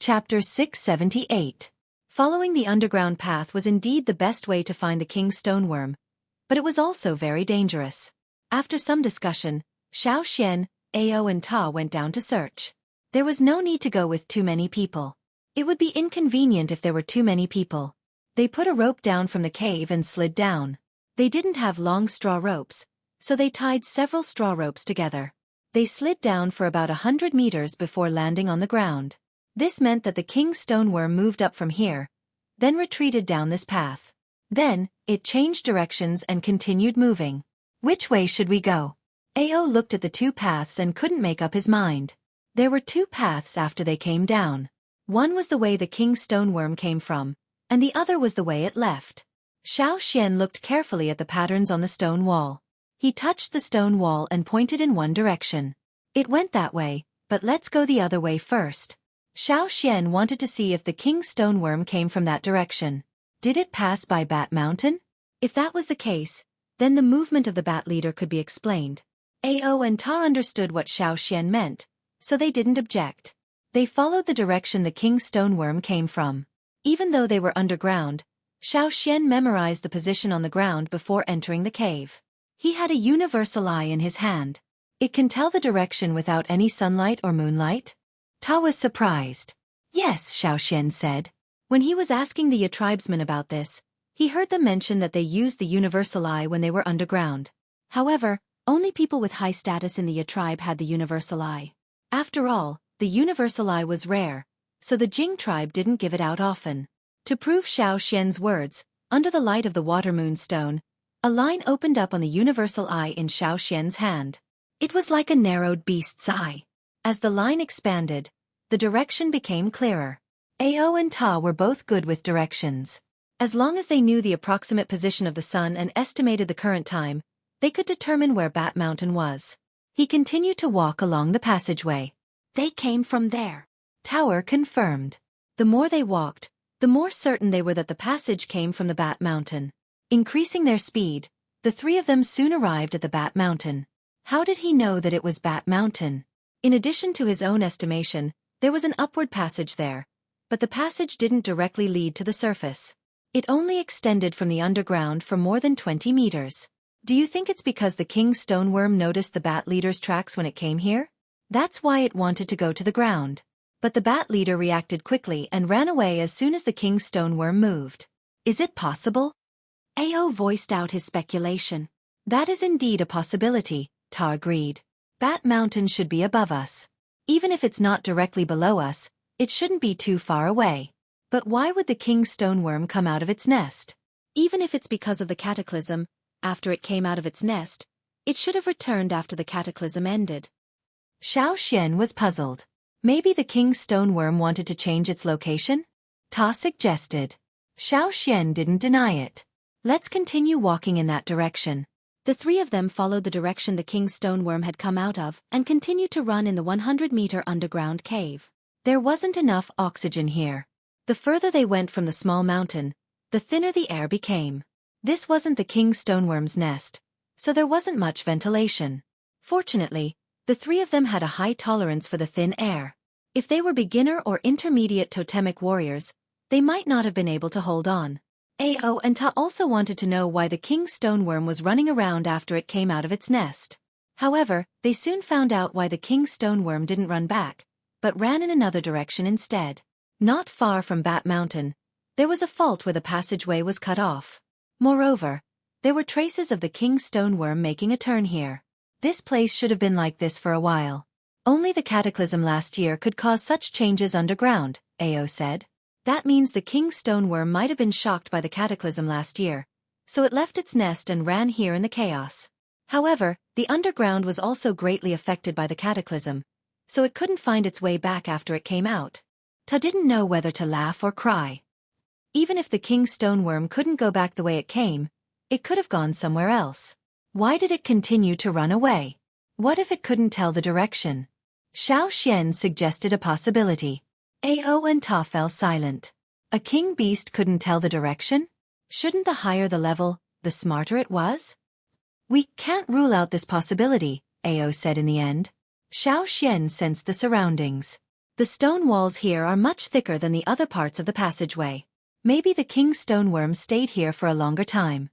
Chapter 678. Following the underground path was indeed the best way to find the king's stoneworm, but it was also very dangerous. After some discussion, Xiao Xian, Ao and Ta went down to search. There was no need to go with too many people. It would be inconvenient if there were too many people. They put a rope down from the cave and slid down. They didn't have long straw ropes, so they tied several straw ropes together. They slid down for about 100 meters before landing on the ground. This meant that the king's stoneworm moved up from here, then retreated down this path. Then, it changed directions and continued moving. Which way should we go? Ao looked at the two paths and couldn't make up his mind. There were two paths after they came down. One was the way the king's stoneworm came from, and the other was the way it left. Xiao Xian looked carefully at the patterns on the stone wall. He touched the stone wall and pointed in one direction. It went that way, but let's go the other way first. Xiao Xian wanted to see if the king's stoneworm came from that direction. Did it pass by Bat Mountain? If that was the case, then the movement of the bat leader could be explained. Ao and Ta understood what Xiao Xian meant, so they didn't object. They followed the direction the king's stoneworm came from. Even though they were underground, Xiao Xian memorized the position on the ground before entering the cave. He had a universal eye in his hand. It can tell the direction without any sunlight or moonlight? Ta was surprised. Yes, Xiao Xian said. When he was asking the tribesmen about this, he heard them mention that they used the universal eye when they were underground. However, only people with high status in the tribe had the universal eye. After all, the universal eye was rare, so the Jing tribe didn't give it out often. To prove Xiao Xian's words, under the light of the water moon stone, a line opened up on the universal eye in Xiao Xian's hand. It was like a narrowed beast's eye. As the line expanded, the direction became clearer. Ao and Ta were both good with directions. As long as they knew the approximate position of the sun and estimated the current time, they could determine where Bat Mountain was. He continued to walk along the passageway. They came from there. Tower confirmed. The more they walked, the more certain they were that the passage came from the Bat Mountain. Increasing their speed, the three of them soon arrived at the Bat Mountain. How did he know that it was Bat Mountain? In addition to his own estimation, there was an upward passage there, but the passage didn't directly lead to the surface. It only extended from the underground for more than 20 meters. Do you think it's because the king's stoneworm noticed the bat leader's tracks when it came here? That's why it wanted to go to the ground. But the bat leader reacted quickly and ran away as soon as the king's stoneworm moved. Is it possible? Ao voiced out his speculation. That is indeed a possibility, Ta agreed. Bat Mountain should be above us. Even if it's not directly below us, it shouldn't be too far away. But why would the king's stoneworm come out of its nest? Even if it's because of the cataclysm, after it came out of its nest, it should have returned after the cataclysm ended. Xiao Xian was puzzled. Maybe the king's stoneworm wanted to change its location? Ta suggested. Xiao Xian didn't deny it. Let's continue walking in that direction. The three of them followed the direction the king's stoneworm had come out of and continued to run in the 100-meter underground cave. There wasn't enough oxygen here. The further they went from the small mountain, the thinner the air became. This wasn't the king's stoneworm's nest, so there wasn't much ventilation. Fortunately, the three of them had a high tolerance for the thin air. If they were beginner or intermediate totemic warriors, they might not have been able to hold on. Ao and Ta also wanted to know why the king's stoneworm was running around after it came out of its nest. However, they soon found out why the king's stoneworm didn't run back, but ran in another direction instead. Not far from Bat Mountain, there was a fault where the passageway was cut off. Moreover, there were traces of the king's stoneworm making a turn here. This place should have been like this for a while. Only the cataclysm last year could cause such changes underground, Ao said. That means the king's stoneworm might have been shocked by the cataclysm last year, so it left its nest and ran here in the chaos. However, the underground was also greatly affected by the cataclysm, so it couldn't find its way back after it came out. Ta didn't know whether to laugh or cry. Even if the king's stoneworm couldn't go back the way it came, it could have gone somewhere else. Why did it continue to run away? What if it couldn't tell the direction? Xiao Xian suggested a possibility. Ao and Ta fell silent. A king beast couldn't tell the direction? Shouldn't the higher the level, the smarter it was? We can't rule out this possibility, Ao said in the end. Xiao Xian sensed the surroundings. The stone walls here are much thicker than the other parts of the passageway. Maybe the king's stoneworm stayed here for a longer time.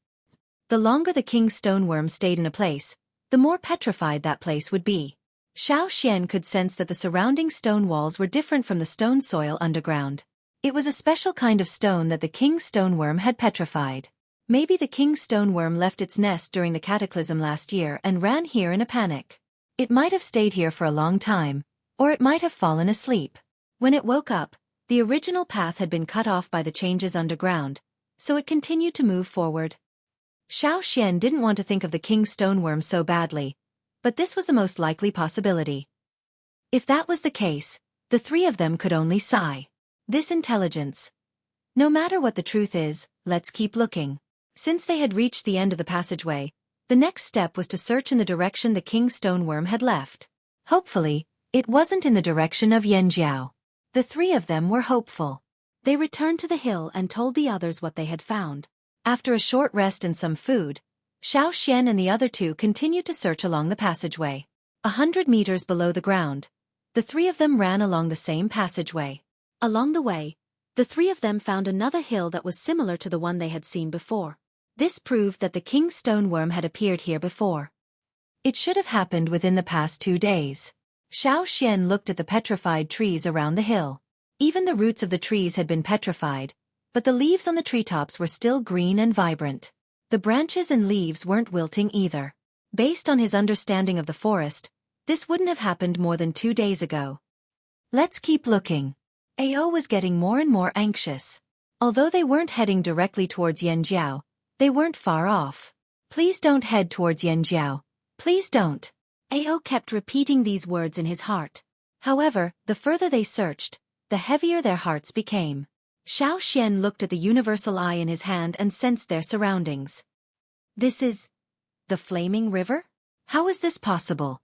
The longer the king's stoneworm stayed in a place, the more petrified that place would be. Xueqi could sense that the surrounding stone walls were different from the stone soil underground. It was a special kind of stone that the king's stoneworm had petrified. Maybe the king's stoneworm left its nest during the cataclysm last year and ran here in a panic. It might have stayed here for a long time, or it might have fallen asleep. When it woke up, the original path had been cut off by the changes underground, so it continued to move forward. Xueqi didn't want to think of the king's stoneworm so badly, but this was the most likely possibility. If that was the case, the three of them could only sigh. This intelligence. No matter what the truth is, let's keep looking. Since they had reached the end of the passageway, the next step was to search in the direction the king's stoneworm had left. Hopefully, it wasn't in the direction of Yanjiao. The three of them were hopeful. They returned to the hill and told the others what they had found. After a short rest and some food, Xueqi and the other two continued to search along the passageway. 100 meters below the ground, the three of them ran along the same passageway. Along the way, the three of them found another hill that was similar to the one they had seen before. This proved that the king's stoneworm had appeared here before. It should have happened within the past 2 days. Xueqi looked at the petrified trees around the hill. Even the roots of the trees had been petrified, but the leaves on the treetops were still green and vibrant. The branches and leaves weren't wilting either. Based on his understanding of the forest, this wouldn't have happened more than 2 days ago. Let's keep looking. Ao was getting more and more anxious. Although they weren't heading directly towards Yanjiao, they weren't far off. Please don't head towards Yanjiao. Please don't. Ao kept repeating these words in his heart. However, the further they searched, the heavier their hearts became. Xueqi looked at the universal eye in his hand and sensed their surroundings. This is the flaming river? How is this possible?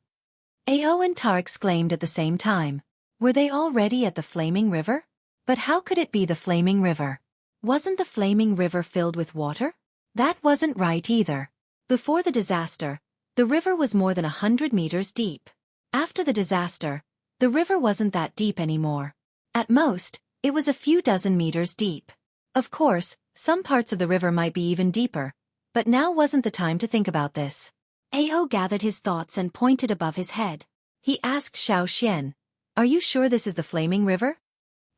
Ao and Tar exclaimed at the same time. Were they already at the flaming river? But how could it be the flaming river? Wasn't the flaming river filled with water? That wasn't right either. Before the disaster, the river was more than 100 meters deep. After the disaster, the river wasn't that deep anymore. At most, it was a few dozen meters deep. Of course, some parts of the river might be even deeper, but now wasn't the time to think about this. Ao gathered his thoughts and pointed above his head. He asked Xueqi, "Are you sure this is the flaming river?"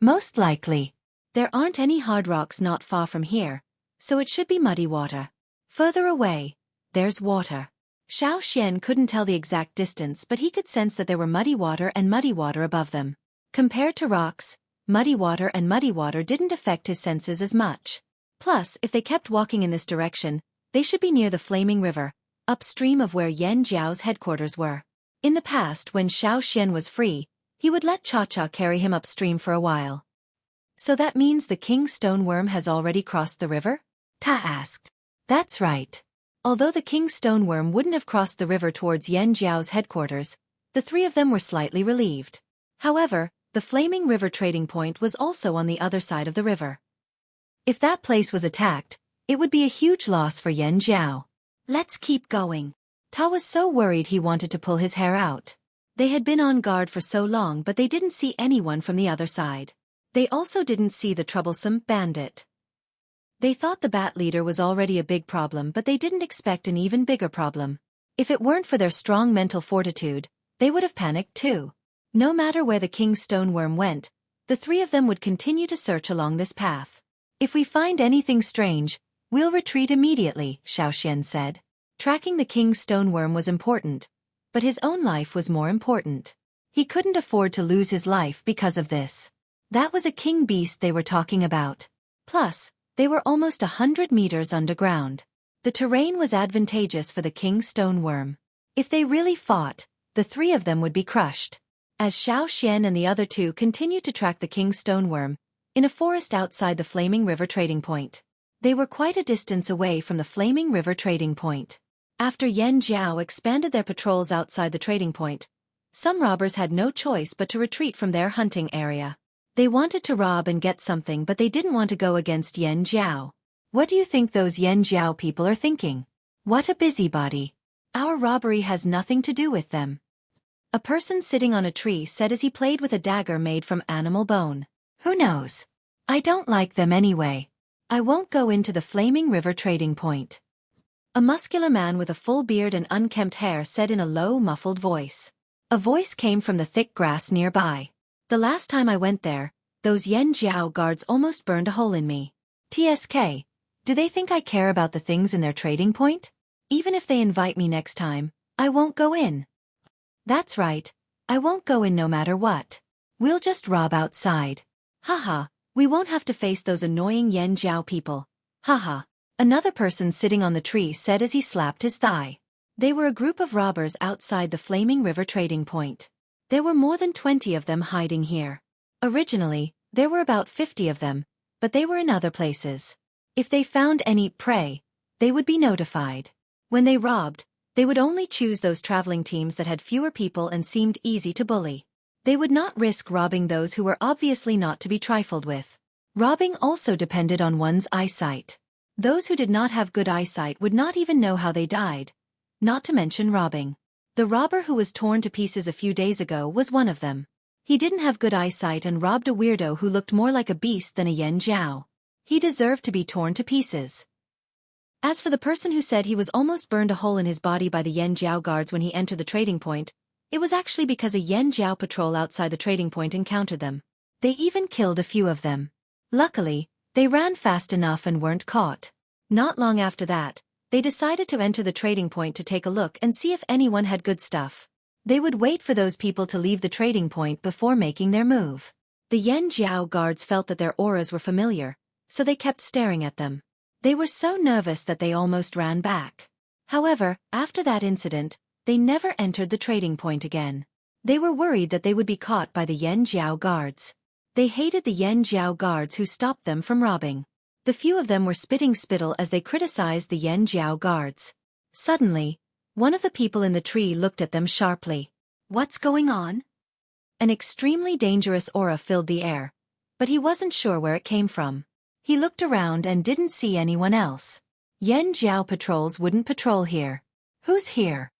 "Most likely. There aren't any hard rocks not far from here, so it should be muddy water. Further away, there's water." Xueqi couldn't tell the exact distance, but he could sense that there were muddy water and muddy water above them. Compared to rocks, muddy water and muddy water didn't affect his senses as much. Plus, if they kept walking in this direction, they should be near the flaming river, upstream of where Yanjiao's headquarters were. In the past, when Xueqi was free, he would let Cha-Cha carry him upstream for a while. "So that means the king's stoneworm has already crossed the river?" Ta asked. "That's right." Although the king's stoneworm wouldn't have crossed the river towards Yanjiao's headquarters, the three of them were slightly relieved. However, the flaming river trading point was also on the other side of the river. If that place was attacked, it would be a huge loss for Yanjiao. "Let's keep going." Ta was so worried he wanted to pull his hair out. They had been on guard for so long, but they didn't see anyone from the other side. They also didn't see the troublesome bandit. They thought the bat leader was already a big problem, but they didn't expect an even bigger problem. If it weren't for their strong mental fortitude, they would have panicked too. No matter where the king's stoneworm went, the three of them would continue to search along this path. "If we find anything strange, we'll retreat immediately," Xueqi said. Tracking the king's stoneworm was important, but his own life was more important. He couldn't afford to lose his life because of this. That was a king beast they were talking about. Plus, they were almost 100 meters underground. The terrain was advantageous for the king's stoneworm. If they really fought, the three of them would be crushed. As Xueqi and the other two continued to track the king's stoneworm, in a forest outside the Flaming River trading point. They were quite a distance away from the Flaming River trading point. After Yanjiao expanded their patrols outside the trading point, some robbers had no choice but to retreat from their hunting area. They wanted to rob and get something, but they didn't want to go against Yanjiao. What do you think those Yanjiao people are thinking? What a busybody. Our robbery has nothing to do with them. a person sitting on a tree said as he played with a dagger made from animal bone. Who knows? I don't like them anyway. I won't go into the flaming river trading point. A muscular man with a full beard and unkempt hair said in a low, muffled voice. A voice came from the thick grass nearby. The last time I went there, those Yen Jiao guards almost burned a hole in me. TSK, do they think I care about the things in their trading point? Even if they invite me next time, I won't go in. That's right, I won't go in no matter what. We'll just rob outside. Haha, we won't have to face those annoying Yen Jiao people. Haha. Another person sitting on the tree said as he slapped his thigh. They were a group of robbers outside the flaming river trading point. There were more than 20 of them hiding here. Originally, there were about 50 of them, but they were in other places. If they found any prey, they would be notified. When they robbed, they would only choose those traveling teams that had fewer people and seemed easy to bully. They would not risk robbing those who were obviously not to be trifled with. Robbing also depended on one's eyesight. Those who did not have good eyesight would not even know how they died, not to mention robbing. The robber who was torn to pieces a few days ago was one of them. He didn't have good eyesight and robbed a weirdo who looked more like a beast than a Yen Jiao. He deserved to be torn to pieces. As for the person who said he was almost burned a hole in his body by the Yen Jiao guards when he entered the trading point, it was actually because a Yen Jiao patrol outside the trading point encountered them. They even killed a few of them. Luckily, they ran fast enough and weren't caught. Not long after that, they decided to enter the trading point to take a look and see if anyone had good stuff. They would wait for those people to leave the trading point before making their move. The Yen Jiao guards felt that their auras were familiar, so they kept staring at them. They were so nervous that they almost ran back. However, after that incident, they never entered the trading point again. They were worried that they would be caught by the Yen Jiao guards. They hated the Yen Jiao guards who stopped them from robbing. The few of them were spitting spittle as they criticized the Yen Jiao guards. Suddenly, one of the people in the tree looked at them sharply. What's going on? An extremely dangerous aura filled the air, but he wasn't sure where it came from. He looked around and didn't see anyone else. Yen Jiao patrols wouldn't patrol here. Who's here?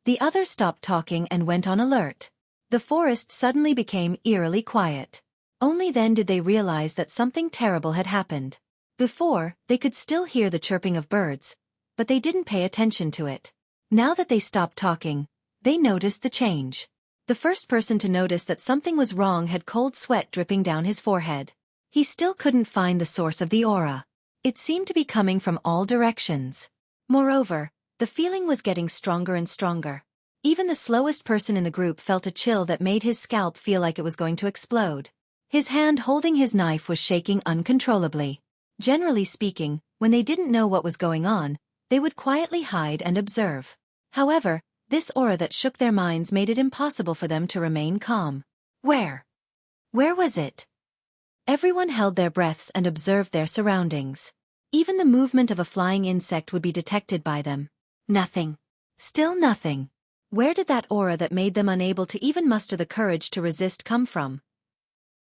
The others stopped talking and went on alert. The forest suddenly became eerily quiet. Only then did they realize that something terrible had happened. Before, they could still hear the chirping of birds, but they didn't pay attention to it. Now that they stopped talking, they noticed the change. The first person to notice that something was wrong had cold sweat dripping down his forehead. He still couldn't find the source of the aura. It seemed to be coming from all directions. Moreover, the feeling was getting stronger and stronger. Even the slowest person in the group felt a chill that made his scalp feel like it was going to explode. His hand holding his knife was shaking uncontrollably. Generally speaking, when they didn't know what was going on, they would quietly hide and observe. However, this aura that shook their minds made it impossible for them to remain calm. Where was it? Everyone held their breaths and observed their surroundings. Even the movement of a flying insect would be detected by them. Nothing. Still nothing. Where did that aura that made them unable to even muster the courage to resist come from?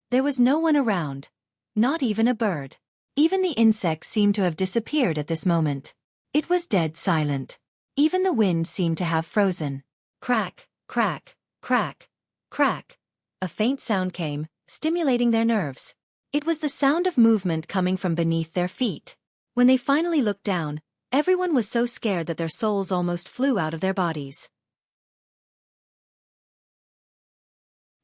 There was no one around. Not even a bird. Even the insects seemed to have disappeared at this moment. It was dead silent. Even the wind seemed to have frozen. Crack, crack, crack, crack. A faint sound came, stimulating their nerves. It was the sound of movement coming from beneath their feet. When they finally looked down, everyone was so scared that their souls almost flew out of their bodies.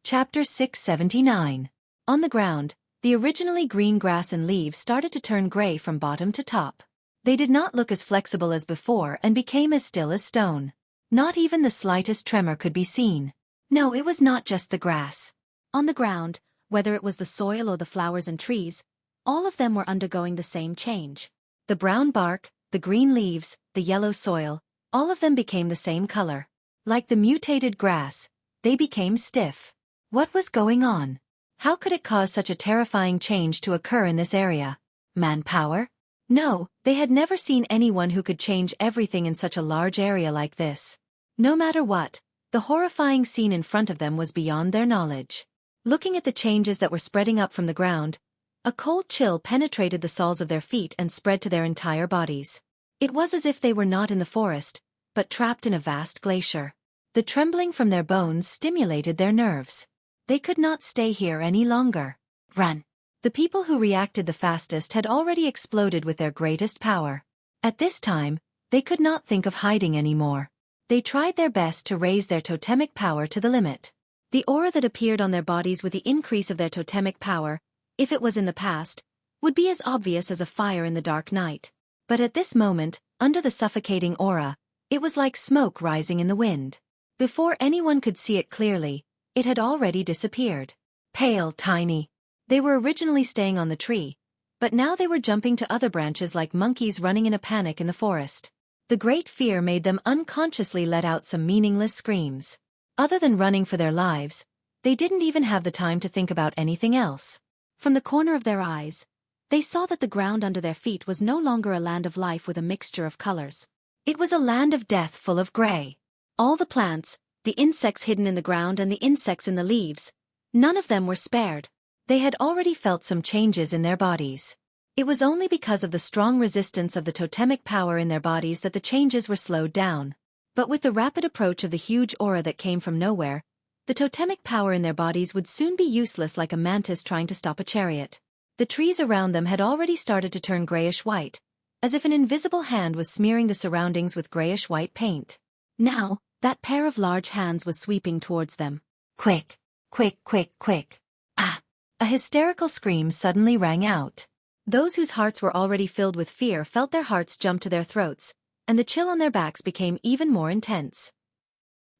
Chapter 679. On the ground, the originally green grass and leaves started to turn gray from bottom to top. They did not look as flexible as before and became as still as stone. Not even the slightest tremor could be seen. No, it was not just the grass. On the ground, whether it was the soil or the flowers and trees, all of them were undergoing the same change. The brown bark, the green leaves, the yellow soil, all of them became the same color. Like the mutated grass, they became stiff. What was going on? How could it cause such a terrifying change to occur in this area? Manpower? No, they had never seen anyone who could change everything in such a large area like this. No matter what, the horrifying scene in front of them was beyond their knowledge. Looking at the changes that were spreading up from the ground, a cold chill penetrated the soles of their feet and spread to their entire bodies. It was as if they were not in the forest, but trapped in a vast glacier. The trembling from their bones stimulated their nerves. They could not stay here any longer. Run! The people who reacted the fastest had already exploded with their greatest power. At this time, they could not think of hiding anymore. They tried their best to raise their totemic power to the limit. The aura that appeared on their bodies with the increase of their totemic power, if it was in the past, would be as obvious as a fire in the dark night. But at this moment, under the suffocating aura, it was like smoke rising in the wind. Before anyone could see it clearly, it had already disappeared. Pale, tiny. They were originally staying on the tree, but now they were jumping to other branches like monkeys running in a panic in the forest. The great fear made them unconsciously let out some meaningless screams. Other than running for their lives, they didn't even have the time to think about anything else. From the corner of their eyes, they saw that the ground under their feet was no longer a land of life with a mixture of colors. It was a land of death full of gray. All the plants, the insects hidden in the ground and the insects in the leaves, none of them were spared. They had already felt some changes in their bodies. It was only because of the strong resistance of the totemic power in their bodies that the changes were slowed down. But with the rapid approach of the huge aura that came from nowhere, the totemic power in their bodies would soon be useless like a mantis trying to stop a chariot. The trees around them had already started to turn grayish-white, as if an invisible hand was smearing the surroundings with grayish-white paint. Now, that pair of large hands was sweeping towards them. Quick! Quick, quick, quick! Ah! A hysterical scream suddenly rang out. Those whose hearts were already filled with fear felt their hearts jump to their throats, and the chill on their backs became even more intense.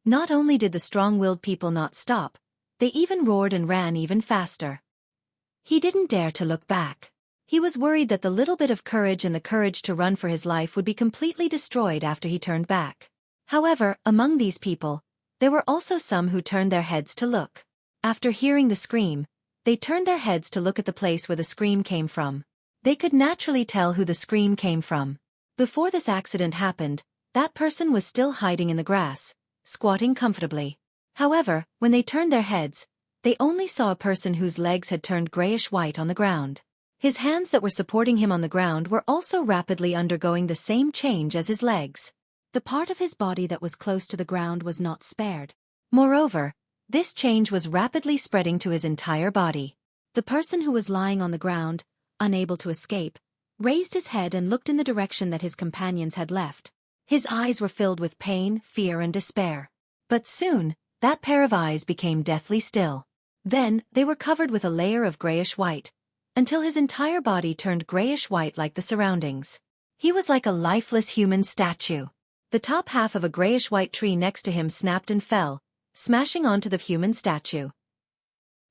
Not only did the strong-willed people not stop, they even roared and ran even faster. He didn't dare to look back. He was worried that the little bit of courage and the courage to run for his life would be completely destroyed after he turned back. However, among these people, there were also some who turned their heads to look. After hearing the scream, they turned their heads to look at the place where the scream came from. They could naturally tell who the scream came from. Before this accident happened, that person was still hiding in the grass, squatting comfortably. However, when they turned their heads, they only saw a person whose legs had turned grayish-white on the ground. His hands that were supporting him on the ground were also rapidly undergoing the same change as his legs. The part of his body that was close to the ground was not spared. Moreover, this change was rapidly spreading to his entire body. The person who was lying on the ground, unable to escape, raised his head and looked in the direction that his companions had left. His eyes were filled with pain, fear, and despair. But soon, that pair of eyes became deathly still. Then, they were covered with a layer of grayish-white, until his entire body turned grayish-white like the surroundings. He was like a lifeless human statue. The top half of a grayish-white tree next to him snapped and fell, smashing onto the human statue.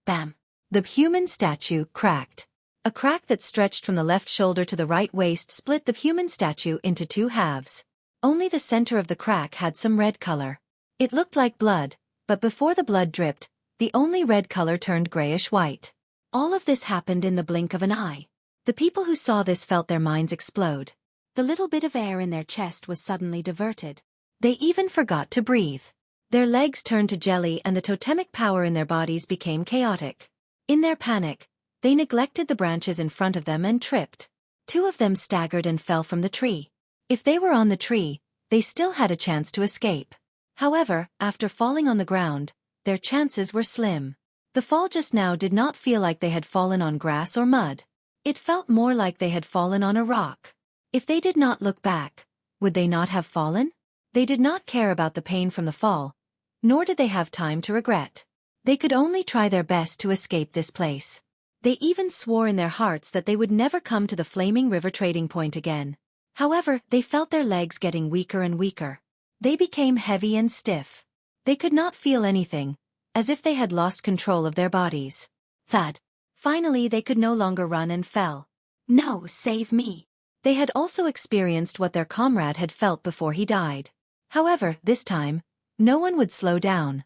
Bam! The human statue cracked. A crack that stretched from the left shoulder to the right waist split the human statue into two halves. Only the center of the crack had some red color. It looked like blood, but before the blood dripped, the only red color turned grayish-white. All of this happened in the blink of an eye. The people who saw this felt their minds explode. The little bit of air in their chest was suddenly diverted. They even forgot to breathe. Their legs turned to jelly and the totemic power in their bodies became chaotic. In their panic, they neglected the branches in front of them and tripped. Two of them staggered and fell from the tree. If they were on the tree, they still had a chance to escape. However, after falling on the ground, their chances were slim. The fall just now did not feel like they had fallen on grass or mud. It felt more like they had fallen on a rock. If they did not look back, would they not have fallen? They did not care about the pain from the fall, nor did they have time to regret. They could only try their best to escape this place. They even swore in their hearts that they would never come to the flaming river trading point again. However, they felt their legs getting weaker and weaker. They became heavy and stiff. They could not feel anything, as if they had lost control of their bodies. Thud. Finally they could no longer run and fell. No, save me. They had also experienced what their comrade had felt before he died. However, this time, no one would slow down.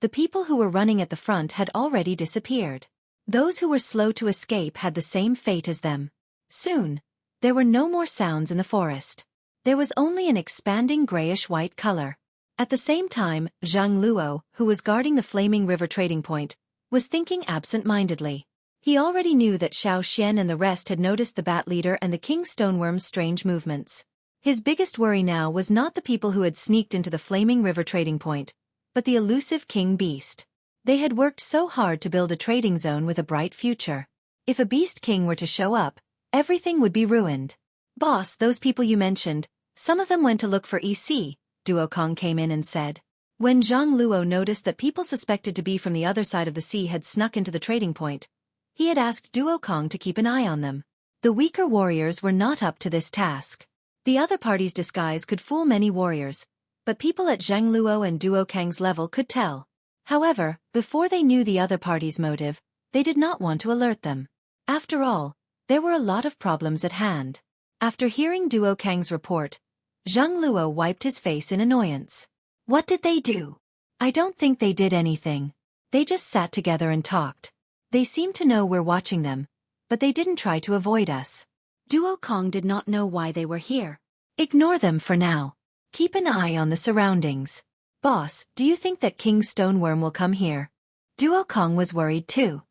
The people who were running at the front had already disappeared. Those who were slow to escape had the same fate as them. Soon, there were no more sounds in the forest. There was only an expanding grayish-white color. At the same time, Zhang Luo, who was guarding the flaming river trading point, was thinking absent-mindedly. He already knew that Xiao Xian and the rest had noticed the bat leader and the king stoneworm's strange movements. His biggest worry now was not the people who had sneaked into the flaming river trading point, but the elusive king beast. They had worked so hard to build a trading zone with a bright future. If a beast king were to show up, everything would be ruined. Boss, those people you mentioned, some of them went to look for EC, Duokong came in and said. When Zhang Luo noticed that people suspected to be from the other side of the sea had snuck into the trading point, he had asked Duokong to keep an eye on them. The weaker warriors were not up to this task. The other party's disguise could fool many warriors, but people at Zhang Luo and Duokang's level could tell. However, before they knew the other party's motive, they did not want to alert them. After all, there were a lot of problems at hand. After hearing Duokang's report, Zhang Luo wiped his face in annoyance. What did they do? I don't think they did anything. They just sat together and talked. They seemed to know we're watching them, but they didn't try to avoid us. Duokong did not know why they were here. Ignore them for now. Keep an eye on the surroundings. Boss, do you think that King Stoneworm will come here? Duokong was worried too.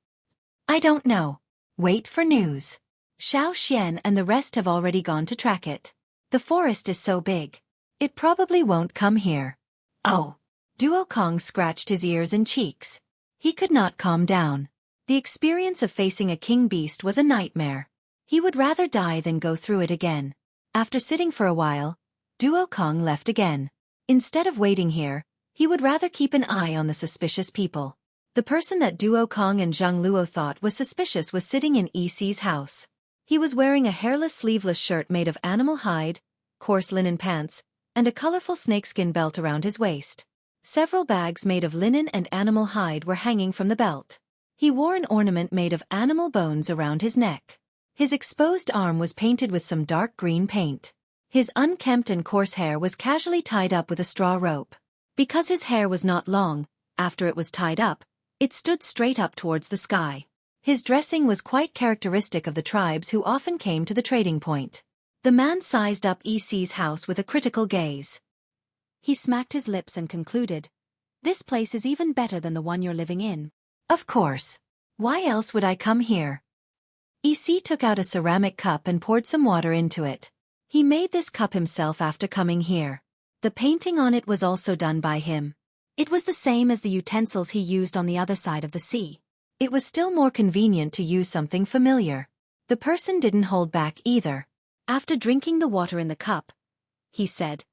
I don't know. Wait for news. Xiao Xian and the rest have already gone to track it. The forest is so big. It probably won't come here. Oh. Duokong scratched his ears and cheeks. He could not calm down. The experience of facing a king beast was a nightmare. He would rather die than go through it again. After sitting for a while, Duokong left again. Instead of waiting here, he would rather keep an eye on the suspicious people. The person that Duokong and Zhang Luo thought was suspicious was sitting in EC's house. He was wearing a hairless sleeveless shirt made of animal hide, coarse linen pants, and a colorful snakeskin belt around his waist. Several bags made of linen and animal hide were hanging from the belt. He wore an ornament made of animal bones around his neck. His exposed arm was painted with some dark green paint. His unkempt and coarse hair was casually tied up with a straw rope. Because his hair was not long, after it was tied up, it stood straight up towards the sky. His dressing was quite characteristic of the tribes who often came to the trading point. The man sized up EC's house with a critical gaze. He smacked his lips and concluded, "This place is even better than the one you're living in." Of course. Why else would I come here? EC took out a ceramic cup and poured some water into it. He made this cup himself after coming here. The painting on it was also done by him. It was the same as the utensils he used on the other side of the sea. It was still more convenient to use something familiar. The person didn't hold back either. After drinking the water in the cup, he said,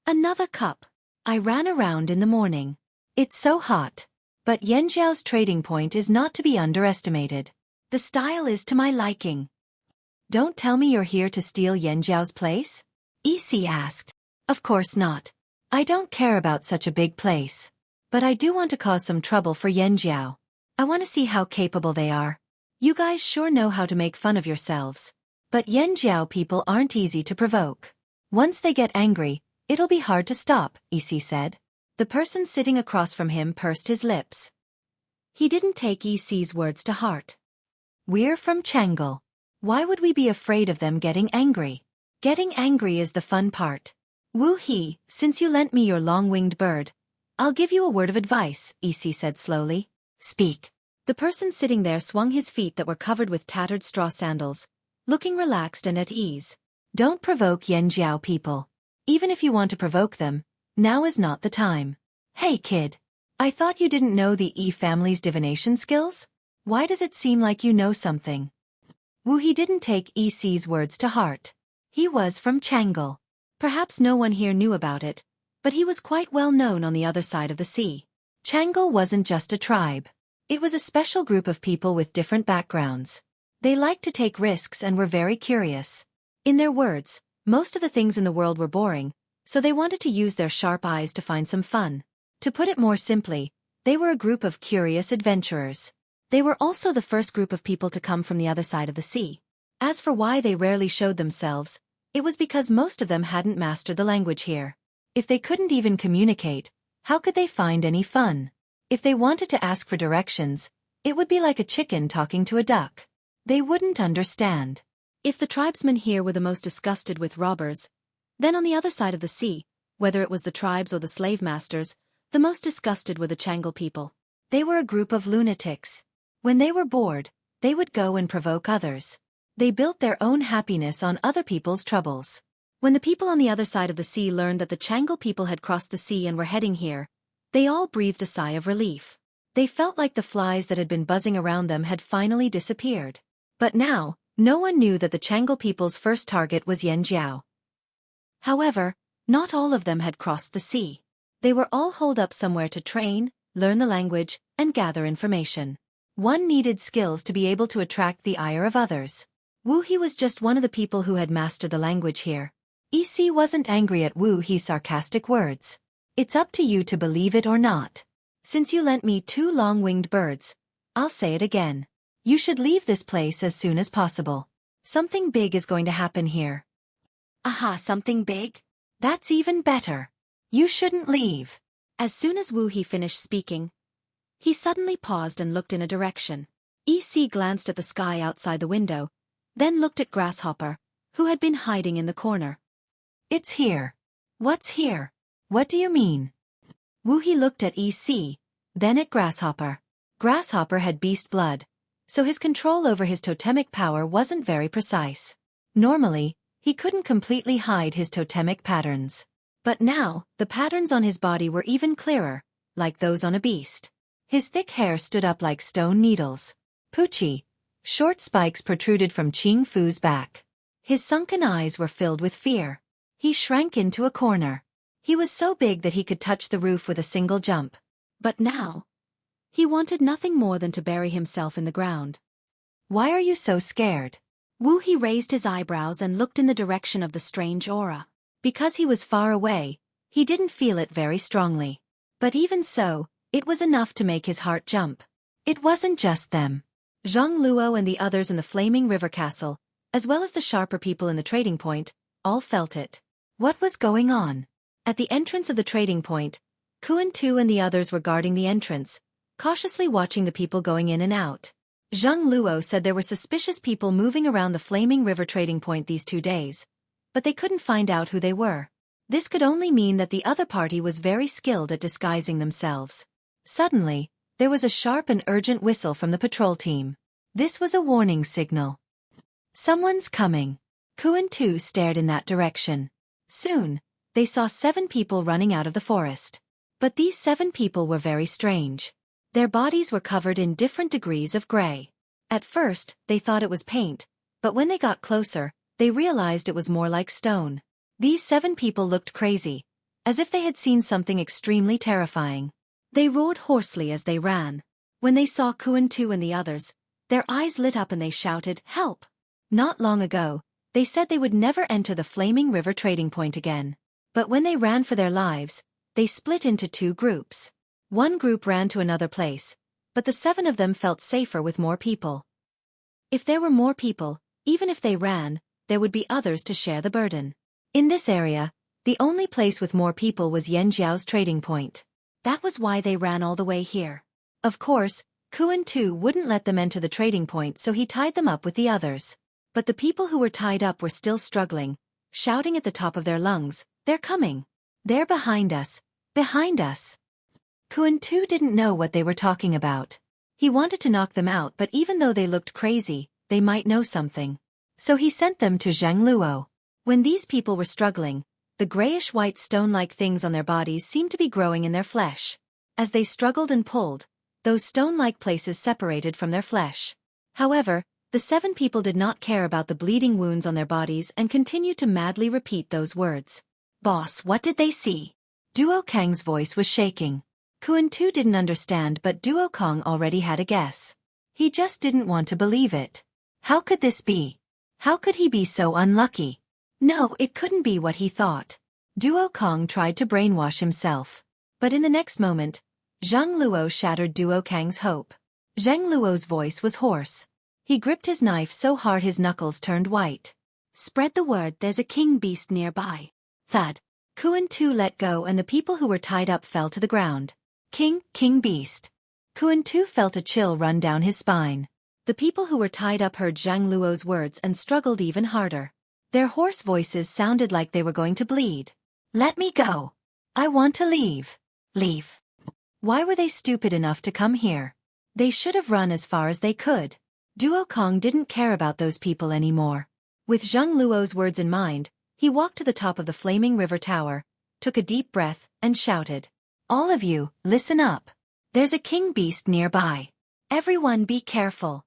"Another cup. I ran around in the morning. It's so hot. But Yanjiao's trading point is not to be underestimated. The style is to my liking." "Don't tell me you're here to steal Yanjiao's place?" EC asked. "Of course not. I don't care about such a big place. But I do want to cause some trouble for Yanjiao. I want to see how capable they are. You guys sure know how to make fun of yourselves. But Yanjiao people aren't easy to provoke. Once they get angry, it'll be hard to stop," EC said. The person sitting across from him pursed his lips. He didn't take EC's words to heart. "We're from Chang'e. Why would we be afraid of them getting angry? Getting angry is the fun part. Wu He, since you lent me your long-winged bird, I'll give you a word of advice," EC said slowly. "Speak." The person sitting there swung his feet that were covered with tattered straw sandals, looking relaxed and at ease. "Don't provoke Yanjiao people. Even if you want to provoke them, now is not the time." "Hey kid. I thought you didn't know the E family's divination skills? Why does it seem like you know something?" Wu He didn't take EC's words to heart. He was from Chang'e. Perhaps no one here knew about it, but he was quite well known on the other side of the sea. Chang'e wasn't just a tribe. It was a special group of people with different backgrounds. They liked to take risks and were very curious. In their words, most of the things in the world were boring, so they wanted to use their sharp eyes to find some fun. To put it more simply, they were a group of curious adventurers. They were also the first group of people to come from the other side of the sea. As for why they rarely showed themselves, it was because most of them hadn't mastered the language here. If they couldn't even communicate, how could they find any fun? If they wanted to ask for directions, it would be like a chicken talking to a duck. They wouldn't understand. If the tribesmen here were the most disgusted with robbers, then on the other side of the sea, whether it was the tribes or the slave masters, the most disgusted were the Chang'e people. They were a group of lunatics. When they were bored, they would go and provoke others. They built their own happiness on other people's troubles. When the people on the other side of the sea learned that the Changle people had crossed the sea and were heading here, they all breathed a sigh of relief. They felt like the flies that had been buzzing around them had finally disappeared. But now, no one knew that the Changle people's first target was Yanjiao. However, not all of them had crossed the sea. They were all holed up somewhere to train, learn the language, and gather information. One needed skills to be able to attract the ire of others. Wu He was just one of the people who had mastered the language here. EC wasn't angry at Wu He's sarcastic words. It's up to you to believe it or not. Since you lent me 2 long-winged birds, I'll say it again. You should leave this place as soon as possible. Something big is going to happen here. Aha, something big? That's even better. You shouldn't leave. As soon as Wu He finished speaking, he suddenly paused and looked in a direction. EC glanced at the sky outside the window, then looked at Grasshopper, who had been hiding in the corner. It's here. What's here? What do you mean? Wu He looked at EC, then at Grasshopper. Grasshopper had beast blood, so his control over his totemic power wasn't very precise. Normally, he couldn't completely hide his totemic patterns. But now, the patterns on his body were even clearer, like those on a beast. His thick hair stood up like stone needles. Poochie. Short spikes protruded from Ching Fu's back. His sunken eyes were filled with fear. He shrank into a corner. He was so big that he could touch the roof with a single jump. But now, he wanted nothing more than to bury himself in the ground. Why are you so scared? Wu He raised his eyebrows and looked in the direction of the strange aura. Because he was far away, he didn't feel it very strongly. But even so, it was enough to make his heart jump. It wasn't just them. Zhang Luo and the others in the Flaming River Castle, as well as the sharper people in the trading point, all felt it. What was going on? At the entrance of the trading point, Kuan Tu and the others were guarding the entrance, cautiously watching the people going in and out. Zhang Luo said there were suspicious people moving around the Flaming River trading point these 2 days, but they couldn't find out who they were. This could only mean that the other party was very skilled at disguising themselves. Suddenly, there was a sharp and urgent whistle from the patrol team. This was a warning signal. Someone's coming. Kuan Tu stared in that direction. Soon, they saw 7 people running out of the forest. But these 7 people were very strange. Their bodies were covered in different degrees of gray. At first, they thought it was paint, but when they got closer, they realized it was more like stone. These 7 people looked crazy, as if they had seen something extremely terrifying. They roared hoarsely as they ran. When they saw Kuan Tu and the others, their eyes lit up and they shouted, "Help!" Not long ago, they said they would never enter the Flaming River trading point again. But when they ran for their lives, they split into 2 groups. One group ran to another place, but the 7 of them felt safer with more people. If there were more people, even if they ran, there would be others to share the burden. In this area, the only place with more people was Yanjiao's trading point. That was why they ran all the way here. Of course, Kuan Tu wouldn't let them enter the trading point, so he tied them up with the others. But the people who were tied up were still struggling, shouting at the top of their lungs, "They're coming! They're behind us! Behind us!" Kuan Tu didn't know what they were talking about. He wanted to knock them out, but even though they looked crazy, they might know something. So he sent them to Zhang Luo. When these people were struggling, the grayish-white stone-like things on their bodies seemed to be growing in their flesh. As they struggled and pulled, those stone-like places separated from their flesh. However, the 7 people did not care about the bleeding wounds on their bodies and continued to madly repeat those words. "Boss, what did they see?" Duo Kang's voice was shaking. Kuan Tu didn't understand, but Duo Kang already had a guess. He just didn't want to believe it. How could this be? How could he be so unlucky? No, it couldn't be what he thought. Duo Kang tried to brainwash himself. But in the next moment, Zhang Luo shattered Duo Kang's hope. Zhang Luo's voice was hoarse. He gripped his knife so hard his knuckles turned white. "Spread the word, there's a king beast nearby." Thud. Kuan Tu let go and the people who were tied up fell to the ground. King beast. Kuan Tu felt a chill run down his spine. The people who were tied up heard Zhang Luo's words and struggled even harder. Their hoarse voices sounded like they were going to bleed. "Let me go. I want to leave." Leave. Why were they stupid enough to come here? They should have run as far as they could. Duo Kang didn't care about those people anymore. With Zhang Luo's words in mind, He walked to the top of the flaming river tower, took a deep breath, and shouted, "All of you, listen up. There's a king beast nearby. Everyone be careful."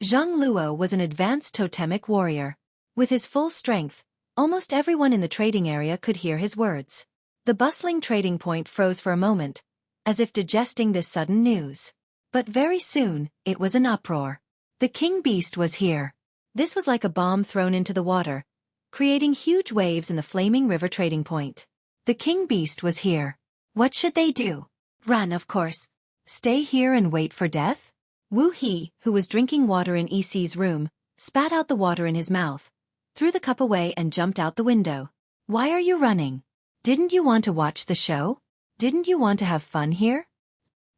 Zhang Luo was an advanced totemic warrior. With his full strength, almost everyone in the trading area could hear his words. The bustling trading point froze for a moment, as if digesting this sudden news. But very soon, it was an uproar. The king beast was here. This was like a bomb thrown into the water, creating huge waves in the flaming river trading point. The king beast was here. What should they do? Run, of course. Stay here and wait for death? Wu He, who was drinking water in EC's room, spat out the water in his mouth, threw the cup away and jumped out the window. Why are you running? Didn't you want to watch the show? Didn't you want to have fun here?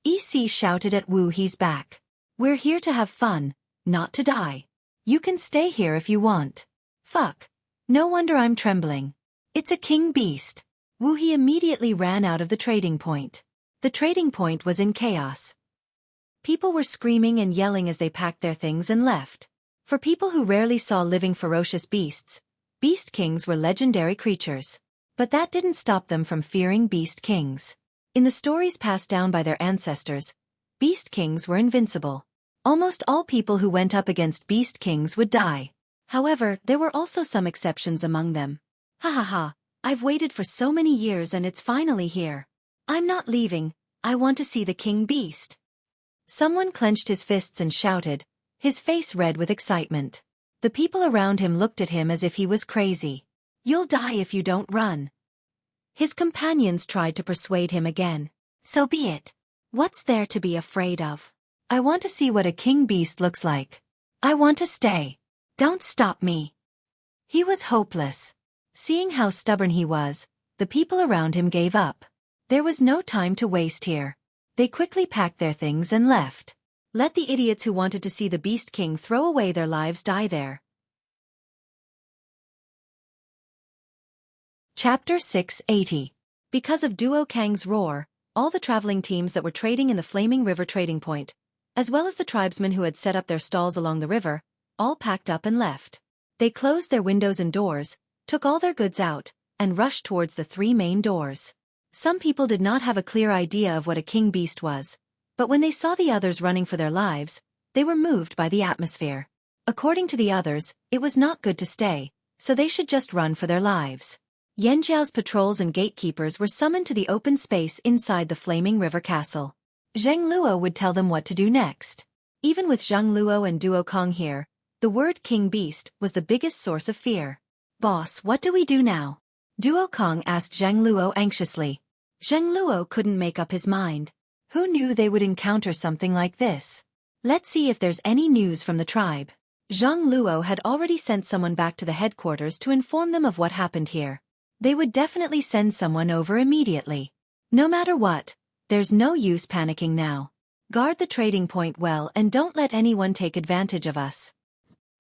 EC shouted at Wu He's back. We're here to have fun, not to die. You can stay here if you want. Fuck. No wonder I'm trembling. It's a king beast. Wu He immediately ran out of the trading point. The trading point was in chaos. People were screaming and yelling as they packed their things and left. For people who rarely saw living ferocious beasts, beast kings were legendary creatures. But that didn't stop them from fearing beast kings. In the stories passed down by their ancestors, beast kings were invincible. Almost all people who went up against beast kings would die. However, there were also some exceptions among them. Ha ha ha, I've waited for so many years and it's finally here. I'm not leaving, I want to see the king beast. Someone clenched his fists and shouted, his face red with excitement. The people around him looked at him as if he was crazy. You'll die if you don't run. His companions tried to persuade him again. So be it. What's there to be afraid of? I want to see what a king beast looks like. I want to stay. Don't stop me. He was hopeless. Seeing how stubborn he was, the people around him gave up. There was no time to waste here. They quickly packed their things and left. Let the idiots who wanted to see the Beast King throw away their lives die there. Chapter 680. Because of Duo Kang's roar, all the traveling teams that were trading in the Flaming River trading point, as well as the tribesmen who had set up their stalls along the river, all packed up and left. They closed their windows and doors, took all their goods out, and rushed towards the 3 main doors. Some people did not have a clear idea of what a king beast was, but when they saw the others running for their lives, they were moved by the atmosphere. According to the others, it was not good to stay, so they should just run for their lives. Yanjiao's patrols and gatekeepers were summoned to the open space inside the Flaming River Castle. Zhang Luo would tell them what to do next. Even with Zhang Luo and Duo Kong here, the word King Beast was the biggest source of fear. Boss, what do we do now? Duo Kong asked Zhang Luo anxiously. Zhang Luo couldn't make up his mind. Who knew they would encounter something like this? Let's see if there's any news from the tribe. Zhang Luo had already sent someone back to the headquarters to inform them of what happened here. They would definitely send someone over immediately. No matter what, there's no use panicking now. Guard the trading point well and don't let anyone take advantage of us.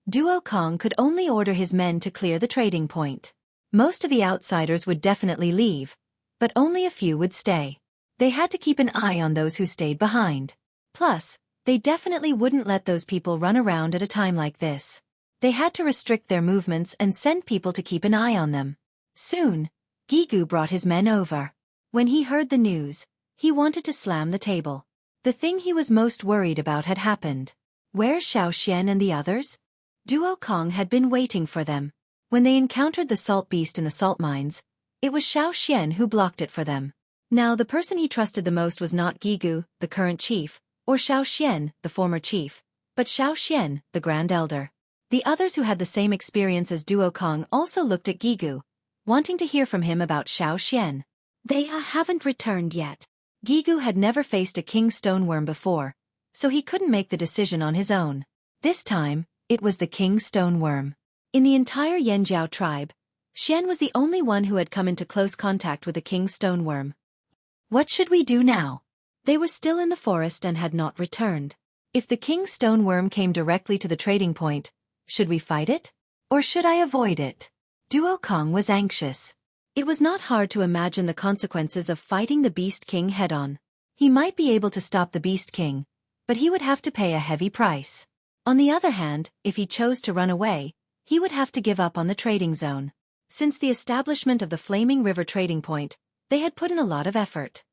Duo Kong could only order his men to clear the trading point. Most of the outsiders would definitely leave, but only a few would stay. They had to keep an eye on those who stayed behind. Plus, they definitely wouldn't let those people run around at a time like this. They had to restrict their movements and send people to keep an eye on them. Soon, Gigu brought his men over. When he heard the news, he wanted to slam the table. The thing he was most worried about had happened. Where's Xiaoxian and the others? Duo Kong had been waiting for them. When they encountered the salt beast in the salt mines, it was Xiaoxian who blocked it for them. Now the person he trusted the most was not Gigu, the current chief, or Xiaoxian, the former chief, but Xiaoxian, the Grand Elder. The others who had the same experience as Duo Kong also looked at Gigu, wanting to hear from him about Xiaoxian. They haven't returned yet. Gigu had never faced a king stoneworm before, so he couldn't make the decision on his own. This time, it was the king stoneworm. In the entire Yanjiao tribe, Xian was the only one who had come into close contact with the king stoneworm. What should we do now? They were still in the forest and had not returned. If the king stoneworm came directly to the trading point, should we fight it? Or should I avoid it? Duo Kong was anxious. It was not hard to imagine the consequences of fighting the Beast King head-on. He might be able to stop the Beast King, but he would have to pay a heavy price. On the other hand, if he chose to run away, he would have to give up on the trading zone. Since the establishment of the Flaming River trading point, they had put in a lot of effort.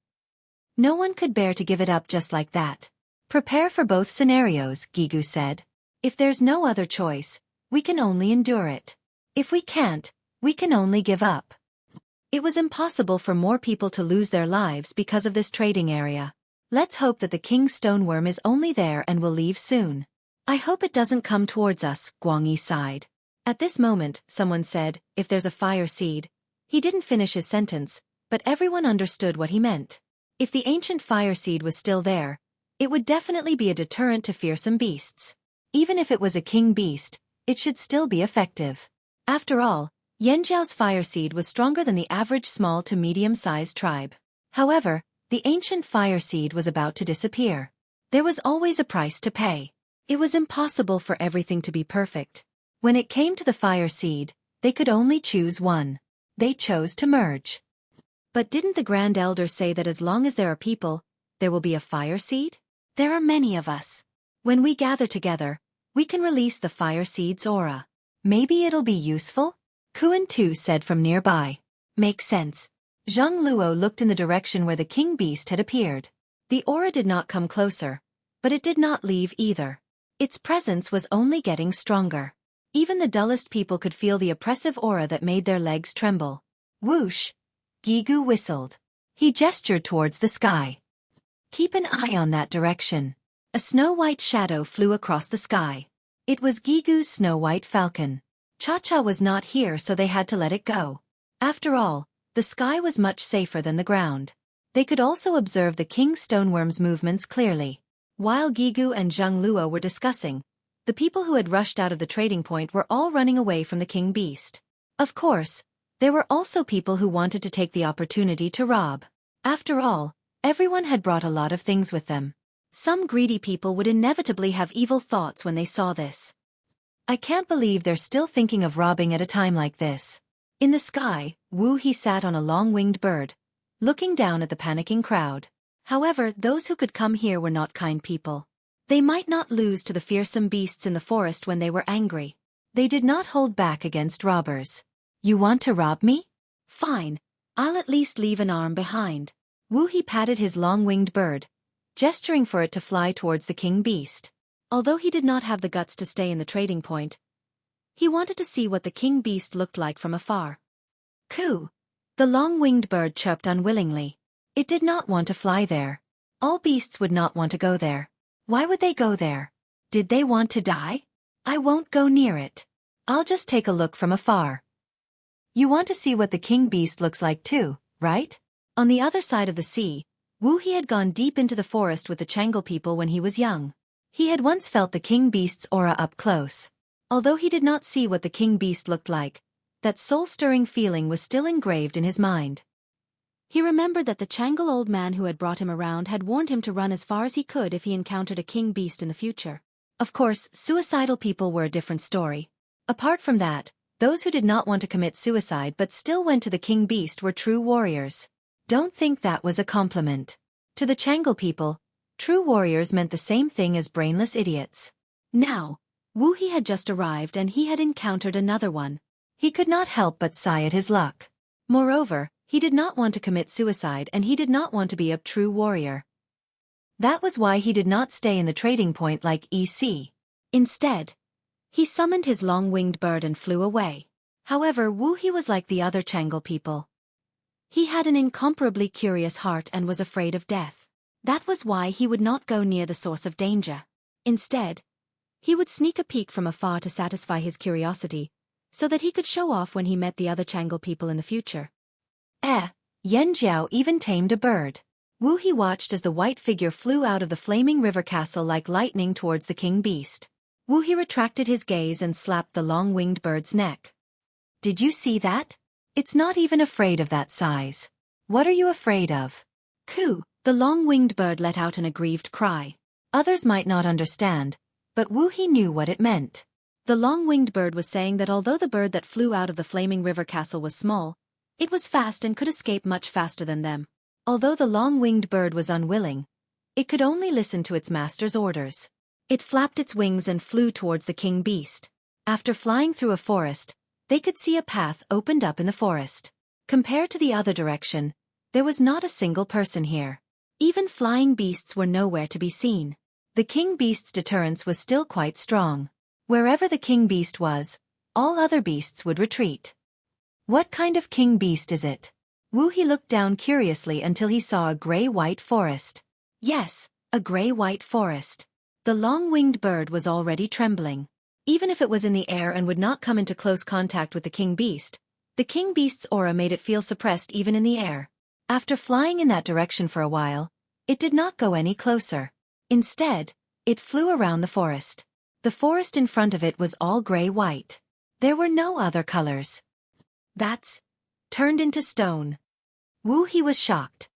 No one could bear to give it up just like that. Prepare for both scenarios, Gigu said. If there's no other choice, we can only endure it. If we can't, we can only give up. It was impossible for more people to lose their lives because of this trading area. Let's hope that the King's stoneworm is only there and will leave soon. I hope it doesn't come towards us, Guangyi sighed. At this moment, someone said, if there's a fire seed. He didn't finish his sentence, but everyone understood what he meant. If the ancient fire seed was still there, it would definitely be a deterrent to fearsome beasts. Even if it was a king beast, it should still be effective. After all, Yanjiao's fire seed was stronger than the average small to medium-sized tribe. However, the ancient fire seed was about to disappear. There was always a price to pay. It was impossible for everything to be perfect. When it came to the fire seed, they could only choose one. They chose to merge. But didn't the Grand Elder say that as long as there are people, there will be a fire seed? There are many of us. When we gather together, we can release the fire seed's aura. Maybe it'll be useful? Kuan Tu said from nearby. Makes sense. Zhang Luo looked in the direction where the king beast had appeared. The aura did not come closer, but it did not leave either. Its presence was only getting stronger. Even the dullest people could feel the oppressive aura that made their legs tremble. Whoosh! Gigu whistled. He gestured towards the sky. Keep an eye on that direction. A snow-white shadow flew across the sky. It was Gigu's snow-white falcon. Cha-Cha was not here, so they had to let it go. After all, the sky was much safer than the ground. They could also observe the king stoneworm's movements clearly. While Gigu and Zhang Luo were discussing, the people who had rushed out of the trading point were all running away from the king beast. Of course, there were also people who wanted to take the opportunity to rob. After all, everyone had brought a lot of things with them. Some greedy people would inevitably have evil thoughts when they saw this. I can't believe they're still thinking of robbing at a time like this. In the sky, Wu He sat on a long-winged bird, looking down at the panicking crowd. However, those who could come here were not kind people. They might not lose to the fearsome beasts in the forest when they were angry. They did not hold back against robbers. You want to rob me? Fine, I'll at least leave an arm behind. Wu He patted his long-winged bird, gesturing for it to fly towards the king beast. Although he did not have the guts to stay in the trading point, he wanted to see what the king beast looked like from afar. Coo! The long-winged bird chirped unwillingly. It did not want to fly there. All beasts would not want to go there. Why would they go there? Did they want to die? I won't go near it. I'll just take a look from afar. You want to see what the king beast looks like too, right? On the other side of the sea, Wu He had gone deep into the forest with the Changle people when he was young. He had once felt the king beast's aura up close. Although he did not see what the king beast looked like, that soul-stirring feeling was still engraved in his mind. He remembered that the Changle old man who had brought him around had warned him to run as far as he could if he encountered a king beast in the future. Of course, suicidal people were a different story. Apart from that, those who did not want to commit suicide but still went to the king beast were true warriors. Don't think that was a compliment. To the Changle people, true warriors meant the same thing as brainless idiots. Now, Wu He had just arrived and he had encountered another one. He could not help but sigh at his luck. Moreover, he did not want to commit suicide and he did not want to be a true warrior. That was why he did not stay in the trading point like EC. Instead, he summoned his long-winged bird and flew away. However, Wu He was like the other Changle people. He had an incomparably curious heart and was afraid of death. That was why he would not go near the source of danger. Instead, he would sneak a peek from afar to satisfy his curiosity, so that he could show off when he met the other Changle people in the future. Yan Jiao even tamed a bird. Wu He watched as the white figure flew out of the flaming river castle like lightning towards the king beast. Wu He retracted his gaze and slapped the long-winged bird's neck. Did you see that? It's not even afraid of that size. What are you afraid of? Coo! The long-winged bird let out an aggrieved cry. Others might not understand, but Wu He knew what it meant. The long-winged bird was saying that although the bird that flew out of the flaming river castle was small, it was fast and could escape much faster than them. Although the long-winged bird was unwilling, it could only listen to its master's orders. It flapped its wings and flew towards the king beast. After flying through a forest, they could see a path opened up in the forest. Compared to the other direction, there was not a single person here. Even flying beasts were nowhere to be seen. The king beast's deterrence was still quite strong. Wherever the king beast was, all other beasts would retreat. What kind of king beast is it? Wu-He looked down curiously until he saw a gray-white forest. Yes, a gray-white forest. The long-winged bird was already trembling. Even if it was in the air and would not come into close contact with the king beast, the king beast's aura made it feel suppressed even in the air. After flying in that direction for a while, it did not go any closer. Instead, it flew around the forest. The forest in front of it was all gray-white. There were no other colors. That's turned into stone. Wu-He was shocked.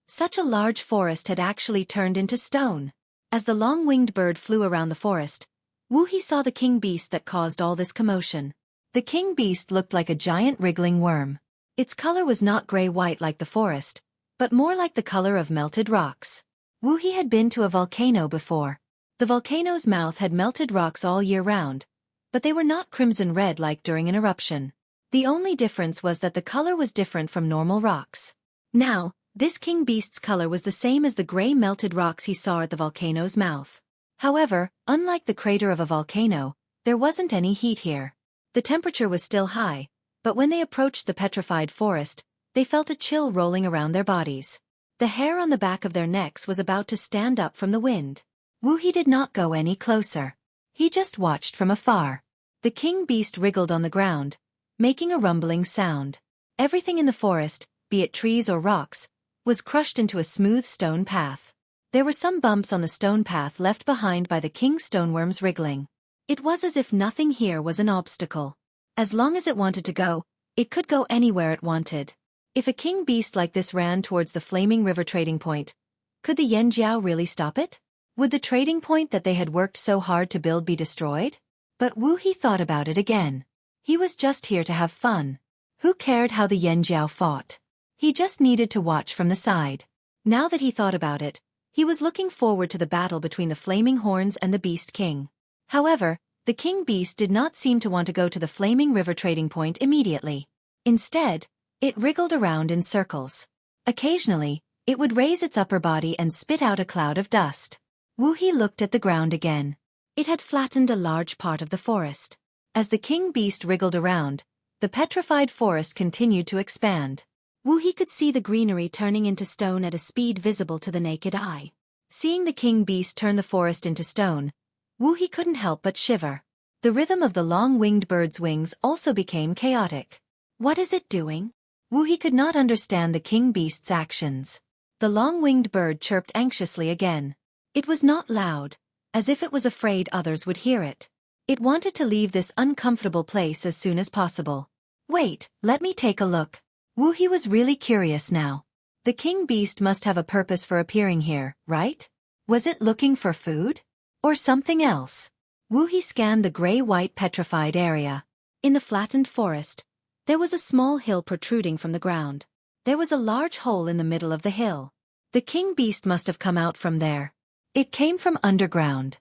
Such a large forest had actually turned into stone. As the long-winged bird flew around the forest, Wu-He saw the king beast that caused all this commotion. The king beast looked like a giant wriggling worm. Its color was not gray-white like the forest, but more like the color of melted rocks. Wu-He had been to a volcano before. The volcano's mouth had melted rocks all year round, but they were not crimson red like during an eruption. The only difference was that the color was different from normal rocks. Now, this king beast's color was the same as the gray melted rocks he saw at the volcano's mouth. However, unlike the crater of a volcano, there wasn't any heat here. The temperature was still high, but when they approached the petrified forest, they felt a chill rolling around their bodies. The hair on the back of their necks was about to stand up from the wind. Wu-He did not go any closer. He just watched from afar. The king beast wriggled on the ground, making a rumbling sound. Everything in the forest, be it trees or rocks, was crushed into a smooth stone path. There were some bumps on the stone path left behind by the king stoneworm's wriggling. It was as if nothing here was an obstacle. As long as it wanted to go, it could go anywhere it wanted. If a king beast like this ran towards the flaming river trading point, could the Yanjiao really stop it? Would the trading point that they had worked so hard to build be destroyed? But Wu-He thought about it again. He was just here to have fun. Who cared how the Yanjiao fought? He just needed to watch from the side. Now that he thought about it, he was looking forward to the battle between the flaming horns and the beast king. However, the king beast did not seem to want to go to the flaming river trading point immediately. Instead, it wriggled around in circles. Occasionally, it would raise its upper body and spit out a cloud of dust. Wu-He looked at the ground again. It had flattened a large part of the forest. As the king beast wriggled around, the petrified forest continued to expand. Wu-He could see the greenery turning into stone at a speed visible to the naked eye. Seeing the king beast turn the forest into stone, Wu-He couldn't help but shiver. The rhythm of the long-winged bird's wings also became chaotic. What is it doing? Wu-He could not understand the king beast's actions. The long-winged bird chirped anxiously again. It was not loud, as if it was afraid others would hear it. It wanted to leave this uncomfortable place as soon as possible. Wait, let me take a look. Wu-He was really curious now. The king beast must have a purpose for appearing here, right? Was it looking for food? Or something else? Wu-He scanned the gray-white petrified area. In the flattened forest, there was a small hill protruding from the ground. There was a large hole in the middle of the hill. The king beast must have come out from there. It came from underground.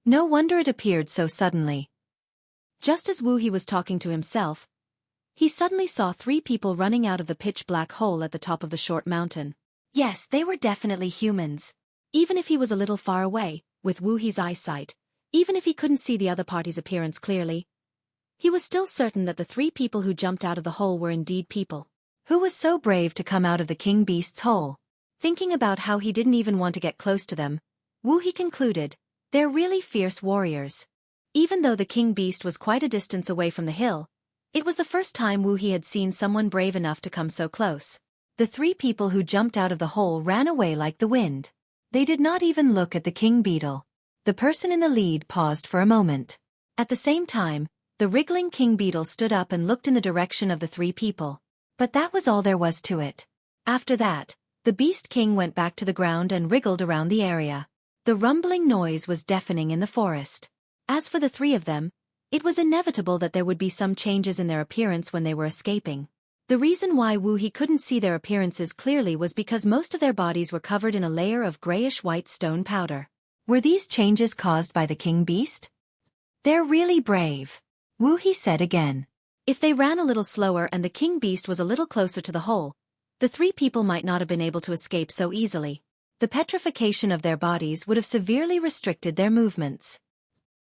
No wonder it appeared so suddenly. Just as Wu-He was talking to himself, he suddenly saw 3 people running out of the pitch-black hole at the top of the short mountain. Yes, they were definitely humans. Even if he was a little far away, with Wu-He's eyesight, even if he couldn't see the other party's appearance clearly, he was still certain that the 3 people who jumped out of the hole were indeed people. Who was so brave to come out of the king beast's hole? Thinking about how he didn't even want to get close to them, Wu-He concluded, they're really fierce warriors. Even though the king beast was quite a distance away from the hill, it was the first time Wu-He had seen someone brave enough to come so close. The 3 people who jumped out of the hole ran away like the wind. They did not even look at the king beetle. The person in the lead paused for a moment. At the same time, the wriggling king beetle stood up and looked in the direction of the 3 people. But that was all there was to it. After that, the beast king went back to the ground and wriggled around the area. The rumbling noise was deafening in the forest. As for the 3 of them, it was inevitable that there would be some changes in their appearance when they were escaping. The reason why Wu-He couldn't see their appearances clearly was because most of their bodies were covered in a layer of grayish-white stone powder. Were these changes caused by the king beast? They're really brave, Wu-He said again. If they ran a little slower and the king beast was a little closer to the hole, the three people might not have been able to escape so easily. The petrification of their bodies would have severely restricted their movements.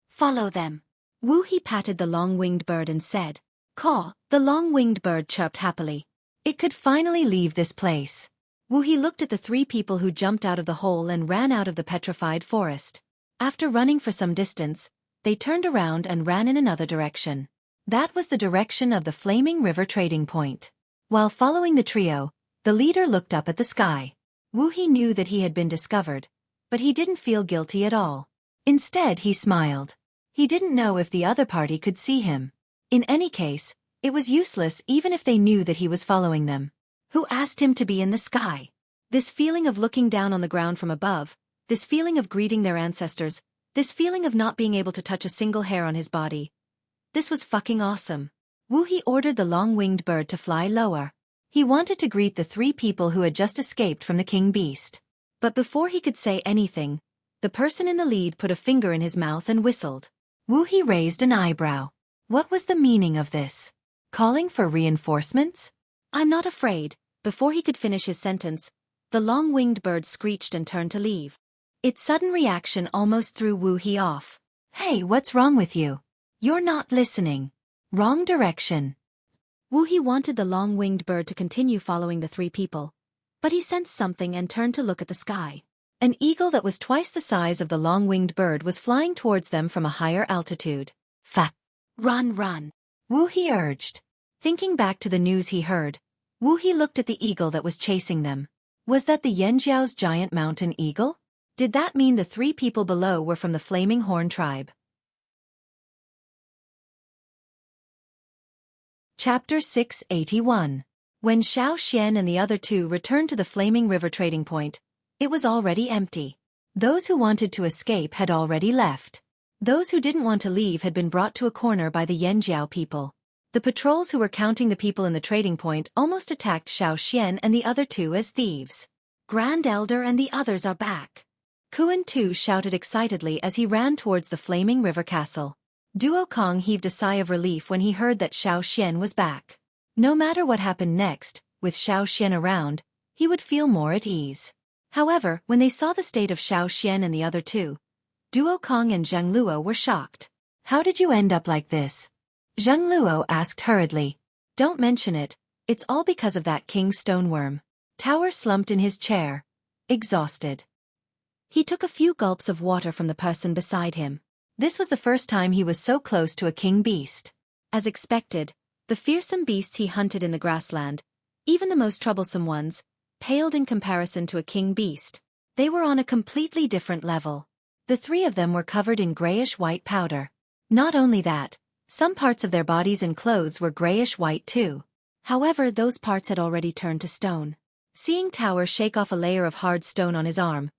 Follow them. Wu He patted the long-winged bird and said, "Caw." The long-winged bird chirped happily. It could finally leave this place. Wu He looked at the three people who jumped out of the hole and ran out of the petrified forest. After running for some distance, they turned around and ran in another direction. That was the direction of the Flaming River trading point. While following the trio, the leader looked up at the sky. Wu He knew that he had been discovered, but he didn't feel guilty at all. Instead, he smiled. He didn't know if the other party could see him. In any case, it was useless even if they knew that he was following them. Who asked him to be in the sky? This feeling of looking down on the ground from above, this feeling of greeting their ancestors, this feeling of not being able to touch a single hair on his body. This was fucking awesome. Wu He ordered the long-winged bird to fly lower. He wanted to greet the three people who had just escaped from the king beast. But before he could say anything, the person in the lead put a finger in his mouth and whistled. Wu He raised an eyebrow. What was the meaning of this? Calling for reinforcements? "I'm not afraid." Before he could finish his sentence, the long-winged bird screeched and turned to leave. Its sudden reaction almost threw Wu He off. "Hey, what's wrong with you? You're not listening. Wrong direction." Wu He wanted the long-winged bird to continue following the three people, but he sensed something and turned to look at the sky. An eagle that was twice the size of the long-winged bird was flying towards them from a higher altitude. "Fuck! Run, run!" Wu He urged. Thinking back to the news he heard, Wu He looked at the eagle that was chasing them. Was that the Yanjiao's giant mountain eagle? Did that mean the three people below were from the Flaming Horn tribe? Chapter 681. When Xueqi and the other two returned to the Flaming River trading point, it was already empty. Those who wanted to escape had already left. Those who didn't want to leave had been brought to a corner by the Yanjiao people. The patrols who were counting the people in the trading point almost attacked Xueqi and the other two as thieves. "Grand Elder and the others are back." Kuan Tu shouted excitedly as he ran towards the Flaming River Castle. Duo Kong heaved a sigh of relief when he heard that Xueqi was back. No matter what happened next, with Xueqi around, he would feel more at ease. However, when they saw the state of Xueqi and the other two, Duo Kong and Zhang Luo were shocked. "How did you end up like this?" Zhang Luo asked hurriedly. "Don't mention it, it's all because of that king stoneworm." Tower slumped in his chair, exhausted. He took a few gulps of water from the person beside him. This was the first time he was so close to a king beast. As expected, the fearsome beasts he hunted in the grassland, even the most troublesome ones, paled in comparison to a king beast. They were on a completely different level. The three of them were covered in grayish-white powder. Not only that, some parts of their bodies and clothes were grayish-white too. However, those parts had already turned to stone. Seeing Tower shake off a layer of hard stone on his arm,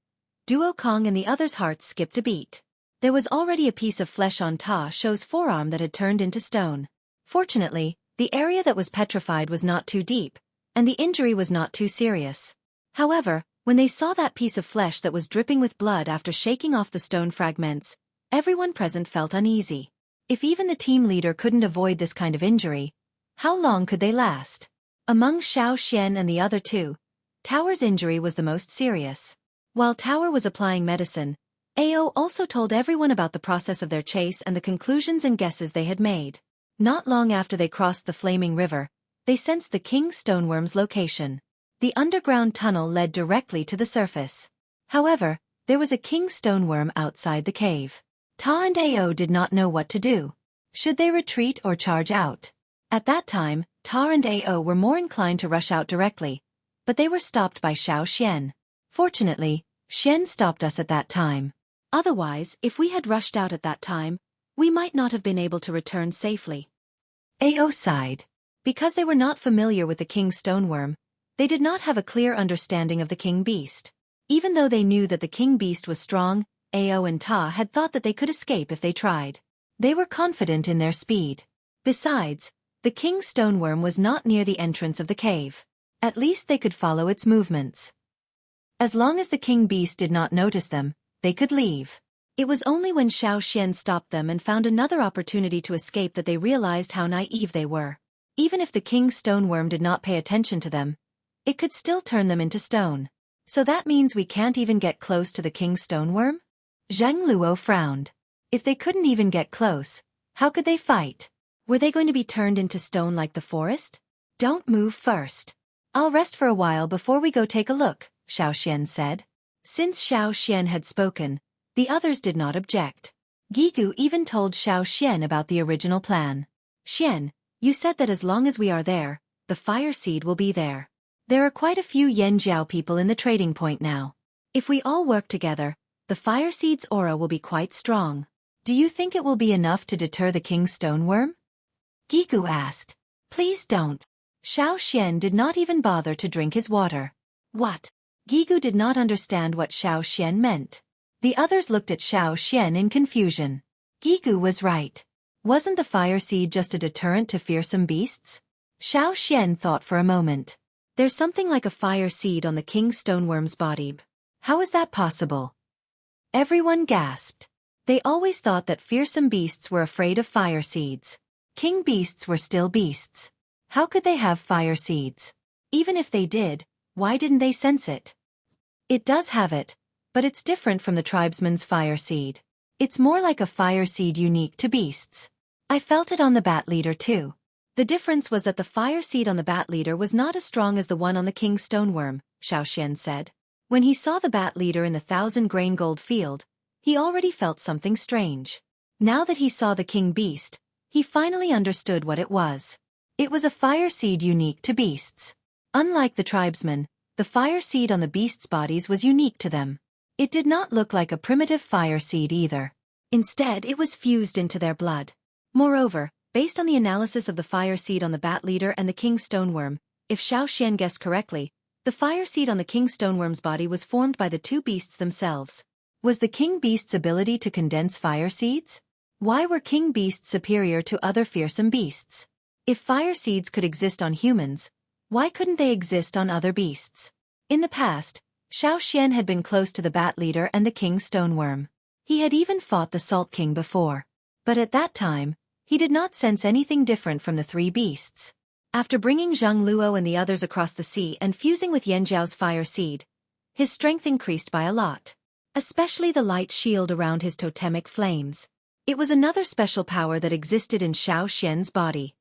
Duo Kong and the others' hearts skipped a beat. There was already a piece of flesh on Ta Shou's forearm that had turned into stone. Fortunately, the area that was petrified was not too deep, and the injury was not too serious. However, when they saw that piece of flesh that was dripping with blood after shaking off the stone fragments, everyone present felt uneasy. If even the team leader couldn't avoid this kind of injury, how long could they last? Among Xueqi and the other two, Tower's injury was the most serious. While Tower was applying medicine, Ao also told everyone about the process of their chase and the conclusions and guesses they had made. Not long after they crossed the Flaming River, they sensed the King Stoneworm's location. The underground tunnel led directly to the surface. However, there was a King Stoneworm outside the cave. Ta and Ao did not know what to do. Should they retreat or charge out? At that time, Ta and Ao were more inclined to rush out directly, but they were stopped by Xueqi. Fortunately, Shen stopped us at that time. Otherwise, if we had rushed out at that time, we might not have been able to return safely. Ao sighed. Because they were not familiar with the King Stoneworm, they did not have a clear understanding of the King Beast. Even though they knew that the King Beast was strong, Ao and Ta had thought that they could escape if they tried. They were confident in their speed. Besides, the King Stoneworm was not near the entrance of the cave. At least they could follow its movements. As long as the King Beast did not notice them, they could leave. It was only when Xiao Xian stopped them and found another opportunity to escape that they realized how naive they were. Even if the king's stoneworm did not pay attention to them, it could still turn them into stone. So that means we can't even get close to the king's stoneworm? Zhang Luo frowned. If they couldn't even get close, how could they fight? Were they going to be turned into stone like the forest? Don't move first. I'll rest for a while before we go take a look, Xiao Xian said. Since Xiao Xian had spoken, the others did not object. Gigu even told Xiao Xian about the original plan. Xian, you said that as long as we are there, the fire seed will be there. There are quite a few Yanjiao people in the trading point now. If we all work together, the fire seed's aura will be quite strong. Do you think it will be enough to deter the king's stoneworm? Gigu asked. Please don't. Xiao Xian did not even bother to drink his water. What? Gigu did not understand what Xiao Xian meant. The others looked at Xiao Xian in confusion. Gigu was right. Wasn't the fire seed just a deterrent to fearsome beasts? Xiao Xian thought for a moment. There's something like a fire seed on the king's stoneworm's body. How is that possible? Everyone gasped. They always thought that fearsome beasts were afraid of fire seeds. King beasts were still beasts. How could they have fire seeds? Even if they did, why didn't they sense it? It does have it, but it's different from the tribesman's fire seed. It's more like a fire seed unique to beasts. I felt it on the bat leader too. The difference was that the fire seed on the bat leader was not as strong as the one on the king's stoneworm, Xiao Xian said. When he saw the bat leader in the 1,000-grain gold field, he already felt something strange. Now that he saw the king beast, he finally understood what it was. It was a fire seed unique to beasts. Unlike the tribesmen, the fire seed on the beasts' bodies was unique to them. It did not look like a primitive fire seed either. Instead, it was fused into their blood. Moreover, based on the analysis of the fire seed on the bat leader and the king's stoneworm, if Xiao Xian guessed correctly, the fire seed on the king's stoneworm's body was formed by the two beasts themselves. Was the king beast's ability to condense fire seeds? Why were king beasts superior to other fearsome beasts? If fire seeds could exist on humans, why couldn't they exist on other beasts? In the past, Xiao Xian had been close to the bat leader and the king's stoneworm. He had even fought the Salt King before. But at that time, he did not sense anything different from the three beasts. After bringing Zhang Luo and the others across the sea and fusing with Yanjiao's fire seed, his strength increased by a lot. Especially the light shield around his totemic flames. It was another special power that existed in Xiao Xian's body.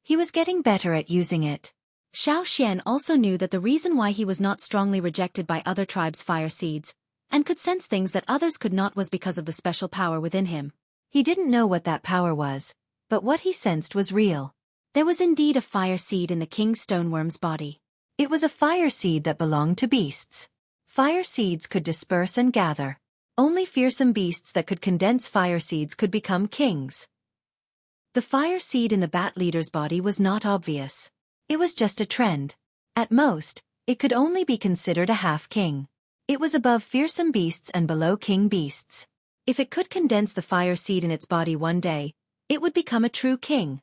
He was getting better at using it. Xiao Xian also knew that the reason why he was not strongly rejected by other tribes' fire seeds, and could sense things that others could not, was because of the special power within him. He didn't know what that power was, but what he sensed was real. There was indeed a fire seed in the king's stoneworm's body. It was a fire seed that belonged to beasts. Fire seeds could disperse and gather. Only fearsome beasts that could condense fire seeds could become kings. The fire seed in the bat leader's body was not obvious. It was just a trend. At most, it could only be considered a half-king. It was above fearsome beasts and below king beasts. If it could condense the fire seed in its body one day, it would become a true king.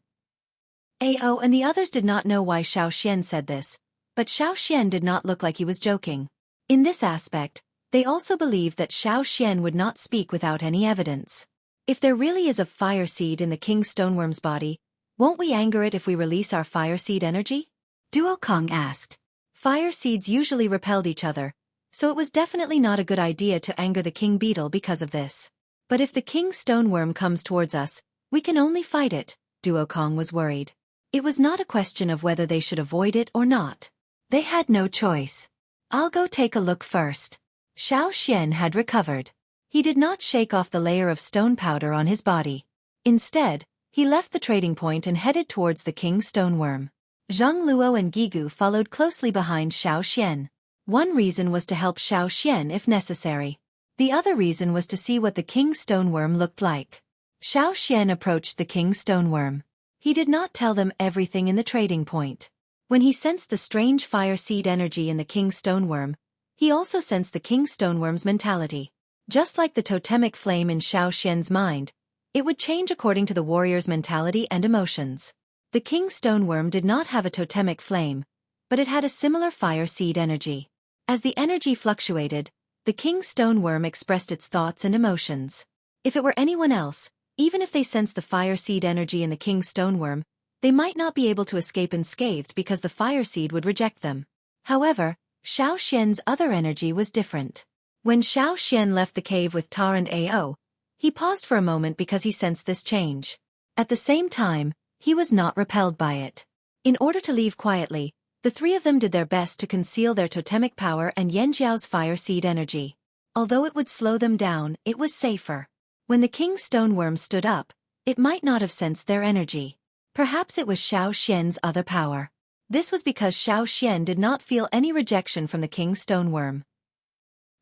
Ao and the others did not know why Xiao Xian said this, but Xiao Xian did not look like he was joking. In this aspect, they also believed that Xiao Xian would not speak without any evidence. If there really is a fire seed in the king's stoneworm's body, won't we anger it if we release our fire seed energy? Duo Kong asked. Fire seeds usually repelled each other, so it was definitely not a good idea to anger the king beetle because of this. But if the king stoneworm comes towards us, we can only fight it, Duo Kong was worried. It was not a question of whether they should avoid it or not. They had no choice. I'll go take a look first. Xiao Xian had recovered. He did not shake off the layer of stone powder on his body. Instead, he left the trading point and headed towards the king's stoneworm. Zhang Luo and Gigu followed closely behind Xiao Xian. One reason was to help Xiao Xian if necessary. The other reason was to see what the king's stoneworm looked like. Xiao Xian approached the king's stoneworm. He did not tell them everything in the trading point. When he sensed the strange fire seed energy in the king's stoneworm, he also sensed the king's stoneworm's mentality. Just like the totemic flame in Xiao Xian's mind, it would change according to the warrior's mentality and emotions. The king's stoneworm did not have a totemic flame, but it had a similar fire seed energy. As the energy fluctuated, the king stoneworm expressed its thoughts and emotions. If it were anyone else, even if they sensed the fire seed energy in the king stoneworm, they might not be able to escape unscathed because the fire seed would reject them. However, Xueqi's other energy was different. When Xueqi left the cave with Tar and Ao, he paused for a moment because he sensed this change. At the same time, he was not repelled by it. In order to leave quietly, the three of them did their best to conceal their totemic power and Yanjiao's fire seed energy. Although it would slow them down, it was safer. When the king stoneworm stood up, it might not have sensed their energy. Perhaps it was Xueqi's other power. This was because Xueqi did not feel any rejection from the king stoneworm.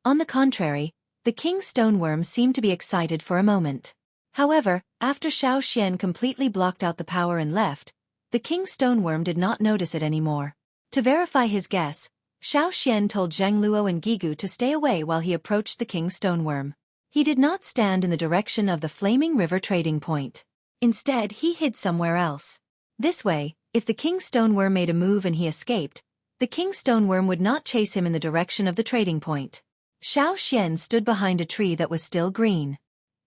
On the contrary, the king stoneworm seemed to be excited for a moment. However, after Xueqi completely blocked out the power and left, the king stoneworm did not notice it anymore. To verify his guess, Xueqi told Zheng Luo and Gigu to stay away while he approached the king stoneworm. He did not stand in the direction of the Flaming River trading point. Instead, he hid somewhere else. This way, if the king stoneworm made a move and he escaped, the king stoneworm would not chase him in the direction of the trading point. Xueqi stood behind a tree that was still green.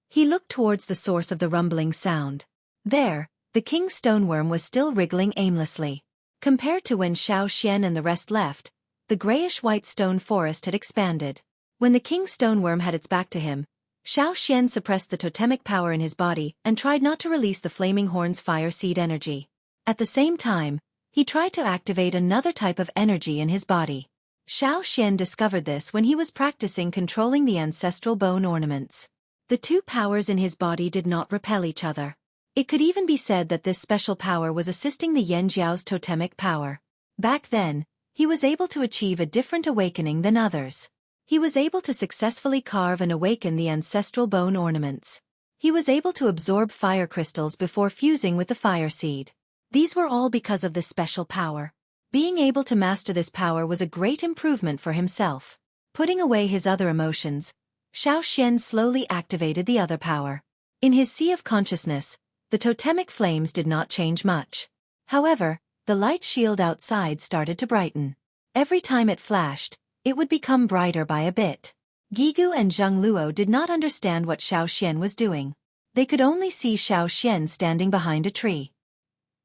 He looked towards the source of the rumbling sound. There, the king stoneworm was still wriggling aimlessly. Compared to when Xueqi and the rest left, the grayish-white stone forest had expanded. When the king stoneworm had its back to him, Xueqi suppressed the totemic power in his body and tried not to release the flaming horn's fire seed energy. At the same time, he tried to activate another type of energy in his body. Xueqi discovered this when he was practicing controlling the ancestral bone ornaments. The two powers in his body did not repel each other. It could even be said that this special power was assisting the Yanjiao's totemic power. Back then, he was able to achieve a different awakening than others. He was able to successfully carve and awaken the ancestral bone ornaments. He was able to absorb fire crystals before fusing with the fire seed. These were all because of this special power. Being able to master this power was a great improvement for himself. Putting away his other emotions, Xueqi slowly activated the other power. In his sea of consciousness, the totemic flames did not change much. However, the light shield outside started to brighten. Every time it flashed, it would become brighter by a bit. Gigu and Zheng Luo did not understand what Xueqi was doing. They could only see Xueqi standing behind a tree.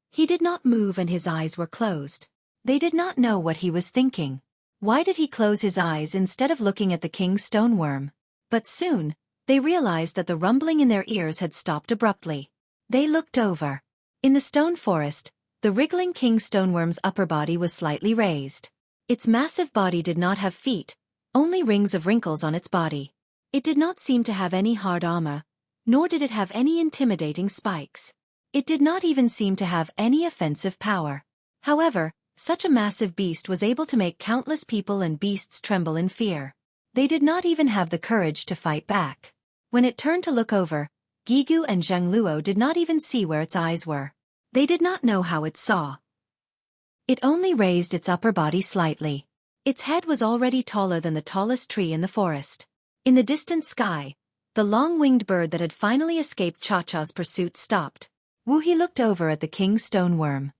He did not move and his eyes were closed. They did not know what he was thinking. Why did he close his eyes instead of looking at the king stoneworm? But soon, they realized that the rumbling in their ears had stopped abruptly. They looked over. In the stone forest, the wriggling king stoneworm's upper body was slightly raised. Its massive body did not have feet, only rings of wrinkles on its body. It did not seem to have any hard armor, nor did it have any intimidating spikes. It did not even seem to have any offensive power. However, such a massive beast was able to make countless people and beasts tremble in fear. They did not even have the courage to fight back. When it turned to look over, Gigu and Zheng Luo did not even see where its eyes were. They did not know how it saw. It only raised its upper body slightly. Its head was already taller than the tallest tree in the forest. In the distant sky, the long-winged bird that had finally escaped Cha-Cha's pursuit stopped. Wu-He looked over at the king stoneworm.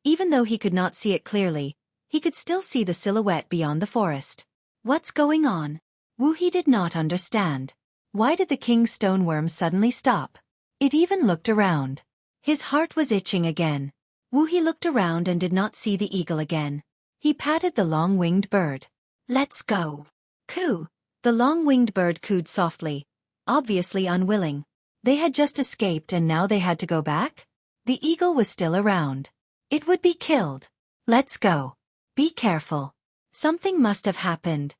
Even though he could not see it clearly, he could still see the silhouette beyond the forest. What's going on? Wu-He did not understand. Why did the king stoneworm suddenly stop? It even looked around. His heart was itching again. Wu-He looked around and did not see the eagle again. He patted the long-winged bird. Let's go. Coo! The long-winged bird cooed softly, obviously unwilling. They had just escaped and now they had to go back? The eagle was still around. It would be killed. Let's go. Be careful. Something must have happened.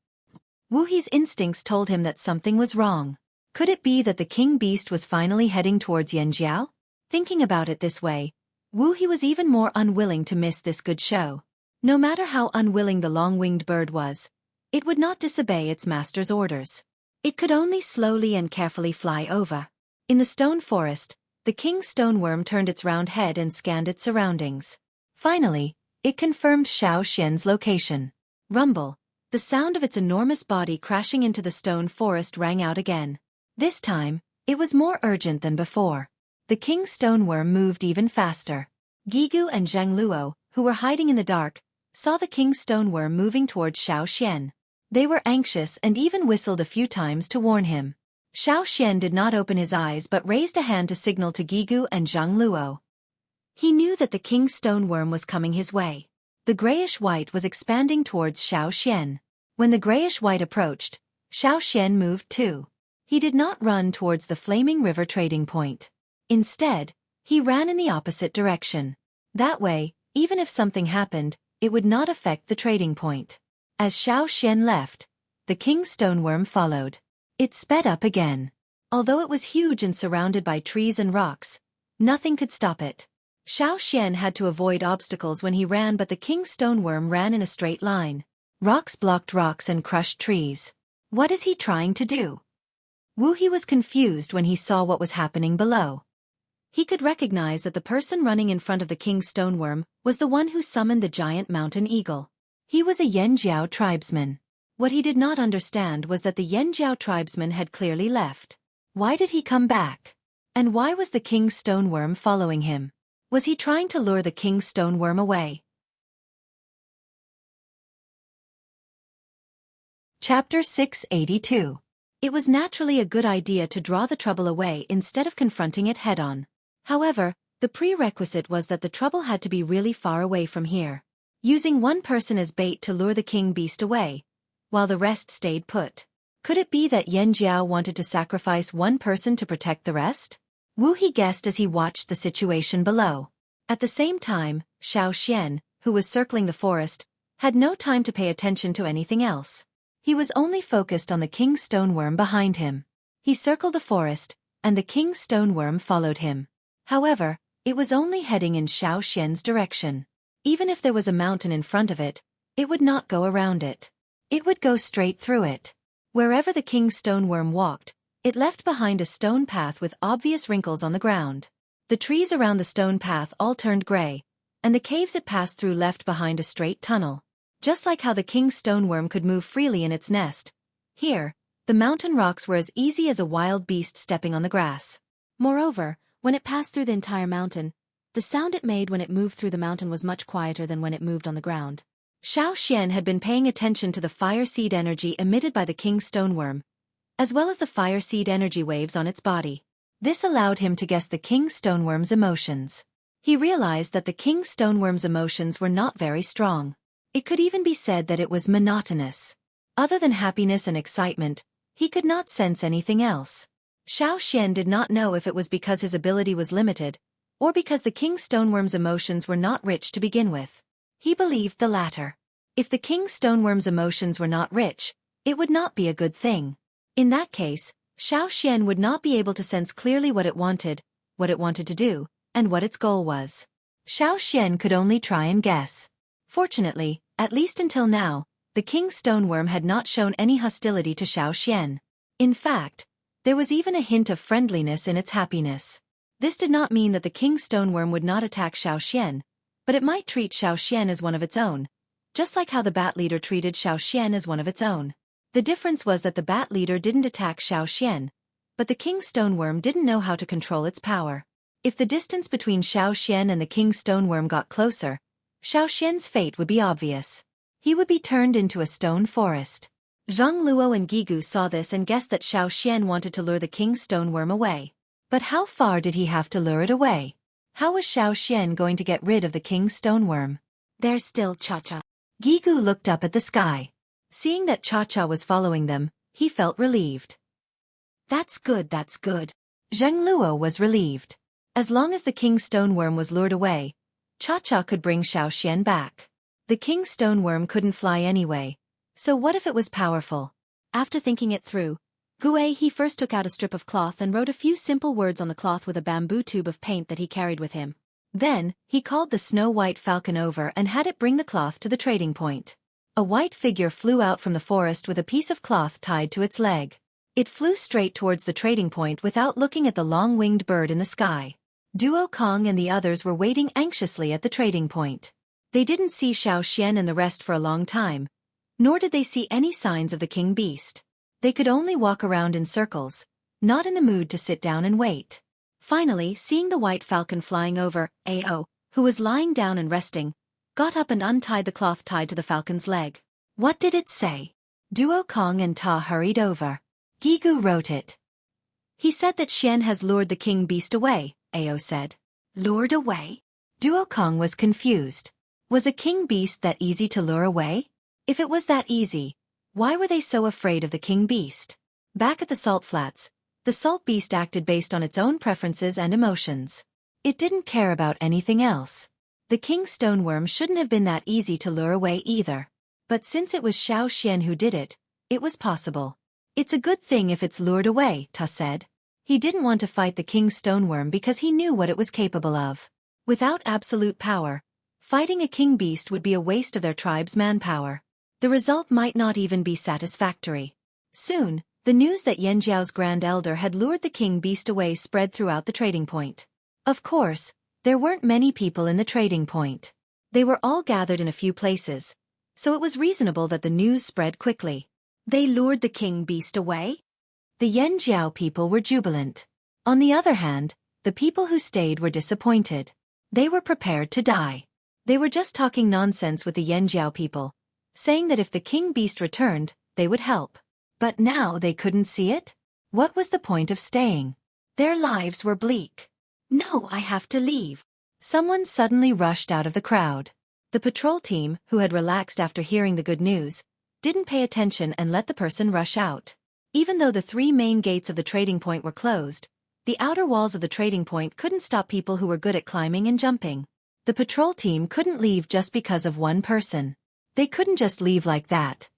Wu-He's instincts told him that something was wrong. Could it be that the king beast was finally heading towards Yanjiao? Thinking about it this way, Wu-He was even more unwilling to miss this good show. No matter how unwilling the long-winged bird was, it would not disobey its master's orders. It could only slowly and carefully fly over. In the stone forest, the king stoneworm turned its round head and scanned its surroundings. Finally, it confirmed Xueqi's location. Rumble. The sound of its enormous body crashing into the stone forest rang out again. This time, it was more urgent than before. The king stoneworm moved even faster. Gigu and Zheng Luo, who were hiding in the dark, saw the king stoneworm moving towards Xueqi. They were anxious and even whistled a few times to warn him. Xiao Xian did not open his eyes but raised a hand to signal to Gigu and Zhang Luo. He knew that the king's stone worm was coming his way. The grayish-white was expanding towards Xiao Xian. When the grayish-white approached, Xiao Xian moved too. He did not run towards the flaming river trading point. Instead, he ran in the opposite direction. That way, even if something happened, it would not affect the trading point. As Xiao Xian left, the king's stoneworm followed. It sped up again. Although it was huge and surrounded by trees and rocks, nothing could stop it. Xiao Xian had to avoid obstacles when he ran, but the king's stoneworm ran in a straight line. Rocks blocked rocks and crushed trees. What is he trying to do? Wu He was confused when he saw what was happening below. He could recognize that the person running in front of the king's stoneworm was the one who summoned the giant mountain eagle. He was a Yanjiao tribesman. What he did not understand was that the Yanjiao tribesman had clearly left. Why did he come back? And why was the king's stoneworm following him? Was he trying to lure the king's stoneworm away? Chapter 682. It was naturally a good idea to draw the trouble away instead of confronting it head-on. However, the prerequisite was that the trouble had to be really far away from here. Using one person as bait to lure the king beast away, while the rest stayed put. Could it be that Yan Jiao wanted to sacrifice one person to protect the rest? Wu He guessed as he watched the situation below. At the same time, Xiao Xian, who was circling the forest, had no time to pay attention to anything else. He was only focused on the king's stoneworm behind him. He circled the forest, and the king's stoneworm followed him. However, it was only heading in Xiao Xian's direction. Even if there was a mountain in front of it, it would not go around it. It would go straight through it. Wherever the king's stoneworm walked, it left behind a stone path with obvious wrinkles on the ground. The trees around the stone path all turned gray, and the caves it passed through left behind a straight tunnel. Just like how the king's stoneworm could move freely in its nest, here, the mountain rocks were as easy as a wild beast stepping on the grass. Moreover, when it passed through the entire mountain, the sound it made when it moved through the mountain was much quieter than when it moved on the ground. Xiao Xian had been paying attention to the fire seed energy emitted by the king's stoneworm, as well as the fire seed energy waves on its body. This allowed him to guess the king's stoneworm's emotions. He realized that the king's stoneworm's emotions were not very strong. It could even be said that it was monotonous. Other than happiness and excitement, he could not sense anything else. Xiao Xian did not know if it was because his ability was limited, or because the king's stoneworm's emotions were not rich to begin with. He believed the latter. If the king's stoneworm's emotions were not rich, it would not be a good thing. In that case, Xiao Xian would not be able to sense clearly what it wanted to do, and what its goal was. Xiao Xian could only try and guess. Fortunately, at least until now, the king's stoneworm had not shown any hostility to Xiao Xian. In fact, there was even a hint of friendliness in its happiness. This did not mean that the king's stoneworm would not attack Xiao Xian, but it might treat Xiao Xian as one of its own, just like how the bat leader treated Xiao Xian as one of its own. The difference was that the bat leader didn't attack Xiao Xian, but the king's stoneworm didn't know how to control its power. If the distance between Xiao Xian and the king's stoneworm got closer, Xiao Xian's fate would be obvious. He would be turned into a stone forest. Zhang Luo and Gigu saw this and guessed that Xiao Xian wanted to lure the king's stoneworm away. But how far did he have to lure it away? How was Xiao Xian going to get rid of the king's stoneworm? There's still Cha-Cha. Gigu looked up at the sky. Seeing that Cha-Cha was following them, he felt relieved. That's good, that's good. Zhang Luo was relieved. As long as the king's stoneworm was lured away, Cha-Cha could bring Xiao Xian back. The king's stoneworm couldn't fly anyway, so what if it was powerful? After thinking it through, He first took out a strip of cloth and wrote a few simple words on the cloth with a bamboo tube of paint that he carried with him. Then, he called the snow-white falcon over and had it bring the cloth to the trading point. A white figure flew out from the forest with a piece of cloth tied to its leg. It flew straight towards the trading point without looking at the long-winged bird in the sky. Duo Kong and the others were waiting anxiously at the trading point. They didn't see Xiao Xian and the rest for a long time, nor did they see any signs of the king beast. They could only walk around in circles, not in the mood to sit down and wait. Finally, seeing the white falcon flying over, Ao, who was lying down and resting, got up and untied the cloth tied to the falcon's leg. What did it say? Duo Kong and Ta hurried over. Gigu wrote it. He said that Xian has lured the king beast away, Ao said. Lured away? Duo Kong was confused. Was a king beast that easy to lure away? If it was that easy, why were they so afraid of the king beast? Back at the salt flats, the salt beast acted based on its own preferences and emotions. It didn't care about anything else. The king stoneworm shouldn't have been that easy to lure away either. But since it was Xiao Xian who did it, it was possible. It's a good thing if it's lured away, Ta said. He didn't want to fight the king stoneworm because he knew what it was capable of. Without absolute power, fighting a king beast would be a waste of their tribe's manpower. The result might not even be satisfactory. Soon, the news that Yanjiao's Grand Elder had lured the king beast away spread throughout the trading point. Of course, there weren't many people in the trading point. They were all gathered in a few places, so it was reasonable that the news spread quickly. They lured the king beast away? The Yanjiao people were jubilant. On the other hand, the people who stayed were disappointed. They were prepared to die. They were just talking nonsense with the Yanjiao people, saying that if the king beast returned, they would help. But now they couldn't see it? What was the point of staying? Their lives were bleak. No, I have to leave. Someone suddenly rushed out of the crowd. The patrol team, who had relaxed after hearing the good news, didn't pay attention and let the person rush out. Even though the 3 main gates of the trading point were closed, the outer walls of the trading point couldn't stop people who were good at climbing and jumping. The patrol team couldn't leave just because of one person. They couldn't just leave like that.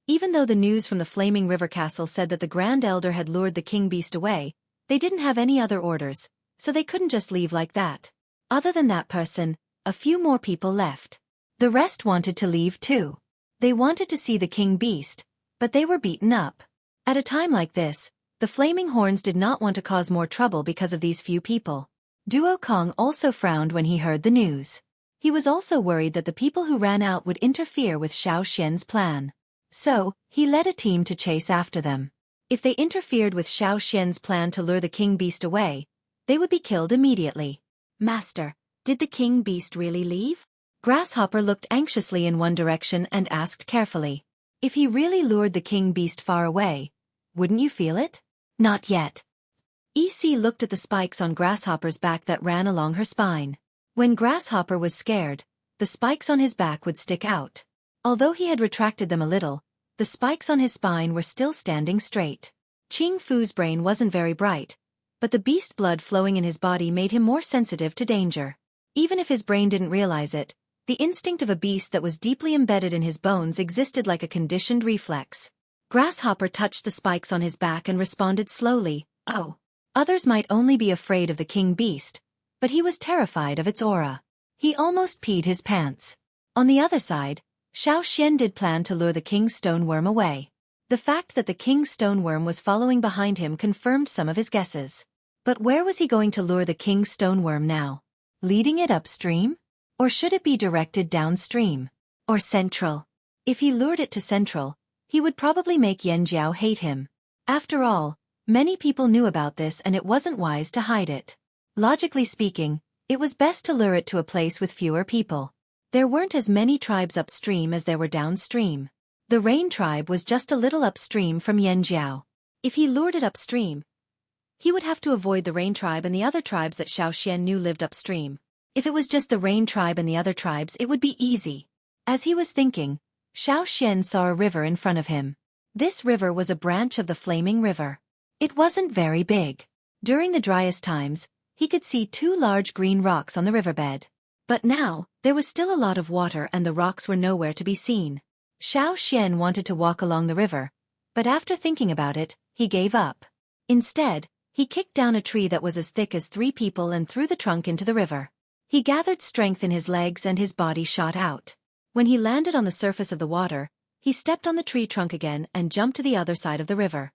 Even though the news from the Flaming River Castle said that the Grand Elder had lured the king beast away, they didn't have any other orders, so they couldn't just leave like that. Other than that person, a few more people left. The rest wanted to leave too. They wanted to see the king beast, but they were beaten up. At a time like this, the Flaming Horns did not want to cause more trouble because of these few people. Duo Kong also frowned when he heard the news. He was also worried that the people who ran out would interfere with Xiao Xian's plan. So, he led a team to chase after them. If they interfered with Xiao Xian's plan to lure the king beast away, they would be killed immediately. Master, did the king beast really leave? Grasshopper looked anxiously in one direction and asked carefully. If he really lured the king beast far away, wouldn't you feel it? Not yet. EC looked at the spikes on Grasshopper's back that ran along her spine. When Grasshopper was scared, the spikes on his back would stick out. Although he had retracted them a little, the spikes on his spine were still standing straight. Qing Fu's brain wasn't very bright, but the beast blood flowing in his body made him more sensitive to danger. Even if his brain didn't realize it, the instinct of a beast that was deeply embedded in his bones existed like a conditioned reflex. Grasshopper touched the spikes on his back and responded slowly, "Oh." Others might only be afraid of the king beast, but he was terrified of its aura. He almost peed his pants. On the other side, Xiao Xian did plan to lure the king stoneworm away. The fact that the king stoneworm was following behind him confirmed some of his guesses. But where was he going to lure the king stoneworm now? Leading it upstream? Or should it be directed downstream? Or central? If he lured it to central, he would probably make Yanjiao hate him. After all, many people knew about this and it wasn't wise to hide it. Logically speaking, it was best to lure it to a place with fewer people. There weren't as many tribes upstream as there were downstream. The Rain tribe was just a little upstream from Yanjiao. If he lured it upstream, he would have to avoid the Rain tribe and the other tribes that Xiao Xian knew lived upstream. If it was just the Rain tribe and the other tribes, it would be easy. As he was thinking, Xiao Xian saw a river in front of him. This river was a branch of the Flaming River. It wasn't very big. During the driest times, he could see 2 large green rocks on the riverbed. But now, there was still a lot of water and the rocks were nowhere to be seen. Xiao Xian wanted to walk along the river, but after thinking about it, he gave up. Instead, he kicked down a tree that was as thick as 3 people and threw the trunk into the river. He gathered strength in his legs and his body shot out. When he landed on the surface of the water, he stepped on the tree trunk again and jumped to the other side of the river.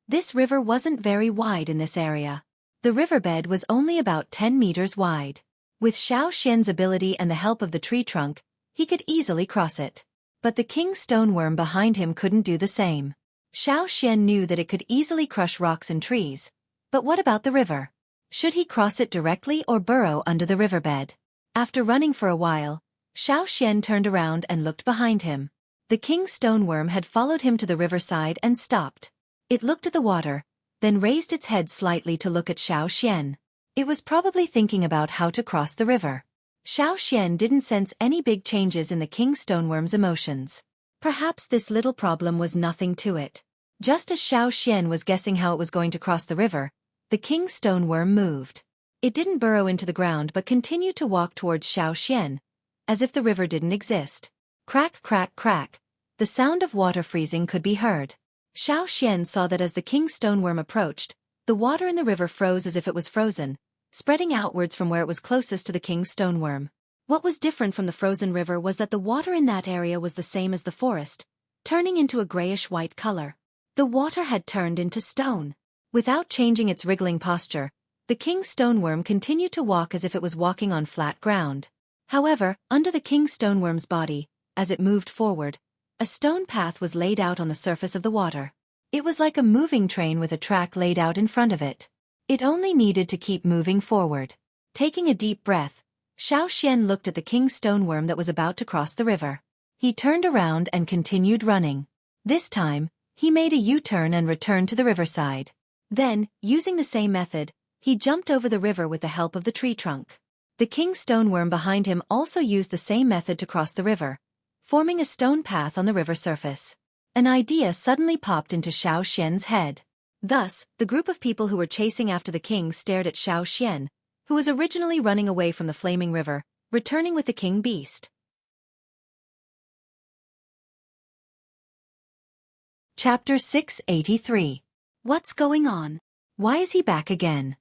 This river wasn't very wide in this area. The riverbed was only about 10 meters wide. With Xiao Xian's ability and the help of the tree trunk, he could easily cross it. But the king stoneworm behind him couldn't do the same. Xiao Xian knew that it could easily crush rocks and trees. But what about the river? Should he cross it directly or burrow under the riverbed? After running for a while, Xiao Xian turned around and looked behind him. The king stoneworm had followed him to the riverside and stopped. It looked at the water, then raised its head slightly to look at Xueqi. It was probably thinking about how to cross the river. Xueqi didn't sense any big changes in the king stoneworm's emotions. Perhaps this little problem was nothing to it. Just as Xueqi was guessing how it was going to cross the river, the king stoneworm moved. It didn't burrow into the ground but continued to walk towards Xueqi, as if the river didn't exist. Crack, crack, crack. The sound of water freezing could be heard. Xueqi saw that as the king stoneworm approached, the water in the river froze as if it was frozen, spreading outwards from where it was closest to the king stoneworm. What was different from the frozen river was that the water in that area was the same as the forest, turning into a grayish-white color. The water had turned into stone. Without changing its wriggling posture, the king stoneworm continued to walk as if it was walking on flat ground. However, under the king stoneworm's body, as it moved forward, a stone path was laid out on the surface of the water. It was like a moving train with a track laid out in front of it. It only needed to keep moving forward. Taking a deep breath, Xueqi looked at the king stoneworm that was about to cross the river. He turned around and continued running. This time, he made a U-turn and returned to the riverside. Then, using the same method, he jumped over the river with the help of the tree trunk. The king stoneworm behind him also used the same method to cross the river, forming a stone path on the river surface. An idea suddenly popped into Xueqi's head. Thus, the group of people who were chasing after the king stared at Xueqi, who was originally running away from the flaming river, returning with the king beast. Chapter 683. What's going on? Why is he back again?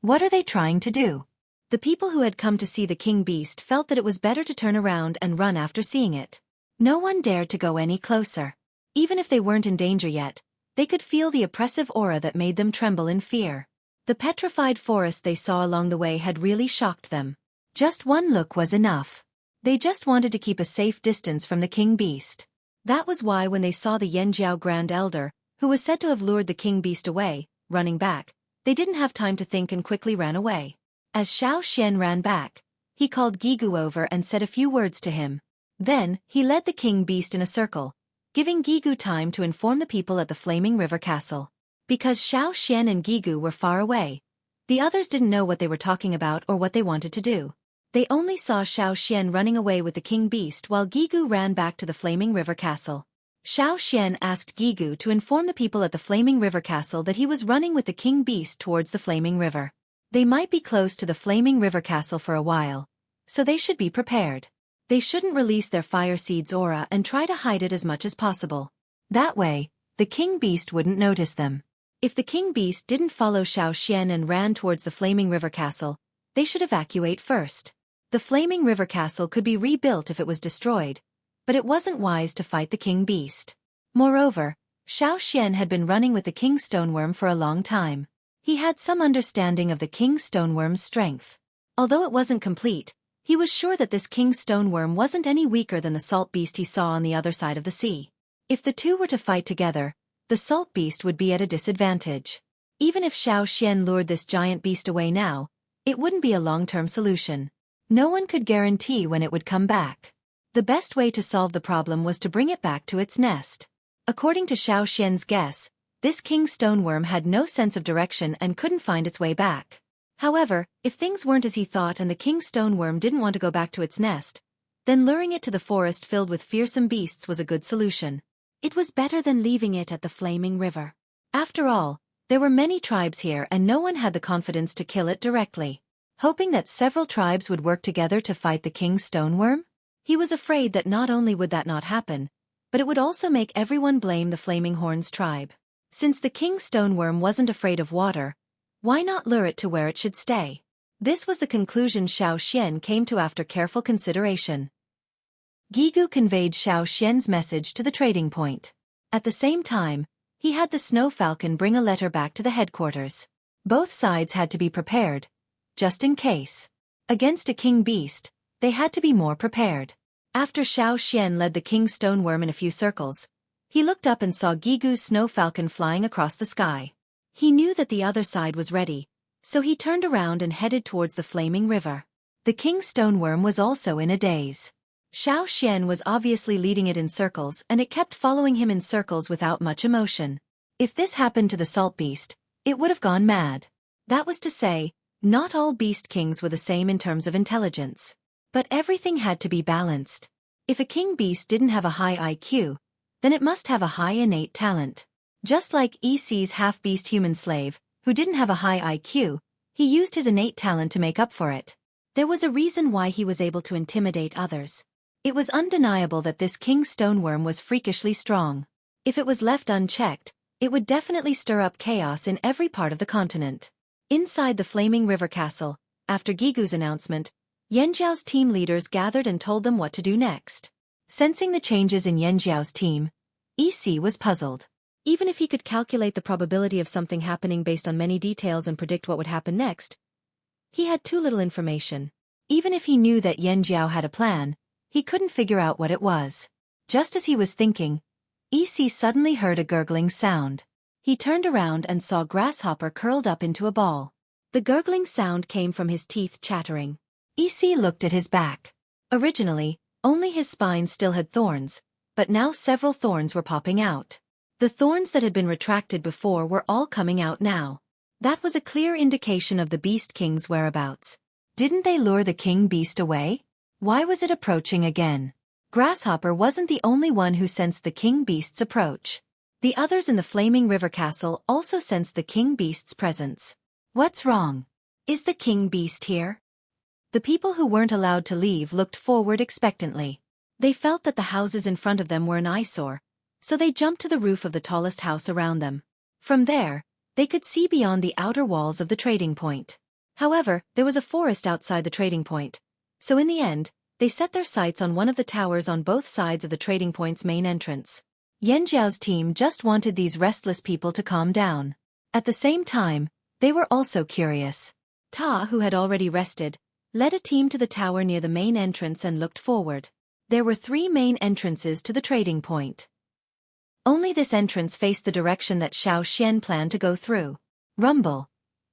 What are they trying to do? The people who had come to see the king beast felt that it was better to turn around and run after seeing it. No one dared to go any closer. Even if they weren't in danger yet, they could feel the oppressive aura that made them tremble in fear. The petrified forest they saw along the way had really shocked them. Just one look was enough. They just wanted to keep a safe distance from the king beast. That was why when they saw the Yanjiao Grand Elder, who was said to have lured the king beast away, running back, they didn't have time to think and quickly ran away. As Xueqi ran back, he called Gigu over and said a few words to him. Then, he led the king beast in a circle, giving Gigu time to inform the people at the Flaming River Castle. Because Xueqi and Gigu were far away, the others didn't know what they were talking about or what they wanted to do. They only saw Xueqi running away with the king beast while Gigu ran back to the Flaming River Castle. Xueqi asked Gigu to inform the people at the Flaming River Castle that he was running with the king beast towards the Flaming River. They might be close to the Flaming River Castle for a while, so they should be prepared. They shouldn't release their fire seed's aura and try to hide it as much as possible. That way, the king beast wouldn't notice them. If the king beast didn't follow Xueqi and ran towards the Flaming River Castle, they should evacuate first. The Flaming River Castle could be rebuilt if it was destroyed, but it wasn't wise to fight the king beast. Moreover, Xueqi had been running with the king stoneworm for a long time. He had some understanding of the king stoneworm's strength. Although it wasn't complete, he was sure that this king stoneworm wasn't any weaker than the salt beast he saw on the other side of the sea. If the two were to fight together, the salt beast would be at a disadvantage. Even if Xueqi lured this giant beast away now, it wouldn't be a long-term solution. No one could guarantee when it would come back. The best way to solve the problem was to bring it back to its nest. According to Xueqi's guess, this king stoneworm had no sense of direction and couldn't find its way back. However, if things weren't as he thought and the king stoneworm didn't want to go back to its nest, then luring it to the forest filled with fearsome beasts was a good solution. It was better than leaving it at the Flaming River. After all, there were many tribes here and no one had the confidence to kill it directly. Hoping that several tribes would work together to fight the king stoneworm, he was afraid that not only would that not happen, but it would also make everyone blame the Flaming Horns tribe. Since the king stoneworm wasn't afraid of water, why not lure it to where it should stay? This was the conclusion Xueqi came to after careful consideration. Gigu conveyed Xueqi's message to the trading point. At the same time, he had the snow falcon bring a letter back to the headquarters. Both sides had to be prepared, just in case. Against a king beast, they had to be more prepared. After Xueqi led the king stoneworm in a few circles, he looked up and saw Gigu's snow falcon flying across the sky. He knew that the other side was ready, so he turned around and headed towards the Flaming River. The king stoneworm was also in a daze. Xiao Xian was obviously leading it in circles and it kept following him in circles without much emotion. If this happened to the salt beast, it would have gone mad. That was to say, not all beast kings were the same in terms of intelligence. But everything had to be balanced. If a king beast didn't have a high IQ, then it must have a high innate talent. Just like EC's half-beast human slave, who didn't have a high IQ, he used his innate talent to make up for it. There was a reason why he was able to intimidate others. It was undeniable that this king stoneworm was freakishly strong. If it was left unchecked, it would definitely stir up chaos in every part of the continent. Inside the Flaming River Castle, after Gigu's announcement, Yanjiao's team leaders gathered and told them what to do next. Sensing the changes in Yanjiao's team, EC was puzzled. Even if he could calculate the probability of something happening based on many details and predict what would happen next, he had too little information. Even if he knew that Yanjiao had a plan, he couldn't figure out what it was. Just as he was thinking, EC suddenly heard a gurgling sound. He turned around and saw Grasshopper curled up into a ball. The gurgling sound came from his teeth chattering. EC looked at his back. Originally, only his spine still had thorns, but now several thorns were popping out. The thorns that had been retracted before were all coming out now. That was a clear indication of the Beast King's whereabouts. Didn't they lure the King Beast away? Why was it approaching again? Grasshopper wasn't the only one who sensed the King Beast's approach. The others in the Flaming River Castle also sensed the King Beast's presence. What's wrong? Is the King Beast here? The people who weren't allowed to leave looked forward expectantly. They felt that the houses in front of them were an eyesore, so they jumped to the roof of the tallest house around them. From there, they could see beyond the outer walls of the trading point. However, there was a forest outside the trading point, so in the end, they set their sights on one of the towers on both sides of the trading point's main entrance. Yanjiao's team just wanted these restless people to calm down. At the same time, they were also curious. Ta, who had already rested, led a team to the tower near the main entrance and looked forward. There were 3 main entrances to the trading point. Only this entrance faced the direction that Xiao Xian planned to go through. Rumble.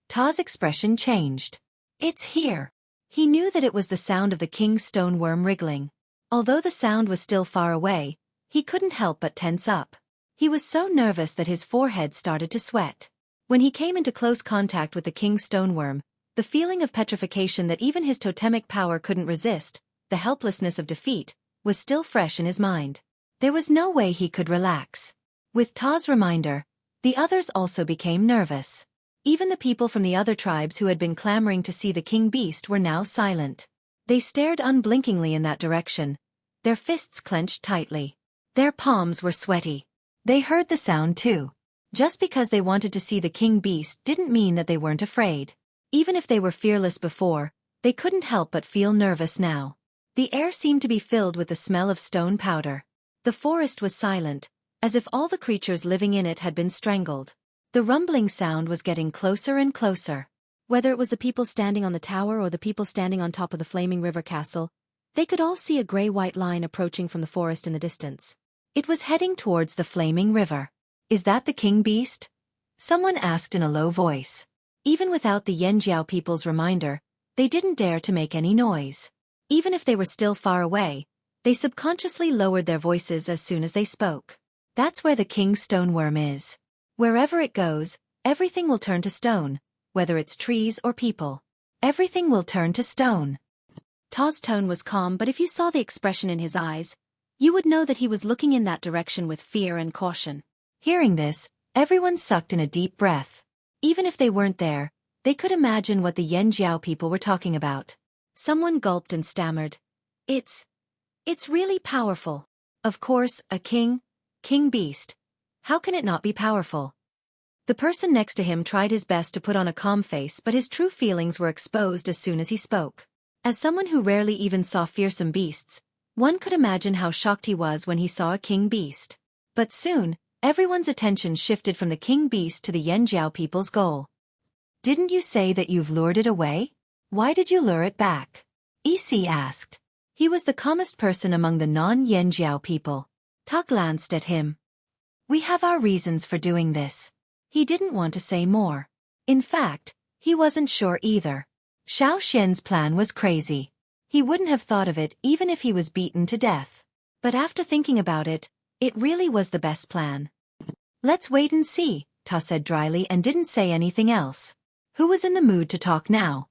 Ta's expression changed. It's here. He knew that it was the sound of the king's stoneworm wriggling. Although the sound was still far away, he couldn't help but tense up. He was so nervous that his forehead started to sweat. When he came into close contact with the king's stoneworm, the feeling of petrification that even his totemic power couldn't resist, the helplessness of defeat, was still fresh in his mind. There was no way he could relax. With Ta's reminder, the others also became nervous. Even the people from the other tribes who had been clamoring to see the king beast were now silent. They stared unblinkingly in that direction, their fists clenched tightly. Their palms were sweaty. They heard the sound too. Just because they wanted to see the king beast didn't mean that they weren't afraid. Even if they were fearless before, they couldn't help but feel nervous now. The air seemed to be filled with the smell of stone powder. The forest was silent, as if all the creatures living in it had been strangled. The rumbling sound was getting closer and closer. Whether it was the people standing on the tower or the people standing on top of the Flaming River Castle, they could all see a gray-white line approaching from the forest in the distance. It was heading towards the Flaming River. Is that the king beast? Someone asked in a low voice. Even without the Yanjiao people's reminder, they didn't dare to make any noise. Even if they were still far away, they subconsciously lowered their voices as soon as they spoke. That's where the king's stoneworm is. Wherever it goes, everything will turn to stone, whether it's trees or people. Everything will turn to stone. Ta's tone was calm, but if you saw the expression in his eyes, you would know that he was looking in that direction with fear and caution. Hearing this, everyone sucked in a deep breath. Even if they weren't there, they could imagine what the Yanjiao people were talking about. Someone gulped and stammered. It's really powerful. Of course, a king beast. How can it not be powerful? The person next to him tried his best to put on a calm face, but his true feelings were exposed as soon as he spoke. As someone who rarely even saw fearsome beasts, one could imagine how shocked he was when he saw a king beast. But soon, everyone's attention shifted from the king beast to the Yanjiao people's goal. Didn't you say that you've lured it away? Why did you lure it back? EC asked. He was the calmest person among the non-Yanjiao people. Ta glanced at him. We have our reasons for doing this. He didn't want to say more. In fact, he wasn't sure either. Xiao Xian's plan was crazy. He wouldn't have thought of it even if he was beaten to death. But after thinking about it, it really was the best plan. Let's wait and see, Ta said dryly and didn't say anything else. Who was in the mood to talk now?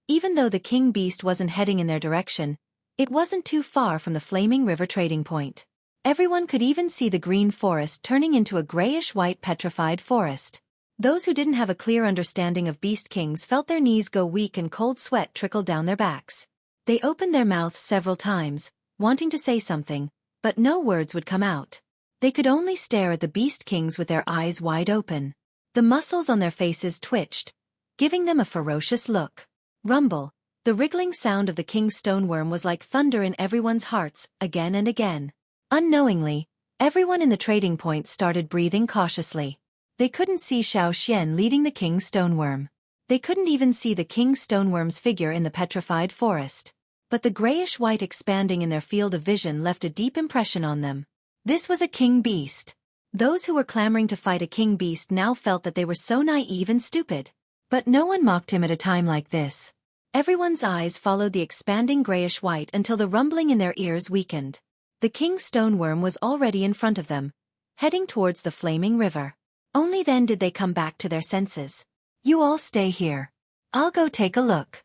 Even though the king beast wasn't heading in their direction, it wasn't too far from the flaming river trading point. Everyone could even see the green forest turning into a grayish-white petrified forest. Those who didn't have a clear understanding of beast kings felt their knees go weak and cold sweat trickle down their backs. They opened their mouths several times, wanting to say something, but no words would come out. They could only stare at the beast kings with their eyes wide open. The muscles on their faces twitched, giving them a ferocious look. Rumble, the wriggling sound of the king's stoneworm was like thunder in everyone's hearts, again and again. Unknowingly, everyone in the trading point started breathing cautiously. They couldn't see Xueqi leading the king's stoneworm. They couldn't even see the king's stoneworm's figure in the petrified forest. But the grayish-white expanding in their field of vision left a deep impression on them. This was a king beast. Those who were clamoring to fight a king beast now felt that they were so naive and stupid. But no one mocked him at a time like this. Everyone's eyes followed the expanding grayish-white until the rumbling in their ears weakened. The king's stoneworm was already in front of them, heading towards the flaming river. Only then did they come back to their senses. You all stay here. I'll go take a look.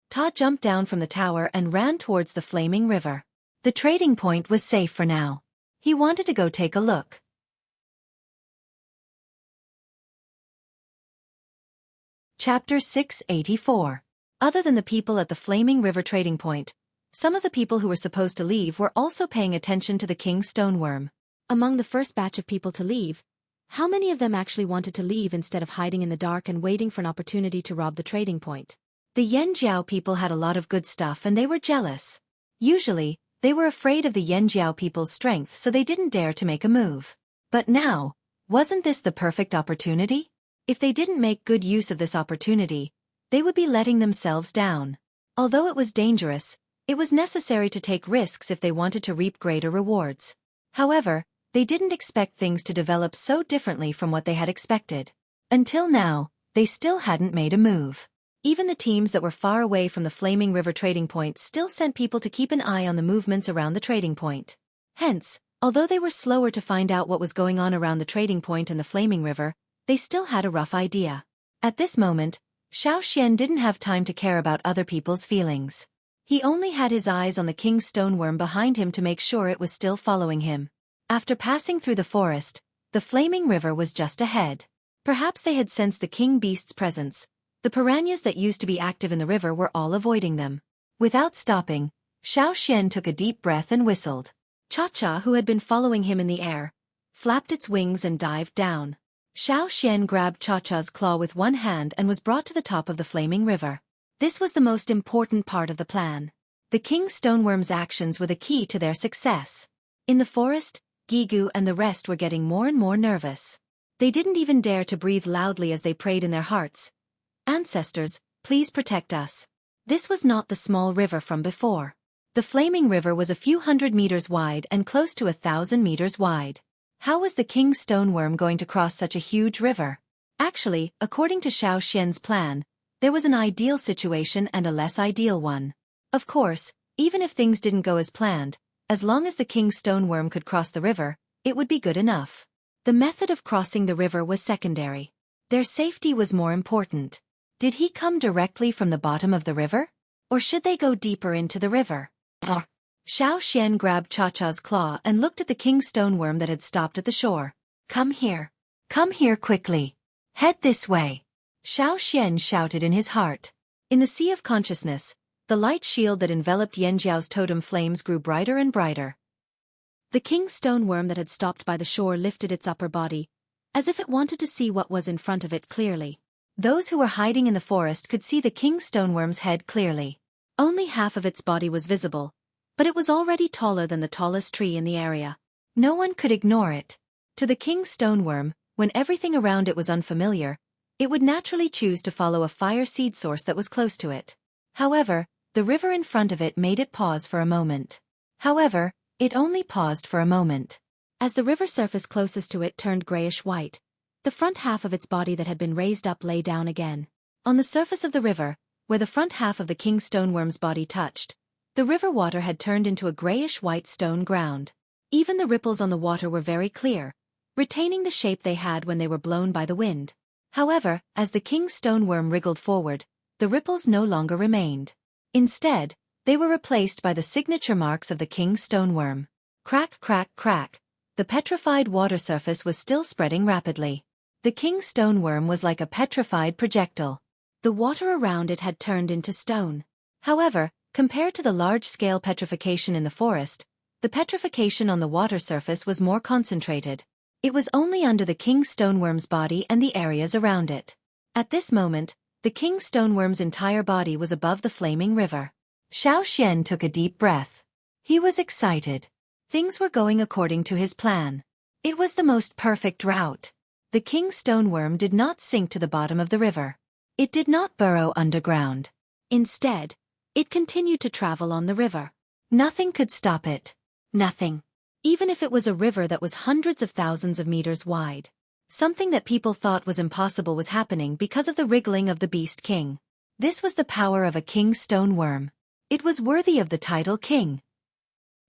Ta jumped down from the tower and ran towards the flaming river. The trading point was safe for now. He wanted to go take a look. Chapter 684. Other than the people at the flaming river trading point, some of the people who were supposed to leave were also paying attention to the king's stoneworm. Among the first batch of people to leave, how many of them actually wanted to leave instead of hiding in the dark and waiting for an opportunity to rob the trading point? The Yanjiao people had a lot of good stuff and they were jealous. Usually, they were afraid of the Yanjiao people's strength so they didn't dare to make a move. But now, wasn't this the perfect opportunity? If they didn't make good use of this opportunity, they would be letting themselves down. Although it was dangerous, it was necessary to take risks if they wanted to reap greater rewards. However, they didn't expect things to develop so differently from what they had expected. Until now, they still hadn't made a move. Even the teams that were far away from the flaming river trading point still sent people to keep an eye on the movements around the trading point. Hence, although they were slower to find out what was going on around the trading point and the flaming river, they still had a rough idea. At this moment, Xueqi didn't have time to care about other people's feelings. He only had his eyes on the king's stoneworm behind him to make sure it was still following him. After passing through the forest, the flaming river was just ahead. Perhaps they had sensed the king beast's presence. The piranhas that used to be active in the river were all avoiding them. Without stopping, Xueqi took a deep breath and whistled. Cha-Cha, who had been following him in the air, flapped its wings and dived down. Xueqi grabbed Cha-Cha's claw with one hand and was brought to the top of the flaming river. This was the most important part of the plan. The king's stoneworm's actions were the key to their success. In the forest, Gigu and the rest were getting more and more nervous. They didn't even dare to breathe loudly as they prayed in their hearts. Ancestors, please protect us. This was not the small river from before. The flaming river was a few hundred meters wide and close to 1,000 meters wide. How was the king's stoneworm going to cross such a huge river? Actually, according to Xueqi's plan, there was an ideal situation and a less ideal one. Of course, even if things didn't go as planned, as long as the king's stoneworm could cross the river, it would be good enough. The method of crossing the river was secondary. Their safety was more important. Did he come directly from the bottom of the river? Or should they go deeper into the river? Xueqi grabbed Cha-Cha's claw and looked at the king's stoneworm that had stopped at the shore. Come here. Come here quickly. Head this way. Xueqi shouted in his heart. In the sea of consciousness, the light shield that enveloped Yanjiao's totem flames grew brighter and brighter. The king's stoneworm that had stopped by the shore lifted its upper body, as if it wanted to see what was in front of it clearly. Those who were hiding in the forest could see the king's stoneworm's head clearly. Only half of its body was visible, but it was already taller than the tallest tree in the area. No one could ignore it. To the king's stoneworm, when everything around it was unfamiliar, it would naturally choose to follow a fire seed source that was close to it. However, the river in front of it made it pause for a moment. However, it only paused for a moment. As the river surface closest to it turned grayish-white, the front half of its body that had been raised up lay down again. On the surface of the river, where the front half of the king stoneworm's body touched, the river water had turned into a grayish-white stone ground. Even the ripples on the water were very clear, retaining the shape they had when they were blown by the wind. However, as the king stoneworm wriggled forward, the ripples no longer remained. Instead, they were replaced by the signature marks of the king stoneworm. Crack, crack, crack. The petrified water surface was still spreading rapidly. The king stoneworm was like a petrified projectile. The water around it had turned into stone. However, compared to the large-scale petrification in the forest, the petrification on the water surface was more concentrated. It was only under the king stoneworm's body and the areas around it. At this moment, the king stoneworm's entire body was above the flaming river. Xueqi took a deep breath. He was excited. Things were going according to his plan. It was the most perfect route. The king stoneworm did not sink to the bottom of the river. It did not burrow underground. Instead, it continued to travel on the river. Nothing could stop it. Nothing. Even if it was a river that was hundreds of thousands of meters wide. Something that people thought was impossible was happening because of the wriggling of the beast king. This was the power of a king stoneworm. It was worthy of the title king.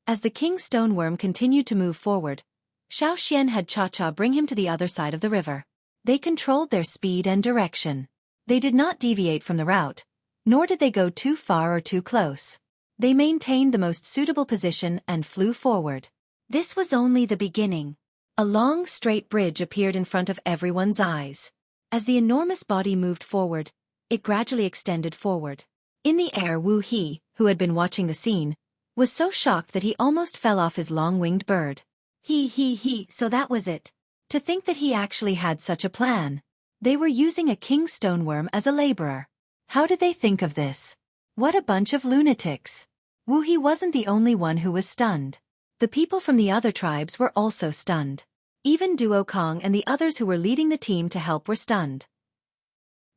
As the king stoneworm continued to move forward, Xueqi had Cha-Cha bring him to the other side of the river. They controlled their speed and direction. They did not deviate from the route, nor did they go too far or too close. They maintained the most suitable position and flew forward. This was only the beginning. A long, straight bridge appeared in front of everyone's eyes. As the enormous body moved forward, it gradually extended forward. In the air, Wu He, who had been watching the scene, was so shocked that he almost fell off his long-winged bird. He, so that was it. To think that he actually had such a plan. They were using a king stoneworm as a laborer. How did they think of this? What a bunch of lunatics. Wu He wasn't the only one who was stunned. The people from the other tribes were also stunned. Even Duo Kong and the others who were leading the team to help were stunned.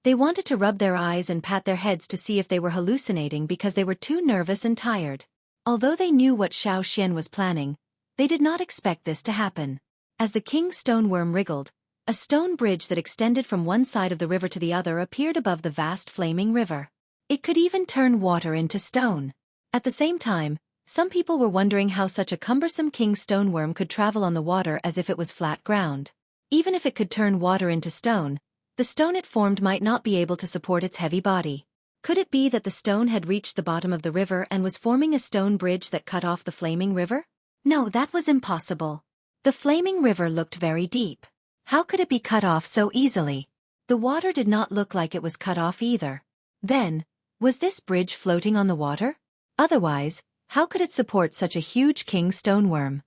They wanted to rub their eyes and pat their heads to see if they were hallucinating because they were too nervous and tired. Although they knew what Xueqi was planning, they did not expect this to happen. As the king stoneworm wriggled, a stone bridge that extended from one side of the river to the other appeared above the vast flaming river. It could even turn water into stone. At the same time, some people were wondering how such a cumbersome king stoneworm could travel on the water as if it was flat ground. Even if it could turn water into stone, the stone it formed might not be able to support its heavy body. Could it be that the stone had reached the bottom of the river and was forming a stone bridge that cut off the flaming river? No, that was impossible. The flaming river looked very deep. How could it be cut off so easily? The water did not look like it was cut off either. Then, was this bridge floating on the water? Otherwise, how could it support such a huge king stoneworm?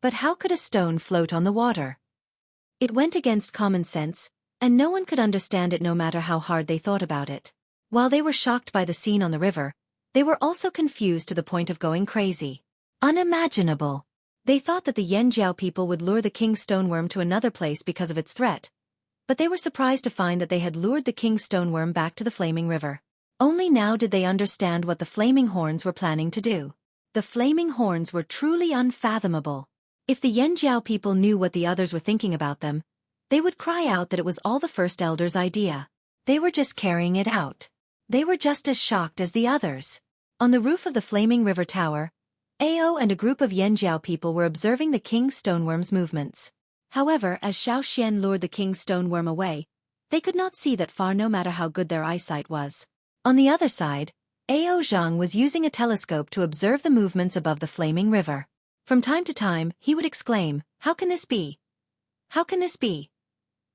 But how could a stone float on the water? It went against common sense, and no one could understand it no matter how hard they thought about it. While they were shocked by the scene on the river, they were also confused to the point of going crazy. Unimaginable. They thought that the Yanjiao people would lure the king stoneworm to another place because of its threat, but they were surprised to find that they had lured the king stoneworm back to the flaming river. Only now did they understand what the flaming horns were planning to do. The flaming horns were truly unfathomable. If the Yanjiao people knew what the others were thinking about them, they would cry out that it was all the first elder's idea. They were just carrying it out. They were just as shocked as the others. On the roof of the flaming river tower, Ao and a group of Yanjiao people were observing the king stoneworm's movements. However, as Xueqi lured the king stoneworm away, they could not see that far no matter how good their eyesight was. On the other side, Ao Zhang was using a telescope to observe the movements above the flaming river. From time to time, he would exclaim, "How can this be? How can this be?"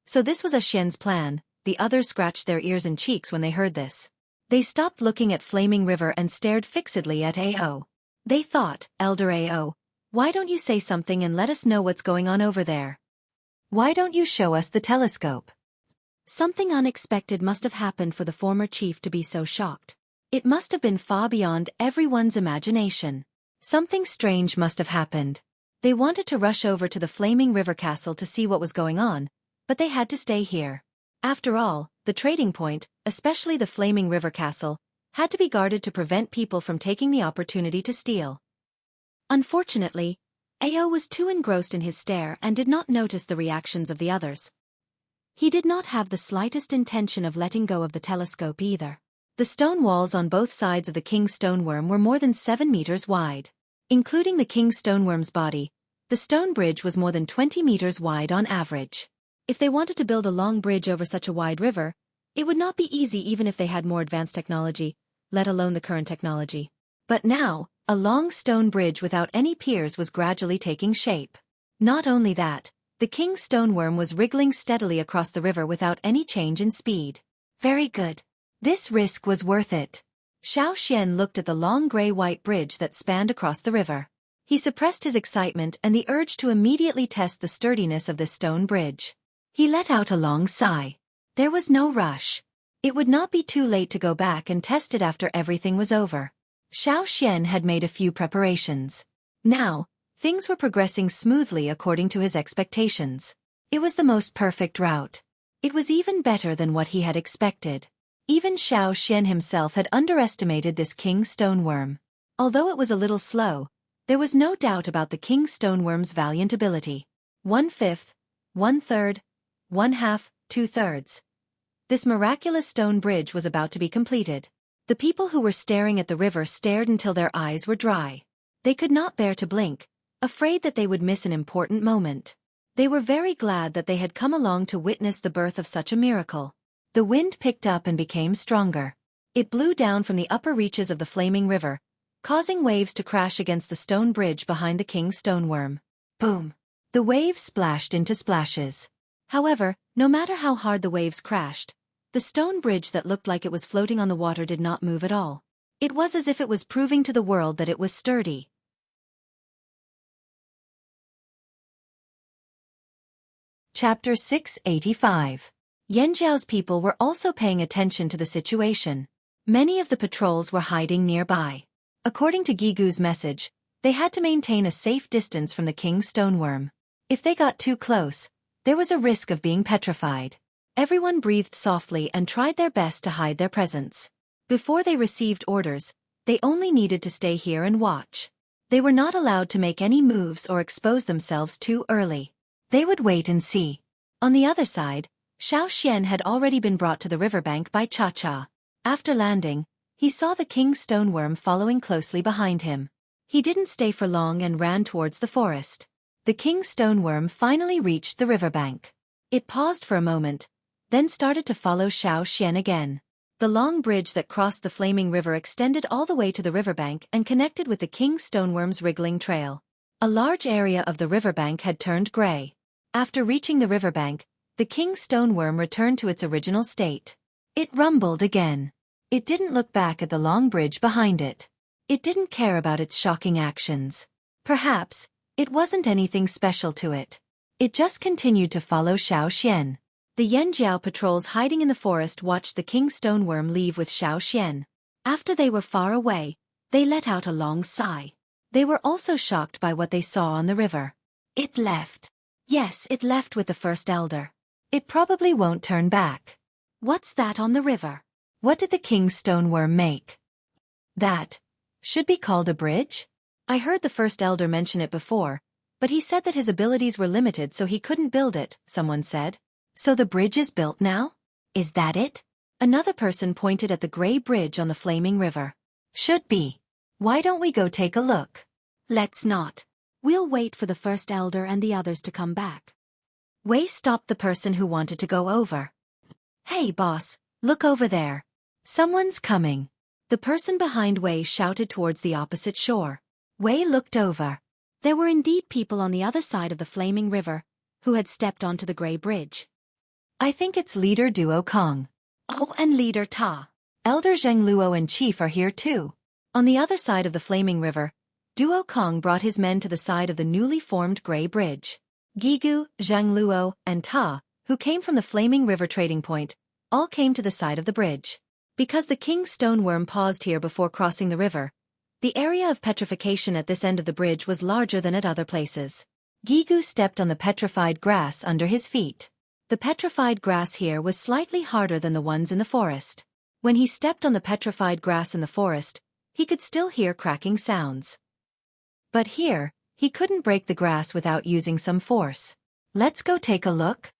So this was Xian's plan. The others scratched their ears and cheeks when they heard this. They stopped looking at flaming river and stared fixedly at Ao. They thought, "Elder Ao, why don't you say something and let us know what's going on over there? Why don't you show us the telescope?" Something unexpected must have happened for the former chief to be so shocked. It must have been far beyond everyone's imagination. Something strange must have happened. They wanted to rush over to the flaming river castle to see what was going on, but they had to stay here. After all, the trading point, especially the flaming river castle, had to be guarded to prevent people from taking the opportunity to steal. Unfortunately, Ao was too engrossed in his stare and did not notice the reactions of the others. He did not have the slightest intention of letting go of the telescope either. The stone walls on both sides of the king's stoneworm were more than 7 meters wide. Including the king's stoneworm's body, the stone bridge was more than 20 meters wide on average. If they wanted to build a long bridge over such a wide river, it would not be easy even if they had more advanced technology, let alone the current technology. But now, a long stone bridge without any piers was gradually taking shape. Not only that, the king's stoneworm was wriggling steadily across the river without any change in speed. Very good. This risk was worth it. Xueqi looked at the long gray-white bridge that spanned across the river. He suppressed his excitement and the urge to immediately test the sturdiness of this stone bridge. He let out a long sigh. There was no rush. It would not be too late to go back and test it after everything was over. Xueqi had made a few preparations. Now, things were progressing smoothly according to his expectations. It was the most perfect route. It was even better than what he had expected. Even Xueqi himself had underestimated this king stoneworm. Although it was a little slow, there was no doubt about the king stoneworm's valiant ability. 1/5, 1/3, 1/2, 2/3. This miraculous stone bridge was about to be completed. The people who were staring at the river stared until their eyes were dry. They could not bear to blink, afraid that they would miss an important moment. They were very glad that they had come along to witness the birth of such a miracle. The wind picked up and became stronger. It blew down from the upper reaches of the flaming river, causing waves to crash against the stone bridge behind the king's stoneworm. Boom! The waves splashed into splashes. However, no matter how hard the waves crashed, the stone bridge that looked like it was floating on the water did not move at all. It was as if it was proving to the world that it was sturdy. Chapter 685. Yanjiao's people were also paying attention to the situation. Many of the patrols were hiding nearby. According to Gigu's message, they had to maintain a safe distance from the king's stoneworm. If they got too close, there was a risk of being petrified. Everyone breathed softly and tried their best to hide their presence. Before they received orders, they only needed to stay here and watch. They were not allowed to make any moves or expose themselves too early. They would wait and see. On the other side, Xueqi had already been brought to the riverbank by Cha-Cha. After landing, he saw the king's stoneworm following closely behind him. He didn't stay for long and ran towards the forest. The king's stoneworm finally reached the riverbank. It paused for a moment, then started to follow Xueqi again. The long bridge that crossed the flaming river extended all the way to the riverbank and connected with the king's stoneworm's wriggling trail. A large area of the riverbank had turned gray. After reaching the riverbank, the king's stoneworm returned to its original state. It rumbled again. It didn't look back at the long bridge behind it. It didn't care about its shocking actions. Perhaps, it wasn't anything special to it. It just continued to follow Xueqi. The Yanjiao patrols hiding in the forest watched the king's stoneworm leave with Xueqi. After they were far away, they let out a long sigh. They were also shocked by what they saw on the river. It left. Yes, it left with the first elder. It probably won't turn back. What's that on the river? What did the king's stoneworm make? That should be called a bridge? I heard the first elder mention it before, but he said that his abilities were limited so he couldn't build it, someone said. So the bridge is built now? Is that it? Another person pointed at the gray bridge on the flaming river. Should be. Why don't we go take a look? Let's not. We'll wait for the first elder and the others to come back. Wei stopped the person who wanted to go over. Hey boss, look over there. Someone's coming. The person behind Wei shouted towards the opposite shore. Wei looked over. There were indeed people on the other side of the flaming river, who had stepped onto the gray bridge. I think it's Leader Duo Kong. Oh, and Leader Ta. Elder Zheng Luo and Chief are here too. On the other side of the flaming river, Duo Kong brought his men to the side of the newly formed gray bridge. Gigu, Zhang Luo, and Ta, who came from the flaming river trading point, all came to the side of the bridge. Because the king's stoneworm paused here before crossing the river, the area of petrification at this end of the bridge was larger than at other places. Gigu stepped on the petrified grass under his feet. The petrified grass here was slightly harder than the ones in the forest. When he stepped on the petrified grass in the forest, he could still hear cracking sounds. But here, he couldn't break the grass without using some force. Let's go take a look?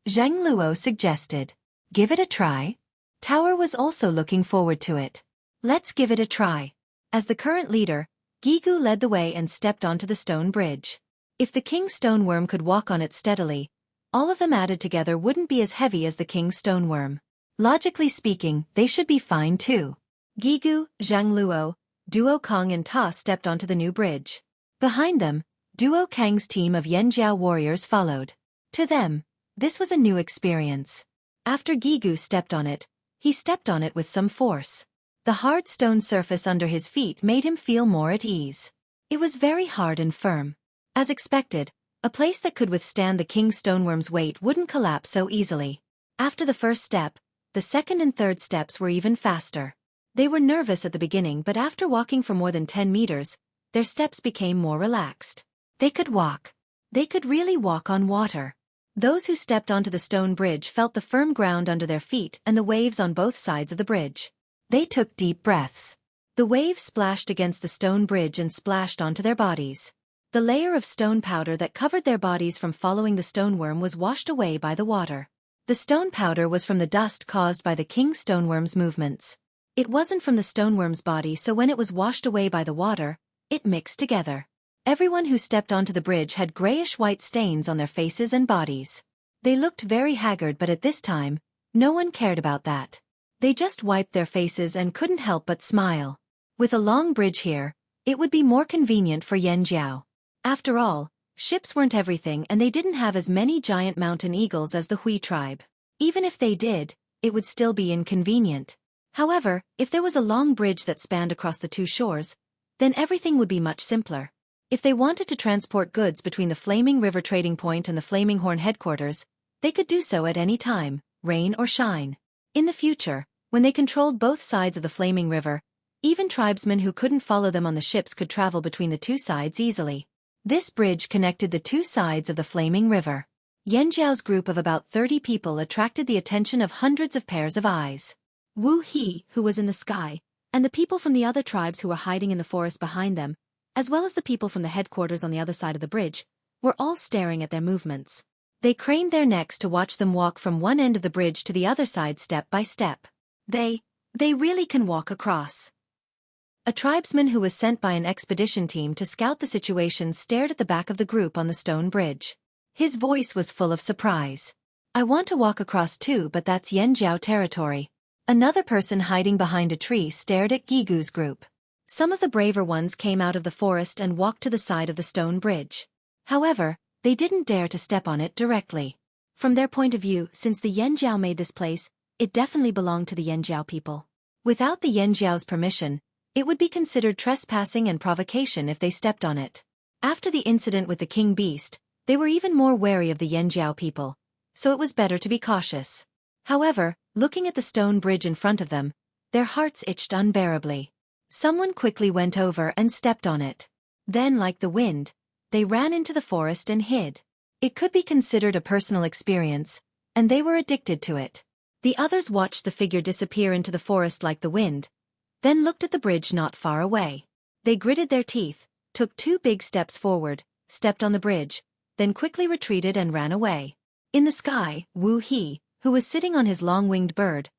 Zheng Luo suggested. Give it a try. Tower was also looking forward to it. Let's give it a try. As the current leader, Gigu led the way and stepped onto the stone bridge. If the king stoneworm could walk on it steadily, all of them added together wouldn't be as heavy as the king stoneworm. Logically speaking, they should be fine too. Gigu, Zhang Luo, Duo Kong and Ta stepped onto the new bridge. Behind them, Duo Kang's team of Yanjiao warriors followed. To them, this was a new experience. After Gigu stepped on it, he stepped on it with some force. The hard stone surface under his feet made him feel more at ease. It was very hard and firm. As expected, a place that could withstand the king stoneworm's weight wouldn't collapse so easily. After the first step, the second and third steps were even faster. They were nervous at the beginning, but after walking for more than 10 meters, their steps became more relaxed. They could walk. They could really walk on water. Those who stepped onto the stone bridge felt the firm ground under their feet and the waves on both sides of the bridge. They took deep breaths. The waves splashed against the stone bridge and splashed onto their bodies. The layer of stone powder that covered their bodies from following the stoneworm was washed away by the water. The stone powder was from the dust caused by the king stoneworm's movements. It wasn't from the stoneworm's body, so when it was washed away by the water, it mixed together. Everyone who stepped onto the bridge had grayish-white stains on their faces and bodies. They looked very haggard, but at this time, no one cared about that. They just wiped their faces and couldn't help but smile. With a long bridge here, it would be more convenient for Yanjiao. After all, ships weren't everything, and they didn't have as many giant mountain eagles as the Hui tribe. Even if they did, it would still be inconvenient. However, if there was a long bridge that spanned across the two shores, then everything would be much simpler. If they wanted to transport goods between the Flaming River Trading Point and the Flaming Horn headquarters, they could do so at any time, rain or shine. In the future, when they controlled both sides of the Flaming River, even tribesmen who couldn't follow them on the ships could travel between the two sides easily. This bridge connected the two sides of the Flaming River. Yanjiao's group of about 30 people attracted the attention of hundreds of pairs of eyes. Wu He, who was in the sky, and the people from the other tribes who were hiding in the forest behind them, as well as the people from the headquarters on the other side of the bridge, were all staring at their movements. They craned their necks to watch them walk from one end of the bridge to the other side step by step. They really can walk across. A tribesman who was sent by an expedition team to scout the situation stared at the back of the group on the stone bridge. His voice was full of surprise. I want to walk across too, but that's Yanjiao territory. Another person hiding behind a tree stared at Gigu's group. Some of the braver ones came out of the forest and walked to the side of the stone bridge. However, they didn't dare to step on it directly. From their point of view, since the Yanjiao made this place, it definitely belonged to the Yanjiao people. Without the Yanjiao's permission, it would be considered trespassing and provocation if they stepped on it. After the incident with the king beast, they were even more wary of the Yanjiao people, so it was better to be cautious. However, looking at the stone bridge in front of them, their hearts itched unbearably. Someone quickly went over and stepped on it. Then, like the wind, they ran into the forest and hid. It could be considered a personal experience, and they were addicted to it. The others watched the figure disappear into the forest like the wind, then looked at the bridge not far away. They gritted their teeth, took 2 big steps forward, stepped on the bridge, then quickly retreated and ran away. In the sky, Wu He, who was sitting on his long-winged bird,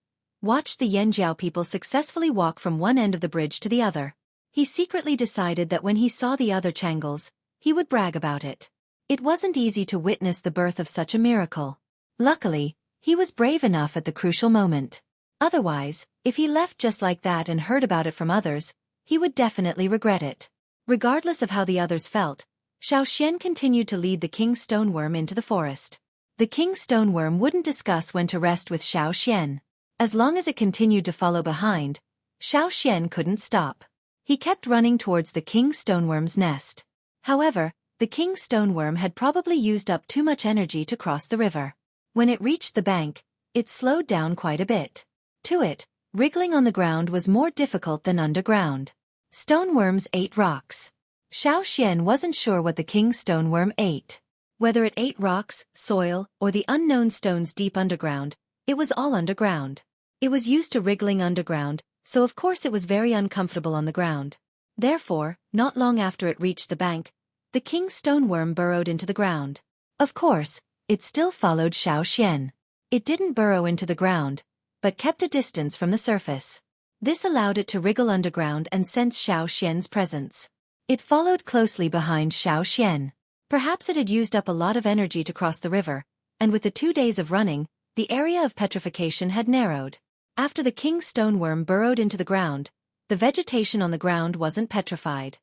watched the Yanjiao people successfully walk from one end of the bridge to the other. He secretly decided that when he saw the other Changles, he would brag about it. It wasn't easy to witness the birth of such a miracle. Luckily, he was brave enough at the crucial moment. Otherwise, if he left just like that and heard about it from others, he would definitely regret it. Regardless of how the others felt, Xiaoxian continued to lead the king stoneworm into the forest. The king stoneworm wouldn't discuss when to rest with Xiaoxian. As long as it continued to follow behind, Xiaoxian couldn't stop. He kept running towards the king stoneworm's nest. However, the king stoneworm had probably used up too much energy to cross the river. When it reached the bank, it slowed down quite a bit. To it, wriggling on the ground was more difficult than underground. Stoneworms ate rocks. Xiaoxian wasn't sure what the king stoneworm ate. Whether it ate rocks, soil, or the unknown stones deep underground, it was all underground. It was used to wriggling underground, so of course it was very uncomfortable on the ground. Therefore, not long after it reached the bank, the king stoneworm burrowed into the ground. Of course, it still followed Xiaoxian. It didn't burrow into the ground, but kept a distance from the surface. This allowed it to wriggle underground and sense Xiaoxian's presence. It followed closely behind Xiaoxian. Perhaps it had used up a lot of energy to cross the river, and with the 2 days of running, the area of petrification had narrowed. After the king stoneworm burrowed into the ground, the vegetation on the ground wasn't petrified.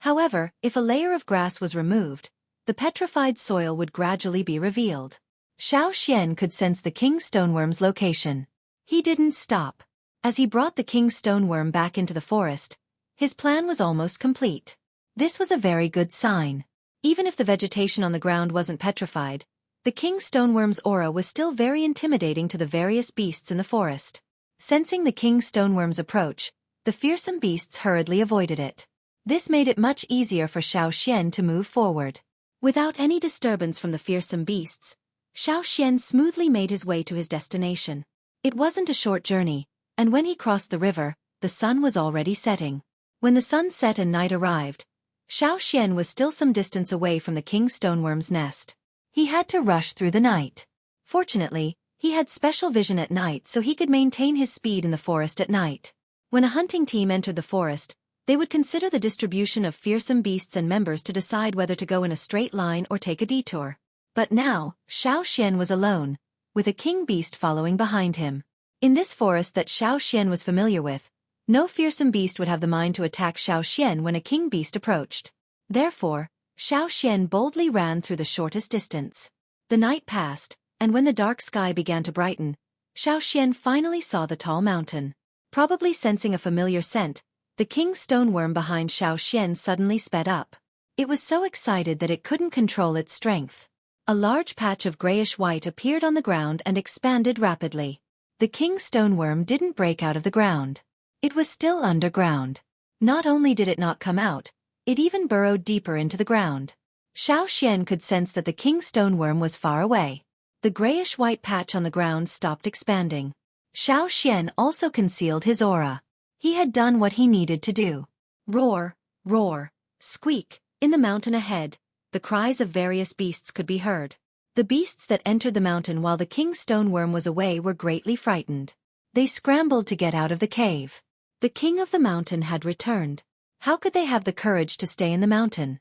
However, if a layer of grass was removed, the petrified soil would gradually be revealed. Xiaoxian could sense the king stoneworm's location. He didn't stop. As he brought the king stoneworm back into the forest, his plan was almost complete. This was a very good sign. Even if the vegetation on the ground wasn't petrified, the king stoneworm's aura was still very intimidating to the various beasts in the forest. Sensing the king stoneworm's approach, the fearsome beasts hurriedly avoided it. This made it much easier for Xiaoxian to move forward. Without any disturbance from the fearsome beasts, Xiaoxian smoothly made his way to his destination. It wasn't a short journey, and when he crossed the river, the sun was already setting. When the sun set and night arrived, Xiaoxian was still some distance away from the king stoneworm's nest. He had to rush through the night. Fortunately, he had special vision at night so he could maintain his speed in the forest at night. When a hunting team entered the forest, they would consider the distribution of fearsome beasts and members to decide whether to go in a straight line or take a detour. But now, Xiaoxian was alone, with a king beast following behind him. In this forest that Xiaoxian was familiar with, no fearsome beast would have the mind to attack Xiaoxian when a king beast approached. Therefore, Xiaoxian boldly ran through the shortest distance. The night passed, and when the dark sky began to brighten, Xiaoxian finally saw the tall mountain. Probably sensing a familiar scent, the king stoneworm behind Xiaoxian suddenly sped up. It was so excited that it couldn't control its strength. A large patch of grayish-white appeared on the ground and expanded rapidly. The king stoneworm didn't break out of the ground. It was still underground. Not only did it not come out, it even burrowed deeper into the ground. Xiaoxian could sense that the king stoneworm was far away. The grayish-white patch on the ground stopped expanding. Xiaoxian also concealed his aura. He had done what he needed to do. Roar, roar, squeak. In the mountain ahead, the cries of various beasts could be heard. The beasts that entered the mountain while the king stoneworm was away were greatly frightened. They scrambled to get out of the cave. The king of the mountain had returned. How could they have the courage to stay in the mountain?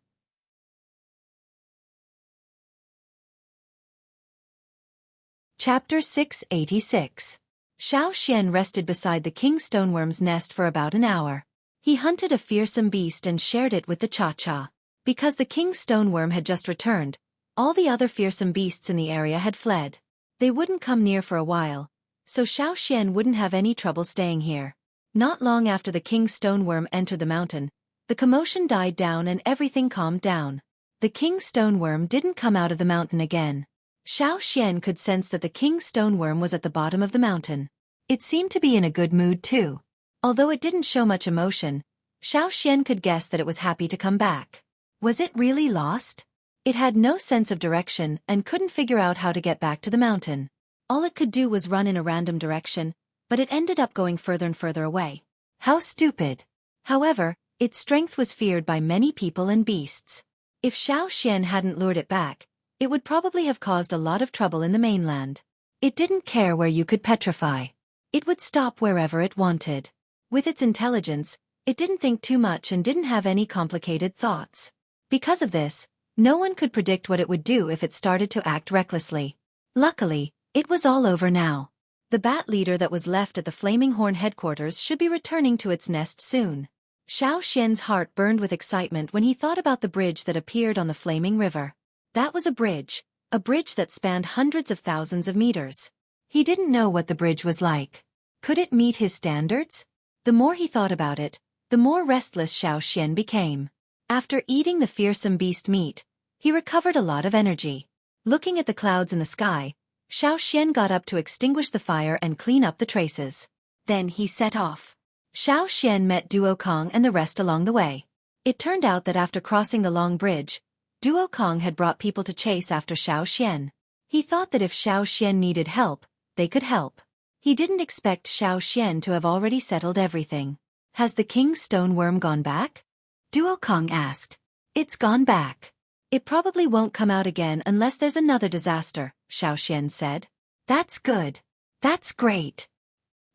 Chapter 686. Xiaoxian rested beside the king stoneworm's nest for about an hour. He hunted a fearsome beast and shared it with the Cha-Cha. Because the king stoneworm had just returned, all the other fearsome beasts in the area had fled. They wouldn't come near for a while, so Xiaoxian wouldn't have any trouble staying here. Not long after the king stoneworm entered the mountain, the commotion died down and everything calmed down. The king stoneworm didn't come out of the mountain again. Xiaoxian could sense that the king stoneworm was at the bottom of the mountain. It seemed to be in a good mood too. Although it didn't show much emotion, Xiaoxian could guess that it was happy to come back. Was it really lost? It had no sense of direction and couldn't figure out how to get back to the mountain. All it could do was run in a random direction, but it ended up going further and further away. How stupid! However, its strength was feared by many people and beasts. If Xiaoxian hadn't lured it back, it would probably have caused a lot of trouble in the mainland. It didn't care where you could petrify. It would stop wherever it wanted. With its intelligence, it didn't think too much and didn't have any complicated thoughts. Because of this, no one could predict what it would do if it started to act recklessly. Luckily, it was all over now. The bat leader that was left at the Flaming Horn headquarters should be returning to its nest soon. Xiaoxian's heart burned with excitement when he thought about the bridge that appeared on the flaming river. That was a bridge that spanned hundreds of thousands of meters. He didn't know what the bridge was like. Could it meet his standards? The more he thought about it, the more restless Xiaoxian became. After eating the fearsome beast meat, he recovered a lot of energy. Looking at the clouds in the sky, Xiaoxian got up to extinguish the fire and clean up the traces. Then he set off. Xiaoxian met Duokong and the rest along the way. It turned out that after crossing the long bridge, Duokong had brought people to chase after Xiaoxian. He thought that if Xiaoxian needed help, they could help. He didn't expect Xiaoxian to have already settled everything. Has the king's stoneworm gone back? Duokong asked. It's gone back. It probably won't come out again unless there's another disaster, Xiaoxian said. That's good. That's great.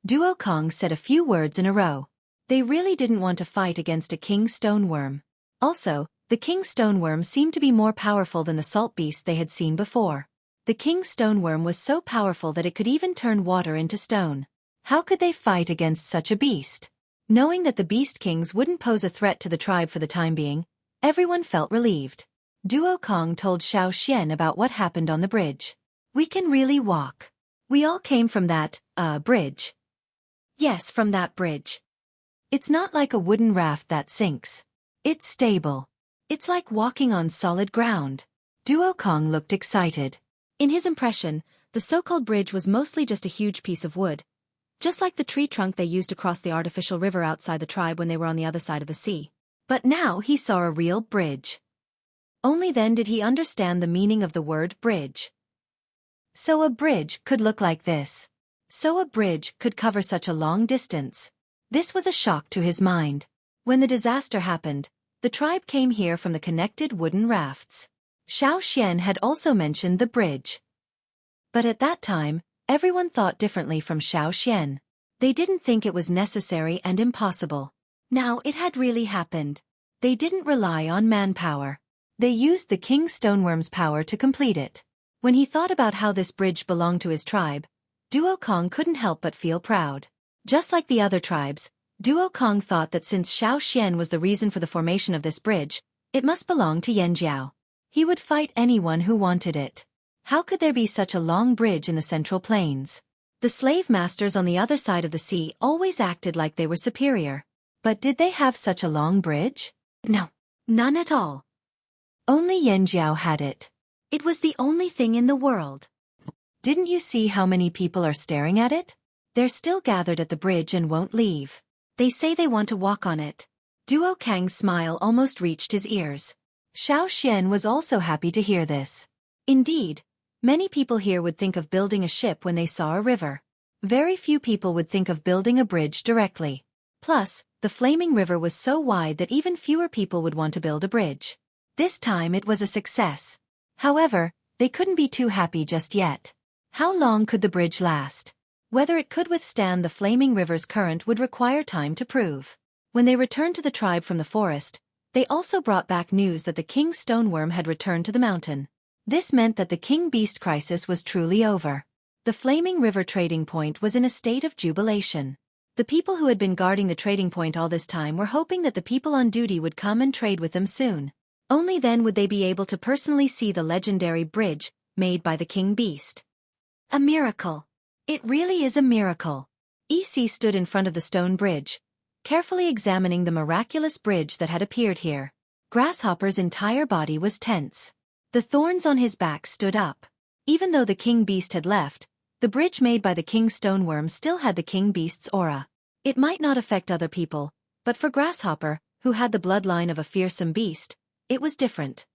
Duo Kong said a few words in a row. They really didn't want to fight against a king stoneworm. Also, the king stoneworm seemed to be more powerful than the salt beast they had seen before. The king stoneworm was so powerful that it could even turn water into stone. How could they fight against such a beast? Knowing that the beast kings wouldn't pose a threat to the tribe for the time being, everyone felt relieved. Duo Kong told Xueqi about what happened on the bridge. We can really walk. We all came from that, bridge. Yes, from that bridge. It's not like a wooden raft that sinks. It's stable. It's like walking on solid ground. Duo Kong looked excited. In his impression, the so-called bridge was mostly just a huge piece of wood, just like the tree trunk they used to cross the artificial river outside the tribe when they were on the other side of the sea. But now he saw a real bridge. Only then did he understand the meaning of the word bridge. So a bridge could look like this. So a bridge could cover such a long distance. This was a shock to his mind. When the disaster happened, the tribe came here from the connected wooden rafts. Xueqi had also mentioned the bridge. But at that time, everyone thought differently from Xueqi. They didn't think it was necessary and impossible. Now it had really happened. They didn't rely on manpower. They used the king stoneworm's power to complete it. When he thought about how this bridge belonged to his tribe, Duo Kong couldn't help but feel proud. Just like the other tribes, Duo Kong thought that since Xueqi was the reason for the formation of this bridge, it must belong to Yanjiao. He would fight anyone who wanted it. How could there be such a long bridge in the Central Plains? The slave masters on the other side of the sea always acted like they were superior. But did they have such a long bridge? No, none at all. Only Yanjiao had it. It was the only thing in the world. Didn't you see how many people are staring at it? They're still gathered at the bridge and won't leave. They say they want to walk on it. Duo Kang's smile almost reached his ears. Xueqi was also happy to hear this. Indeed, many people here would think of building a ship when they saw a river. Very few people would think of building a bridge directly. Plus, the flaming river was so wide that even fewer people would want to build a bridge. This time it was a success. However, they couldn't be too happy just yet. How long could the bridge last? Whether it could withstand the flaming river's current would require time to prove. When they returned to the tribe from the forest, they also brought back news that the king stoneworm had returned to the mountain. This meant that the king beast crisis was truly over. The flaming river trading point was in a state of jubilation. The people who had been guarding the trading point all this time were hoping that the people on duty would come and trade with them soon. Only then would they be able to personally see the legendary bridge made by the king beast. A miracle. It really is a miracle. EC stood in front of the stone bridge, carefully examining the miraculous bridge that had appeared here. Grasshopper's entire body was tense. The thorns on his back stood up. Even though the king beast had left, the bridge made by the king stoneworm still had the king beast's aura. It might not affect other people, but for Grasshopper, who had the bloodline of a fearsome beast, it was different.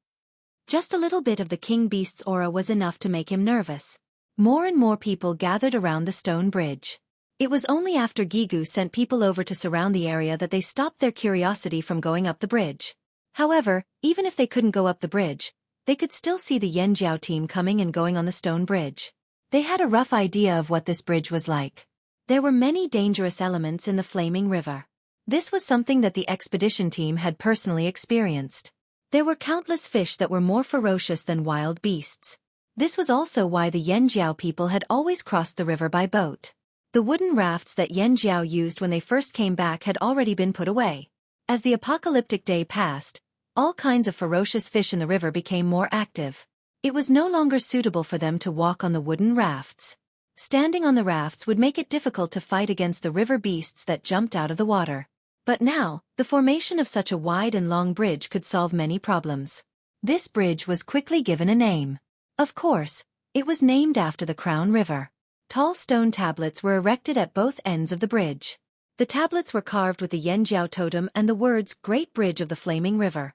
Just a little bit of the king beast's aura was enough to make him nervous. More and more people gathered around the stone bridge. It was only after Gigu sent people over to surround the area that they stopped their curiosity from going up the bridge. However, even if they couldn't go up the bridge, they could still see the Yanjiao team coming and going on the stone bridge. They had a rough idea of what this bridge was like. There were many dangerous elements in the flaming river. This was something that the expedition team had personally experienced. There were countless fish that were more ferocious than wild beasts. This was also why the Yanjiao people had always crossed the river by boat. The wooden rafts that Yanjiao used when they first came back had already been put away. As the apocalyptic day passed, all kinds of ferocious fish in the river became more active. It was no longer suitable for them to walk on the wooden rafts. Standing on the rafts would make it difficult to fight against the river beasts that jumped out of the water. But now, the formation of such a wide and long bridge could solve many problems. This bridge was quickly given a name. Of course, it was named after the Crown River. Tall stone tablets were erected at both ends of the bridge. The tablets were carved with the Yanjiao totem and the words Great Bridge of the Flaming River.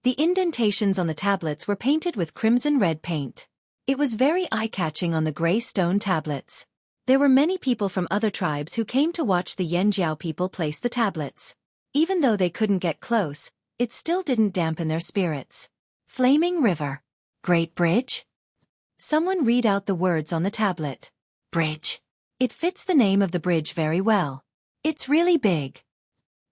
The indentations on the tablets were painted with crimson-red paint. It was very eye-catching on the gray stone tablets. There were many people from other tribes who came to watch the Yanjiao people place the tablets. Even though they couldn't get close, it still didn't dampen their spirits. Flaming River. Great Bridge? Someone read out the words on the tablet. Bridge. It fits the name of the bridge very well. It's really big.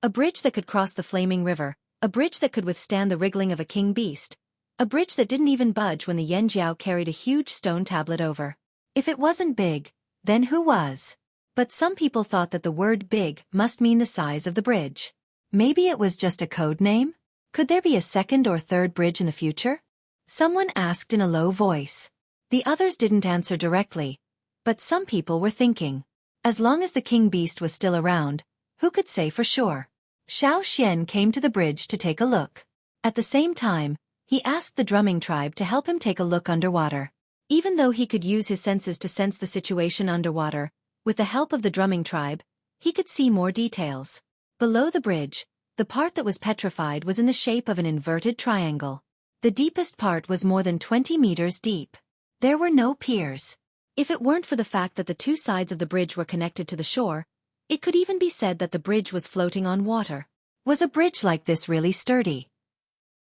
A bridge that could cross the flaming river, a bridge that could withstand the wriggling of a king beast, a bridge that didn't even budge when the Yanjiao carried a huge stone tablet over. If it wasn't big, then who was? But some people thought that the word big must mean the size of the bridge. Maybe it was just a code name? Could there be a second or third bridge in the future? Someone asked in a low voice. The others didn't answer directly, but some people were thinking. As long as the king beast was still around, who could say for sure? Xueqi came to the bridge to take a look. At the same time, he asked the drumming tribe to help him take a look underwater. Even though he could use his senses to sense the situation underwater, with the help of the drumming tribe, he could see more details. Below the bridge, the part that was petrified was in the shape of an inverted triangle. The deepest part was more than 20 meters deep. There were no piers. If it weren't for the fact that the two sides of the bridge were connected to the shore, it could even be said that the bridge was floating on water. Was a bridge like this really sturdy?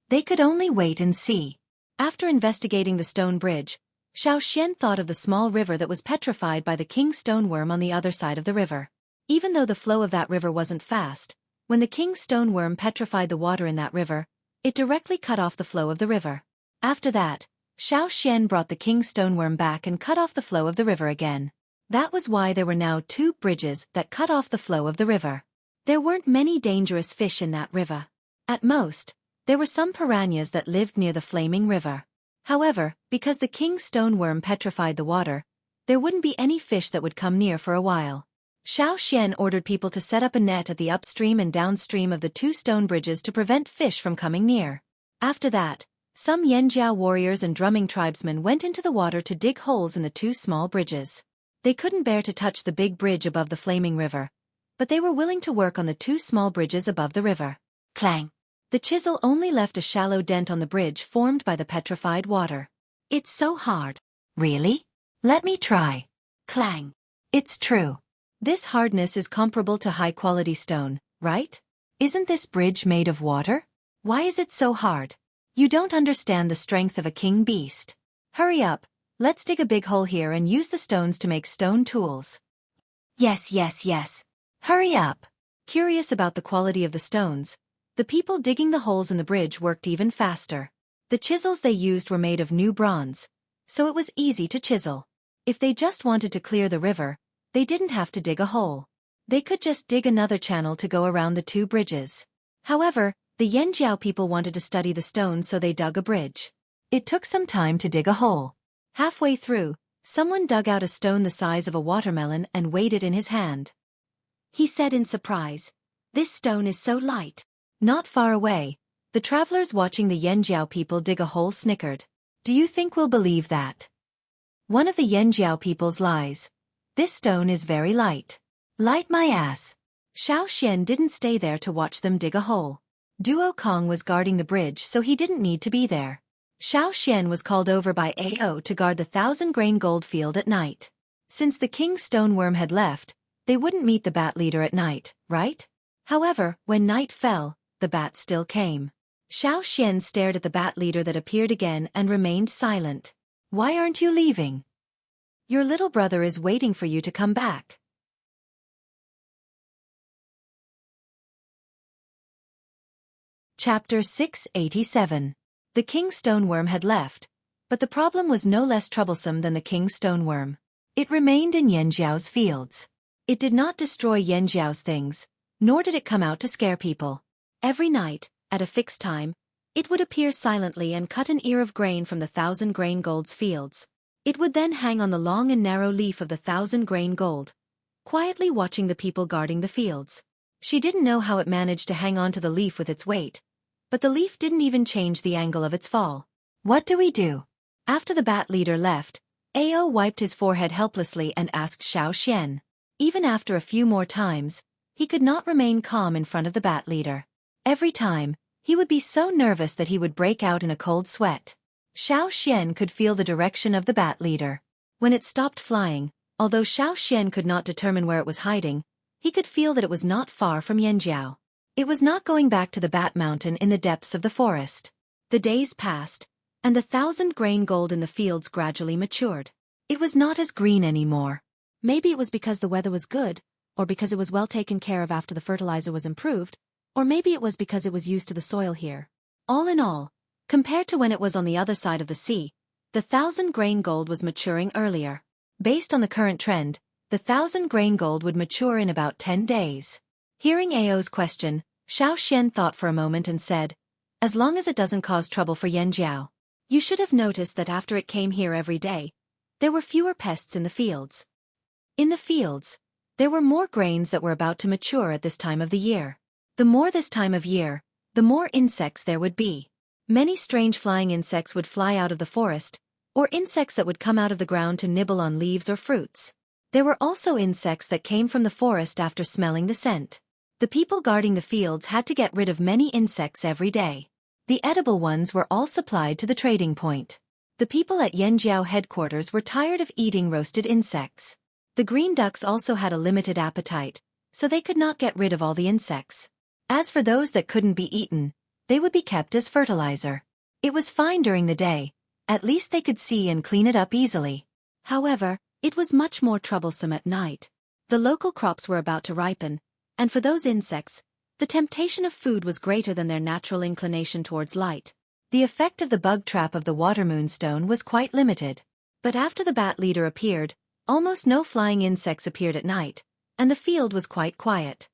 They could only wait and see. After investigating the stone bridge, Xueqi thought of the small river that was petrified by the king stoneworm on the other side of the river. Even though the flow of that river wasn't fast, when the king stoneworm petrified the water in that river, it directly cut off the flow of the river. After that, Xueqi brought the king stoneworm back and cut off the flow of the river again. That was why there were now two bridges that cut off the flow of the river. There weren't many dangerous fish in that river. At most, there were some piranhas that lived near the flaming river. However, because the king stoneworm petrified the water, there wouldn't be any fish that would come near for a while. Xueqi ordered people to set up a net at the upstream and downstream of the two stone bridges to prevent fish from coming near. After that, some Yanjiao warriors and drumming tribesmen went into the water to dig holes in the two small bridges. They couldn't bear to touch the big bridge above the flaming river, but they were willing to work on the two small bridges above the river. Clang! The chisel only left a shallow dent on the bridge formed by the petrified water. It's so hard. Really? Let me try. Clang! It's true. This hardness is comparable to high-quality stone, right? Isn't this bridge made of water? Why is it so hard? You don't understand the strength of a king beast. Hurry up, let's dig a big hole here and use the stones to make stone tools. Yes. Hurry up. Curious about the quality of the stones, the people digging the holes in the bridge worked even faster. The chisels they used were made of new bronze, so it was easy to chisel. If they just wanted to clear the river, they didn't have to dig a hole. They could just dig another channel to go around the two bridges. However, the Yanjiao people wanted to study the stones, so they dug a bridge. It took some time to dig a hole. Halfway through, someone dug out a stone the size of a watermelon and weighed it in his hand. He said in surprise, "This stone is so light." Not far away, the travelers watching the Yanjiao people dig a hole snickered. Do you think we'll believe that? One of the Yanjiao people's lies. This stone is very light. Light my ass. Xueqi didn't stay there to watch them dig a hole. Duo Kong was guarding the bridge, so he didn't need to be there. Xueqi was called over by Ao to guard the 1,000-grain gold field at night. Since the king stoneworm had left, they wouldn't meet the bat leader at night, right? However, when night fell, the bat still came. Xueqi stared at the bat leader that appeared again and remained silent. Why aren't you leaving? Your little brother is waiting for you to come back. Chapter 687. The king stoneworm had left, but the problem was no less troublesome than the king stoneworm. It remained in Yanjiao's fields. It did not destroy Yanjiao's things, nor did it come out to scare people. Every night, at a fixed time, it would appear silently and cut an ear of grain from the 1,000-grain gold's fields. It would then hang on the long and narrow leaf of the 1,000-grain gold, quietly watching the people guarding the fields. She didn't know how it managed to hang on to the leaf with its weight, but the leaf didn't even change the angle of its fall. What do we do? After the bat leader left, Ao wiped his forehead helplessly and asked Xueqi. Even after a few more times, he could not remain calm in front of the bat leader. Every time, he would be so nervous that he would break out in a cold sweat. Xueqi could feel the direction of the bat leader. When it stopped flying, although Xueqi could not determine where it was hiding, he could feel that it was not far from Yanjiao. It was not going back to the Bat Mountain in the depths of the forest. The days passed, and the 1,000-grain gold in the fields gradually matured. It was not as green anymore. Maybe it was because the weather was good, or because it was well taken care of after the fertilizer was improved, or maybe it was because it was used to the soil here. All in all, compared to when it was on the other side of the sea, the 1,000-grain gold was maturing earlier. Based on the current trend, the 1,000-grain gold would mature in about 10 days. Hearing Ao's question, Xian thought for a moment and said, "As long as it doesn't cause trouble for Yanjiao. You should have noticed that after it came here every day, there were fewer pests in the fields. In the fields, there were more grains that were about to mature at this time of the year. The more this time of year, the more insects there would be. Many strange flying insects would fly out of the forest, or insects that would come out of the ground to nibble on leaves or fruits. There were also insects that came from the forest after smelling the scent. The people guarding the fields had to get rid of many insects every day. The edible ones were all supplied to the trading point. The people at Yanjiao headquarters were tired of eating roasted insects. The green ducks also had a limited appetite, so they could not get rid of all the insects. As for those that couldn't be eaten, they would be kept as fertilizer. It was fine during the day, at least they could see and clean it up easily. However, it was much more troublesome at night. The local crops were about to ripen, and for those insects, the temptation of food was greater than their natural inclination towards light. The effect of the bug trap of the water moonstone was quite limited. But after the bat leader appeared, almost no flying insects appeared at night, and the field was quite quiet.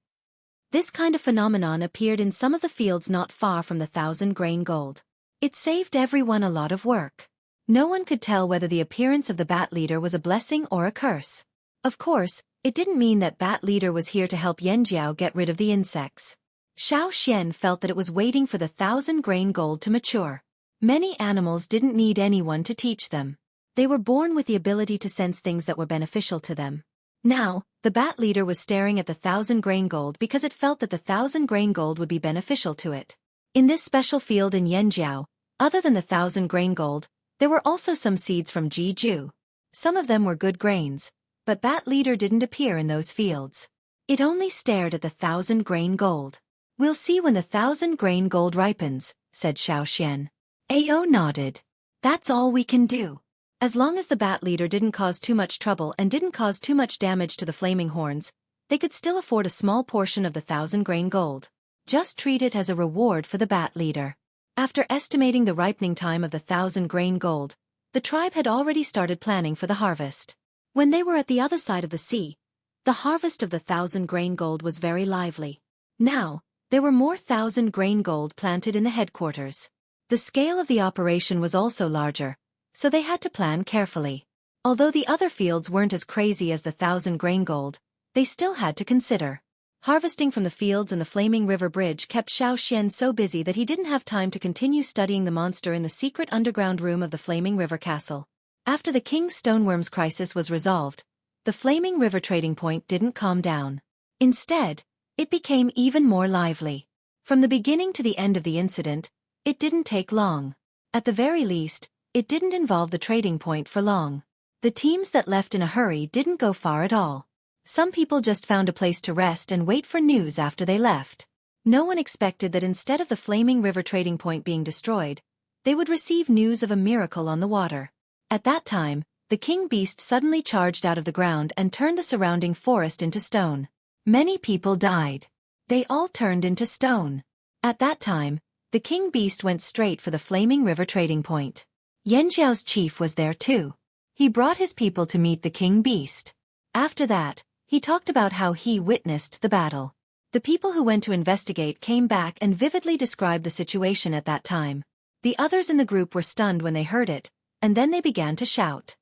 This kind of phenomenon appeared in some of the fields not far from the 1,000-grain gold. It saved everyone a lot of work. No one could tell whether the appearance of the bat leader was a blessing or a curse. Of course, it didn't mean that bat leader was here to help Yanjiao get rid of the insects. Xian felt that it was waiting for the 1,000-grain gold to mature. Many animals didn't need anyone to teach them. They were born with the ability to sense things that were beneficial to them. Now, the bat leader was staring at the 1,000-grain gold because it felt that the 1,000-grain gold would be beneficial to it. In this special field in Yanjiao, other than the 1,000-grain gold, there were also some seeds from Jeju. Some of them were good grains, but bat leader didn't appear in those fields. It only stared at the 1,000-grain gold. "We'll see when the 1,000-grain gold ripens," said Xian. Ao nodded. "That's all we can do. As long as the bat leader didn't cause too much trouble and didn't cause too much damage to the flaming horns, they could still afford a small portion of the 1,000-grain gold. Just treat it as a reward for the bat leader." After estimating the ripening time of the 1,000-grain gold, the tribe had already started planning for the harvest. When they were at the other side of the sea, the harvest of the 1,000-grain gold was very lively. Now, there were more 1,000-grain gold planted in the headquarters. The scale of the operation was also larger, so they had to plan carefully. Although the other fields weren't as crazy as the 1,000-grain gold, they still had to consider. Harvesting from the fields and the flaming river bridge kept Xian so busy that he didn't have time to continue studying the monster in the secret underground room of the flaming river castle. After the King's Stoneworm's crisis was resolved, the flaming river trading point didn't calm down. Instead, it became even more lively. From the beginning to the end of the incident, it didn't take long. At the very least, it didn't involve the trading point for long. The teams that left in a hurry didn't go far at all. Some people just found a place to rest and wait for news after they left. No one expected that instead of the flaming river trading point being destroyed, they would receive news of a miracle on the water. At that time, the king beast suddenly charged out of the ground and turned the surrounding forest into stone. Many people died. They all turned into stone. At that time, the king beast went straight for the flaming river trading point. Yanjiao's chief was there too. He brought his people to meet the king beast. After that, he talked about how he witnessed the battle. The people who went to investigate came back and vividly described the situation at that time. The others in the group were stunned when they heard it, and then they began to shout.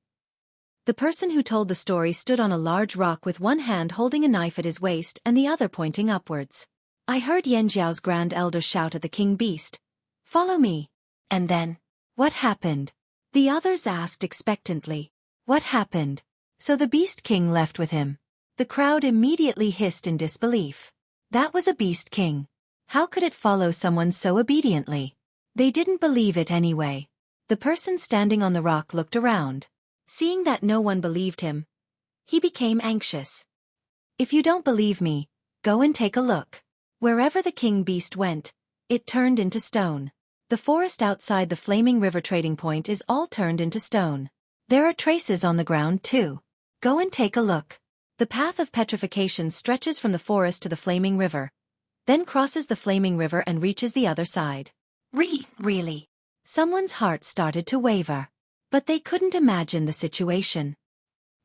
The person who told the story stood on a large rock with one hand holding a knife at his waist and the other pointing upwards. "I heard Yanjiao's grand elder shout at the king beast, 'Follow me.' And then, what happened?" The others asked expectantly. "What happened?" "So the beast king left with him." The crowd immediately hissed in disbelief. That was a beast king. How could it follow someone so obediently? They didn't believe it anyway. The person standing on the rock looked around. Seeing that no one believed him, he became anxious. "If you don't believe me, go and take a look." Wherever the king beast went, it turned into stone. The forest outside the flaming river trading point is all turned into stone. There are traces on the ground too. Go and take a look. The path of petrification stretches from the forest to the flaming river, then crosses the flaming river and reaches the other side. Really? Someone's heart started to waver. But they couldn't imagine the situation.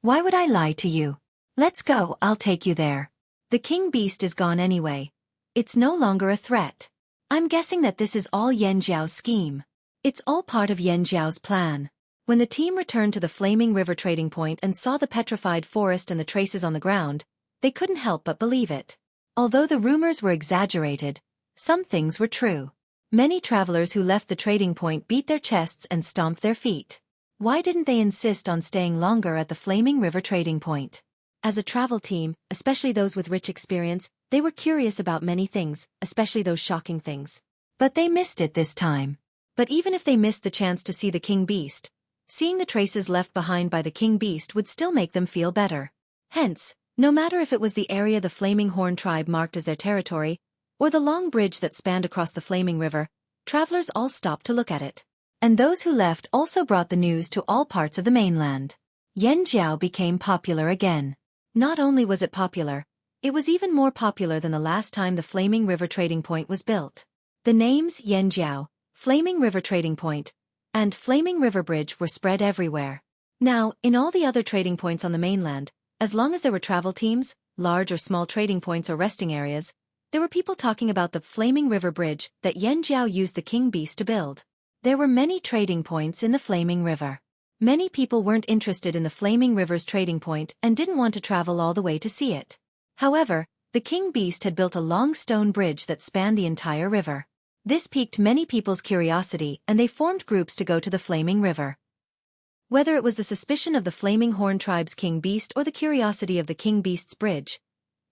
Why would I lie to you? Let's go, I'll take you there. The king beast is gone anyway. It's no longer a threat. I'm guessing that this is all Yan Zhao's scheme. It's all part of Yan Zhao's plan. When the team returned to the flaming river trading point and saw the petrified forest and the traces on the ground, they couldn't help but believe it. Although the rumors were exaggerated, some things were true. Many travelers who left the trading point beat their chests and stomped their feet. Why didn't they insist on staying longer at the flaming river trading point? As a travel team, especially those with rich experience, they were curious about many things, especially those shocking things. But they missed it this time. But even if they missed the chance to see the king beast, seeing the traces left behind by the king beast would still make them feel better. Hence, no matter if it was the area the Flaming Horn tribe marked as their territory, or the long bridge that spanned across the flaming river, travelers all stopped to look at it. And those who left also brought the news to all parts of the mainland. Yan Zhao became popular again. Not only was it popular, it was even more popular than the last time the Flaming River Trading Point was built. The names Yan Zhao, Flaming River Trading Point, and Flaming River Bridge were spread everywhere. Now, in all the other trading points on the mainland, as long as there were travel teams, large or small trading points or resting areas, there were people talking about the Flaming River Bridge that Yan Zhao used the king beast to build. There were many trading points in the Flaming River. Many people weren't interested in the Flaming River's trading point and didn't want to travel all the way to see it. However, the king beast had built a long stone bridge that spanned the entire river. This piqued many people's curiosity and they formed groups to go to the Flaming River. Whether it was the suspicion of the Flaming Horn tribe's king beast or the curiosity of the king beast's bridge,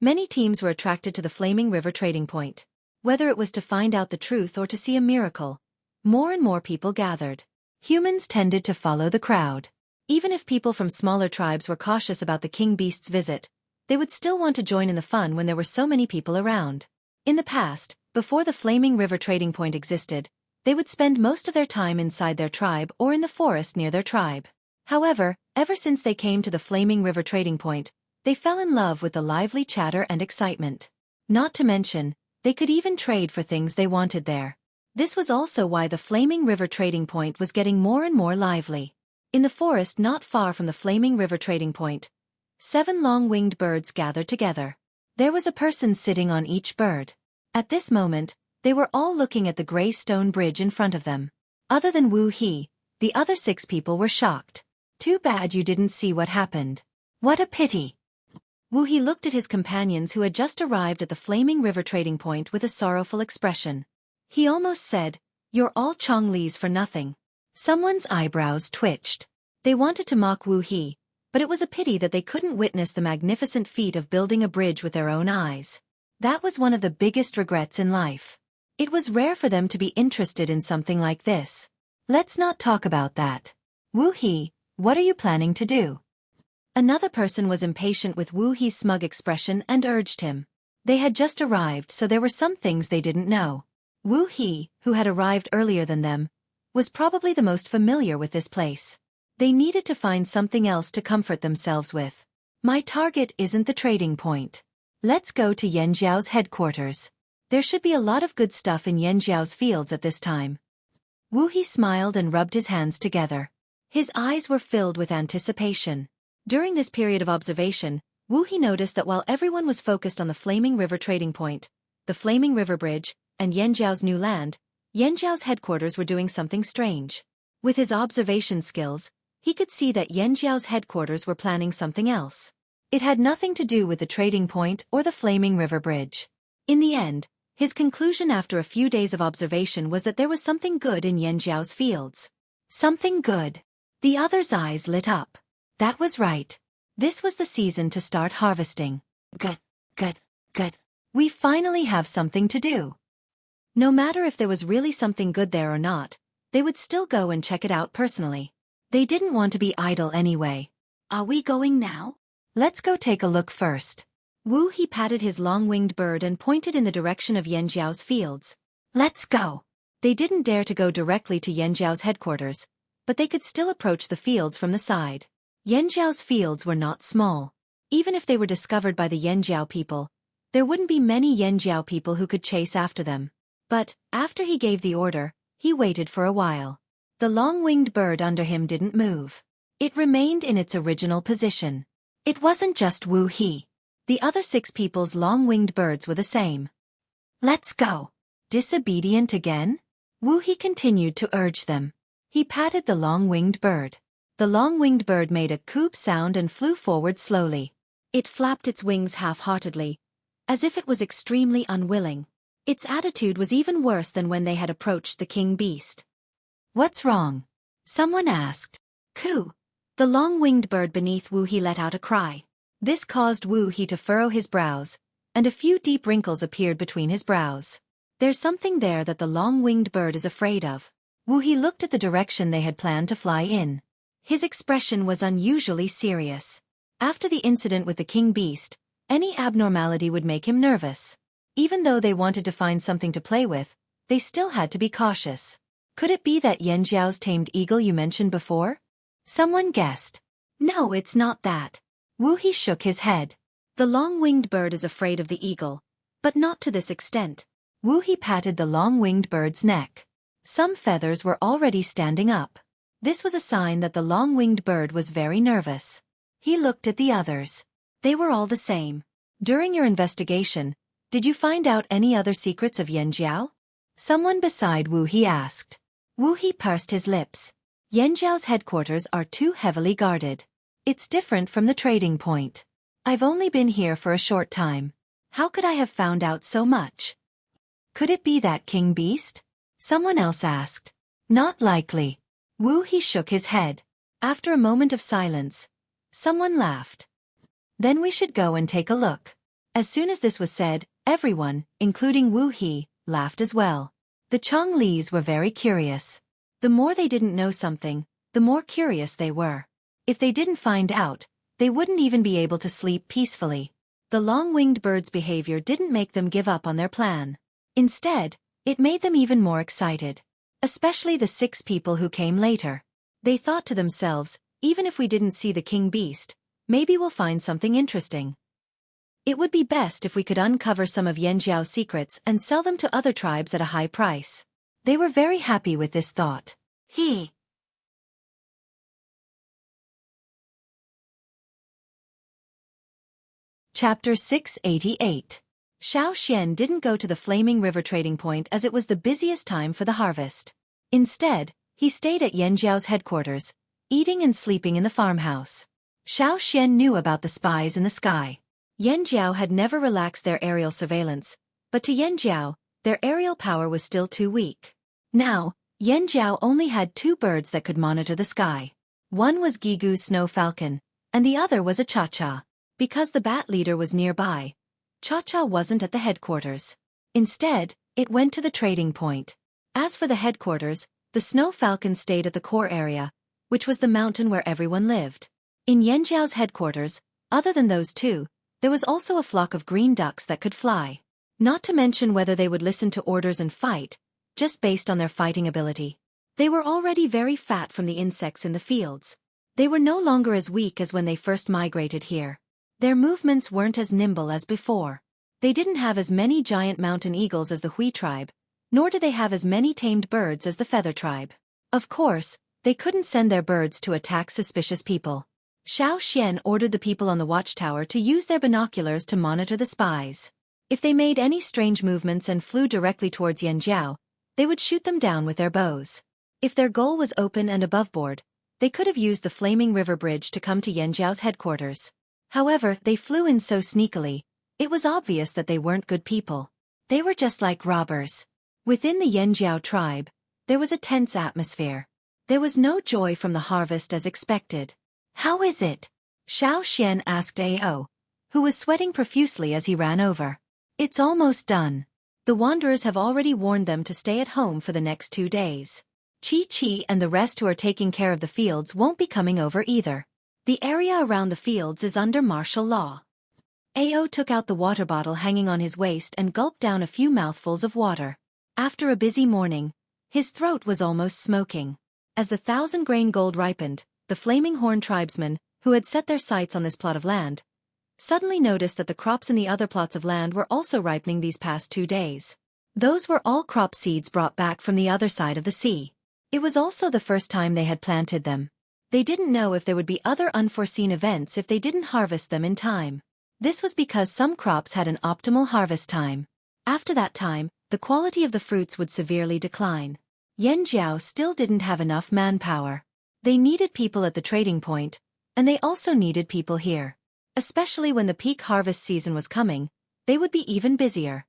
many teams were attracted to the Flaming River trading point. Whether it was to find out the truth or to see a miracle, more and more people gathered. Humans tended to follow the crowd. Even if people from smaller tribes were cautious about the king beast's visit, they would still want to join in the fun when there were so many people around. In the past, before the Flaming River trading point existed, they would spend most of their time inside their tribe or in the forest near their tribe. However, ever since they came to the Flaming River trading point, they fell in love with the lively chatter and excitement. Not to mention, they could even trade for things they wanted there. This was also why the Flaming River trading point was getting more and more lively. In the forest not far from the Flaming River trading point, 7 long-winged birds gathered together. There was a person sitting on each bird. At this moment, they were all looking at the gray stone bridge in front of them. Other than Wu He, the other 6 people were shocked. Too bad you didn't see what happened. What a pity. Wu He looked at his companions who had just arrived at the Flaming River trading point with a sorrowful expression. He almost said, "You're all Chonglis for nothing." Someone's eyebrows twitched. They wanted to mock Wu He, but it was a pity that they couldn't witness the magnificent feat of building a bridge with their own eyes. That was one of the biggest regrets in life. It was rare for them to be interested in something like this. Let's not talk about that. Wu He, what are you planning to do? Another person was impatient with Wu He's smug expression and urged him. They had just arrived, so there were some things they didn't know. Wu He, who had arrived earlier than them, was probably the most familiar with this place. They needed to find something else to comfort themselves with. My target isn't the trading point. Let's go to Yan Zhao's headquarters. There should be a lot of good stuff in Yan Zhao's fields at this time. Wu He smiled and rubbed his hands together. His eyes were filled with anticipation. During this period of observation, Wu He noticed that while everyone was focused on the Flaming River trading point, the Flaming River Bridge, and Yan Zhao's new land, Yan Zhao's headquarters were doing something strange. With his observation skills, he could see that Yan Zhao's headquarters were planning something else. It had nothing to do with the trading point or the Flaming River Bridge. In the end, his conclusion after a few days of observation was that there was something good in Yan Zhao's fields. Something good. The others' eyes lit up. That was right. This was the season to start harvesting. Good. We finally have something to do. No matter if there was really something good there or not, they would still go and check it out personally. They didn't want to be idle anyway. Are we going now? Let's go take a look first. Wu He patted his long-winged bird and pointed in the direction of Yan Zhao's fields. Let's go. They didn't dare to go directly to Yan Zhao's headquarters, but they could still approach the fields from the side. Yanjiao's fields were not small. Even if they were discovered by the Yanjiao people, there wouldn't be many Yanjiao people who could chase after them. But, after he gave the order, he waited for a while. The long-winged bird under him didn't move. It remained in its original position. It wasn't just Wu He. The other 6 people's long-winged birds were the same. "Let's go." Disobedient again? Wu He continued to urge them. He patted the long-winged bird. The long-winged bird made a coop sound and flew forward slowly. It flapped its wings half-heartedly, as if it was extremely unwilling. Its attitude was even worse than when they had approached the king beast. "What's wrong?" someone asked. "Coo." The long-winged bird beneath Wu He let out a cry. This caused Wu He to furrow his brows, and a few deep wrinkles appeared between his brows. There's something there that the long-winged bird is afraid of. Wu He looked at the direction they had planned to fly in. His expression was unusually serious. After the incident with the king beast, any abnormality would make him nervous. Even though they wanted to find something to play with, they still had to be cautious. "Could it be that Yanjiao's tamed eagle you mentioned before?" someone guessed. "No, it's not that." Wu He shook his head. The long-winged bird is afraid of the eagle, but not to this extent. Wu He patted the long-winged bird's neck. Some feathers were already standing up. This was a sign that the long-winged bird was very nervous. He looked at the others. They were all the same. "During your investigation, did you find out any other secrets of Yanjiao?" someone beside Wu He asked. Wu He pursed his lips. "Yanjiao's headquarters are too heavily guarded. It's different from the trading point. I've only been here for a short time. How could I have found out so much?" "Could it be that king beast?" someone else asked. "Not likely." Wu He shook his head. After a moment of silence, someone laughed. "Then we should go and take a look." As soon as this was said, everyone, including Wu He, laughed as well. The Chonglis were very curious. The more they didn't know something, the more curious they were. If they didn't find out, they wouldn't even be able to sleep peacefully. The long-winged bird's behavior didn't make them give up on their plan. Instead, it made them even more excited. Especially the 6 people who came later. They thought to themselves, even if we didn't see the king beast, maybe we'll find something interesting. It would be best if we could uncover some of Yanjiao's secrets and sell them to other tribes at a high price. They were very happy with this thought. Chapter 688. Xiao didn't go to the Flaming River trading point as it was the busiest time for the harvest. Instead, he stayed at Yanjiao's headquarters, eating and sleeping in the farmhouse. Xiao knew about the spies in the sky. Yanjiao had never relaxed their aerial surveillance, but to Yanjiao, their aerial power was still too weak. Now, Yanjiao only had 2 birds that could monitor the sky. One was Gigu's snow falcon, and the other was a Cha-Cha. Because the bat leader was nearby, Cha-Cha wasn't at the headquarters. Instead, it went to the trading point. As for the headquarters, the snow falcon stayed at the core area, which was the mountain where everyone lived. In Yanjiao's headquarters, other than those 2, there was also a flock of green ducks that could fly. Not to mention whether they would listen to orders and fight, just based on their fighting ability. They were already very fat from the insects in the fields. They were no longer as weak as when they first migrated here. Their movements weren't as nimble as before. They didn't have as many giant mountain eagles as the Hui tribe, nor did they have as many tamed birds as the Feather tribe. Of course, they couldn't send their birds to attack suspicious people. Xiao ordered the people on the watchtower to use their binoculars to monitor the spies. If they made any strange movements and flew directly towards Yanjiao, they would shoot them down with their bows. If their goal was open and aboveboard, they could have used the Flaming River Bridge to come to Yanjiao's headquarters. However, they flew in so sneakily, it was obvious that they weren't good people. They were just like robbers. Within the Yanjiao tribe, there was a tense atmosphere. There was no joy from the harvest as expected. "How is it?" Xiao asked Ao, who was sweating profusely as he ran over. "It's almost done. The wanderers have already warned them to stay at home for the next 2 days. Chi and the rest who are taking care of the fields won't be coming over either. The area around the fields is under martial law." Ao took out the water bottle hanging on his waist and gulped down a few mouthfuls of water. After a busy morning, his throat was almost smoking. As the 1,000-grain gold ripened, the Flaming Horn tribesmen, who had set their sights on this plot of land, suddenly noticed that the crops in the other plots of land were also ripening these past 2 days. Those were all crop seeds brought back from the other side of the sea. It was also the first time they had planted them. They didn't know if there would be other unforeseen events if they didn't harvest them in time. This was because some crops had an optimal harvest time. After that time, the quality of the fruits would severely decline. Yanjiao still didn't have enough manpower. They needed people at the trading point, and they also needed people here. Especially when the peak harvest season was coming, they would be even busier.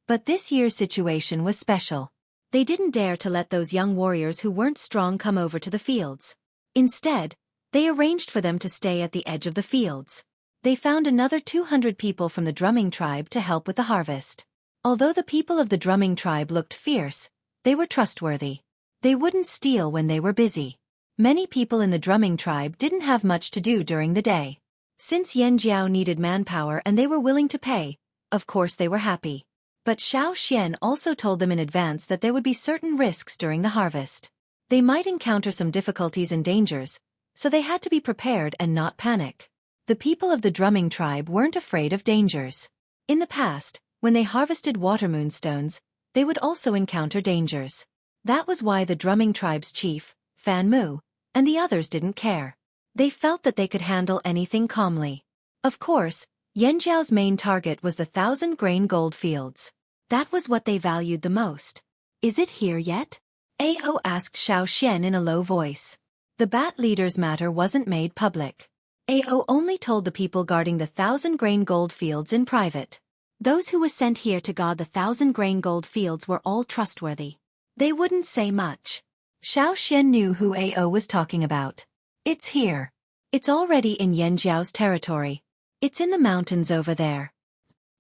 But this year's situation was special. They didn't dare to let those young warriors who weren't strong come over to the fields. Instead, they arranged for them to stay at the edge of the fields. They found another 200 people from the drumming tribe to help with the harvest. Although the people of the drumming tribe looked fierce, they were trustworthy. They wouldn't steal when they were busy. Many people in the drumming tribe didn't have much to do during the day. Since Yanjiao needed manpower and they were willing to pay, of course they were happy. But Xueqi also told them in advance that there would be certain risks during the harvest. They might encounter some difficulties and dangers, so they had to be prepared and not panic. The people of the drumming tribe weren't afraid of dangers. In the past, when they harvested water moonstones, they would also encounter dangers. That was why the drumming tribe's chief, Fan Mu, and the others didn't care. They felt that they could handle anything calmly. Of course, Yanjiao's main target was the 1,000-grain gold fields. That was what they valued the most. "Is it here yet?" Ao asked Xueqi in a low voice. The bat leader's matter wasn't made public. Ao only told the people guarding the 1,000-grain gold fields in private. Those who were sent here to guard the 1,000-grain gold fields were all trustworthy. They wouldn't say much. Xueqi knew who Ao was talking about. "It's here. It's already in Yanjiao's territory. It's in the mountains over there."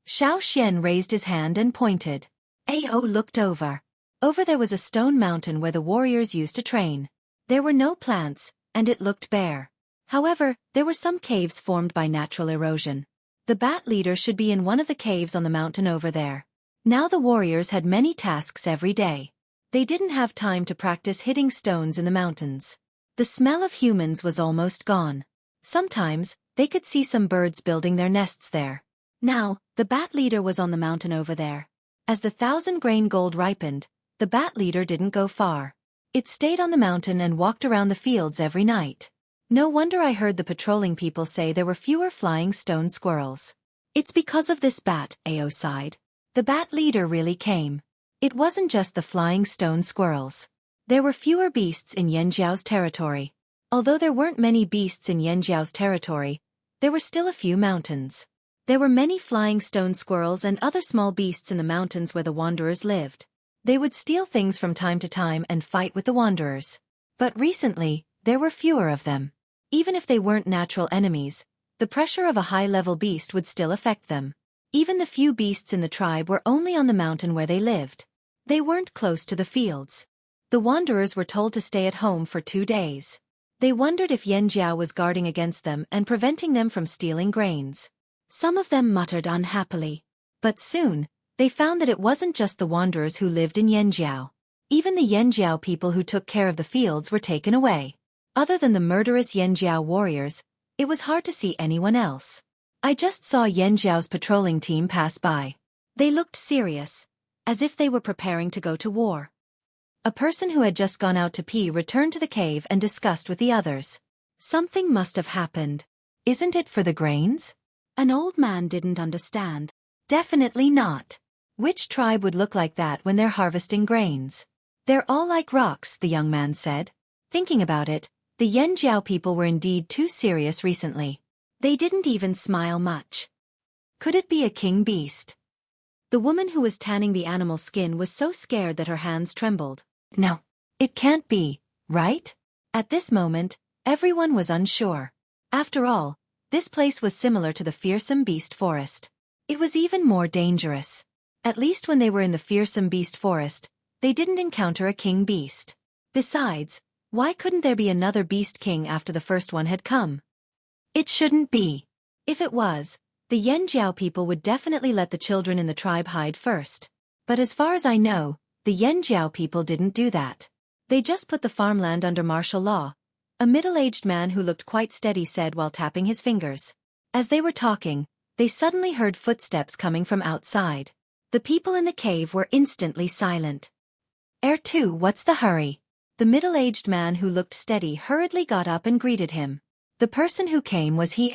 Xueqi raised his hand and pointed. Ao looked over. Over there was a stone mountain where the warriors used to train. There were no plants, and it looked bare. However, there were some caves formed by natural erosion. The bat leader should be in one of the caves on the mountain over there. Now the warriors had many tasks every day. They didn't have time to practice hitting stones in the mountains. The smell of humans was almost gone. Sometimes, they could see some birds building their nests there. Now, the bat leader was on the mountain over there. As the 1,000-grain gold ripened, the bat leader didn't go far. It stayed on the mountain and walked around the fields every night. "No wonder I heard the patrolling people say there were fewer flying stone squirrels. It's because of this bat," Ao sighed. The bat leader really came. It wasn't just the flying stone squirrels. There were fewer beasts in Yanjiao's territory. Although there weren't many beasts in Yanjiao's territory, there were still a few mountains. There were many flying stone squirrels and other small beasts in the mountains where the wanderers lived. They would steal things from time to time and fight with the wanderers. But recently, there were fewer of them. Even if they weren't natural enemies, the pressure of a high-level beast would still affect them. Even the few beasts in the tribe were only on the mountain where they lived. They weren't close to the fields. The wanderers were told to stay at home for 2 days. They wondered if Yanjiao was guarding against them and preventing them from stealing grains. Some of them muttered unhappily. But soon, they found that it wasn't just the wanderers who lived in Yanjiao. Even the Yanjiao people who took care of the fields were taken away. Other than the murderous Yanjiao warriors, it was hard to see anyone else. "I just saw Yanjiao's patrolling team pass by. They looked serious, as if they were preparing to go to war." A person who had just gone out to pee returned to the cave and discussed with the others. "Something must have happened. Isn't it for the grains?" An old man didn't understand. "Definitely not. Which tribe would look like that when they're harvesting grains?" "They're all like rocks," the young man said. Thinking about it, the Yanjiao people were indeed too serious recently. They didn't even smile much. Could it be a king beast? The woman who was tanning the animal's skin was so scared that her hands trembled. "No, it can't be, right?" At this moment, everyone was unsure. After all, this place was similar to the fearsome beast forest. It was even more dangerous. At least when they were in the fearsome beast forest, they didn't encounter a king beast. Besides, why couldn't there be another beast king after the first one had come? It shouldn't be. If it was, the Yanjiao people would definitely let the children in the tribe hide first. But as far as I know, the Yanjiao people didn't do that. They just put the farmland under martial law, A middle-aged man who looked quite steady said while tapping his fingers. As they were talking, they suddenly heard footsteps coming from outside. The people in the cave were instantly silent. "2, what's the hurry?" The middle-aged man who looked steady hurriedly got up and greeted him. The person who came was He.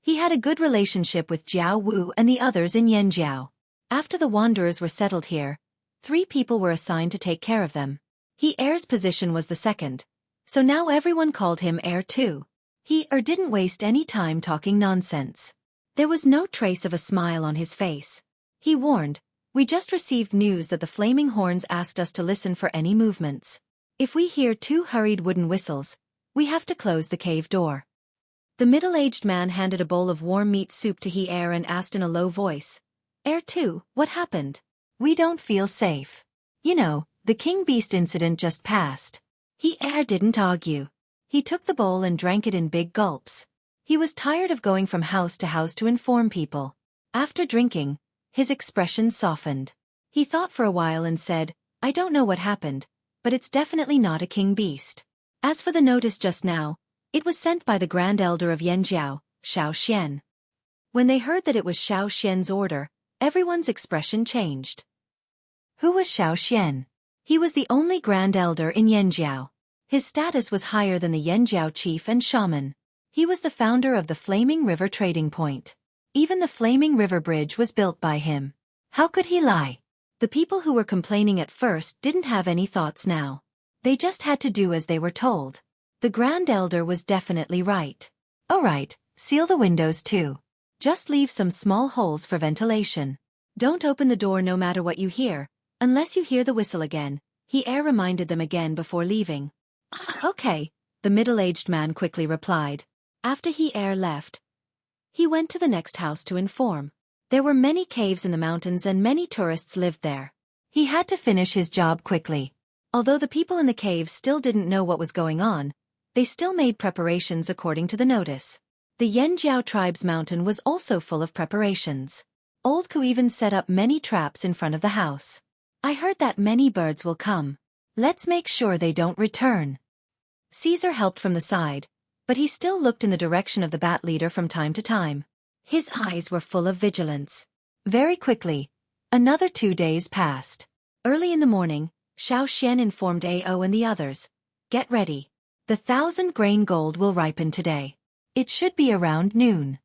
He had a good relationship with Jiao Wu and the others in Yanjiao. After the wanderers were settled here, 3 people were assigned to take care of them. He's position was the second, so now everyone called him Heir too. He didn't waste any time talking nonsense. There was no trace of a smile on his face. He warned, "We just received news that the Flaming Horns asked us to listen for any movements. If we hear 2 hurried wooden whistles, we have to close the cave door." The middle-aged man handed a bowl of warm meat soup to He and asked in a low voice, "2, what happened? We don't feel safe. You know, the king beast incident just passed." He didn't argue. He took the bowl and drank it in big gulps. He was tired of going from house to house to inform people. After drinking, his expression softened. He thought for a while and said, "I don't know what happened, but it's definitely not a king beast. As for the notice just now, it was sent by the Grand Elder of Yanjiao, Xian. When they heard that it was Xian's order, everyone's expression changed. Who was Xian? He was the only Grand Elder in Yanjiao. His status was higher than the Yanjiao chief and shaman. He was the founder of the Flaming River Trading Point. Even the Flaming River Bridge was built by him. How could he lie? The people who were complaining at first didn't have any thoughts now. They just had to do as they were told. The Grand Elder was definitely right. "All right, seal the windows too. Just leave some small holes for ventilation. Don't open the door no matter what you hear, unless you hear the whistle again," He reminded them again before leaving. "Okay," the middle-aged man quickly replied. After He left, he went to the next house to inform. There were many caves in the mountains and many tourists lived there. He had to finish his job quickly. Although the people in the caves still didn't know what was going on, they still made preparations according to the notice. The Yanjiao tribe's mountain was also full of preparations. Old Ku even set up many traps in front of the house. "I heard that many birds will come. Let's make sure they don't return." Caesar helped from the side, but he still looked in the direction of the bat leader from time to time. His eyes were full of vigilance. Very quickly, another 2 days passed. Early in the morning, Xian informed Ao and the others, "Get ready. The 1,000-grain gold will ripen today. It should be around noon."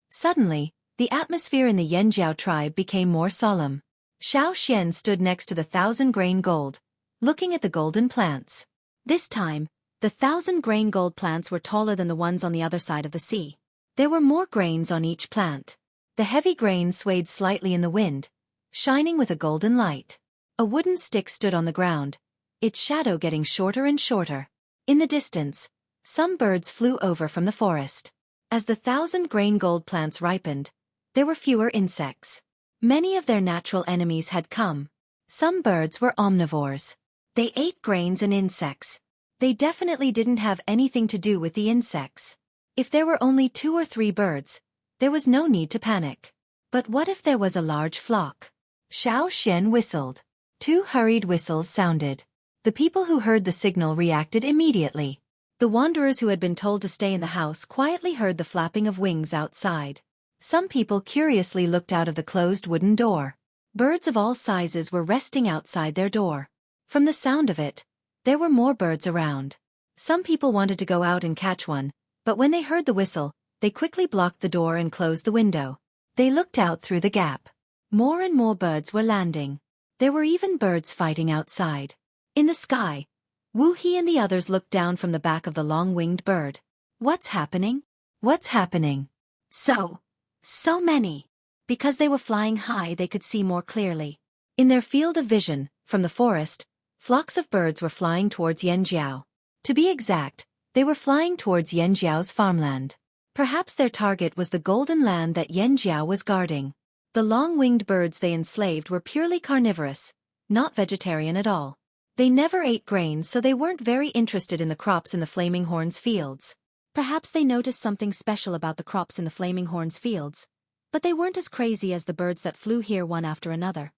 Suddenly, the atmosphere in the Yanjiao tribe became more solemn. Xian stood next to the 1,000-grain gold, looking at the golden plants. This time, the 1,000-grain gold plants were taller than the ones on the other side of the sea. There were more grains on each plant. The heavy grains swayed slightly in the wind, shining with a golden light. A wooden stick stood on the ground, its shadow getting shorter and shorter. In the distance, some birds flew over from the forest. As the 1,000-grain gold plants ripened, there were fewer insects. Many of their natural enemies had come. Some birds were omnivores. They ate grains and insects. They definitely didn't have anything to do with the insects. If there were only 2 or 3 birds, there was no need to panic. But what if there was a large flock? Xian whistled. 2 hurried whistles sounded. The people who heard the signal reacted immediately. The wanderers who had been told to stay in the house quietly heard the flapping of wings outside. Some people curiously looked out of the closed wooden door. Birds of all sizes were resting outside their door. From the sound of it, there were more birds around. Some people wanted to go out and catch one, but when they heard the whistle, they quickly blocked the door and closed the window. They looked out through the gap. More and more birds were landing. There were even birds fighting outside. In the sky, Wu He and the others looked down from the back of the long-winged bird. "What's happening? What's happening?" So many. Because they were flying high, they could see more clearly. In their field of vision, from the forest, flocks of birds were flying towards Yanjiao. To be exact, they were flying towards Yanjiao's farmland. Perhaps their target was the golden land that Yanjiao was guarding. The long-winged birds they enslaved were purely carnivorous, not vegetarian at all. They never ate grains, so they weren't very interested in the crops in the Flaming Horns fields. Perhaps they noticed something special about the crops in the Flaming Horns fields, but they weren't as crazy as the birds that flew here one after another.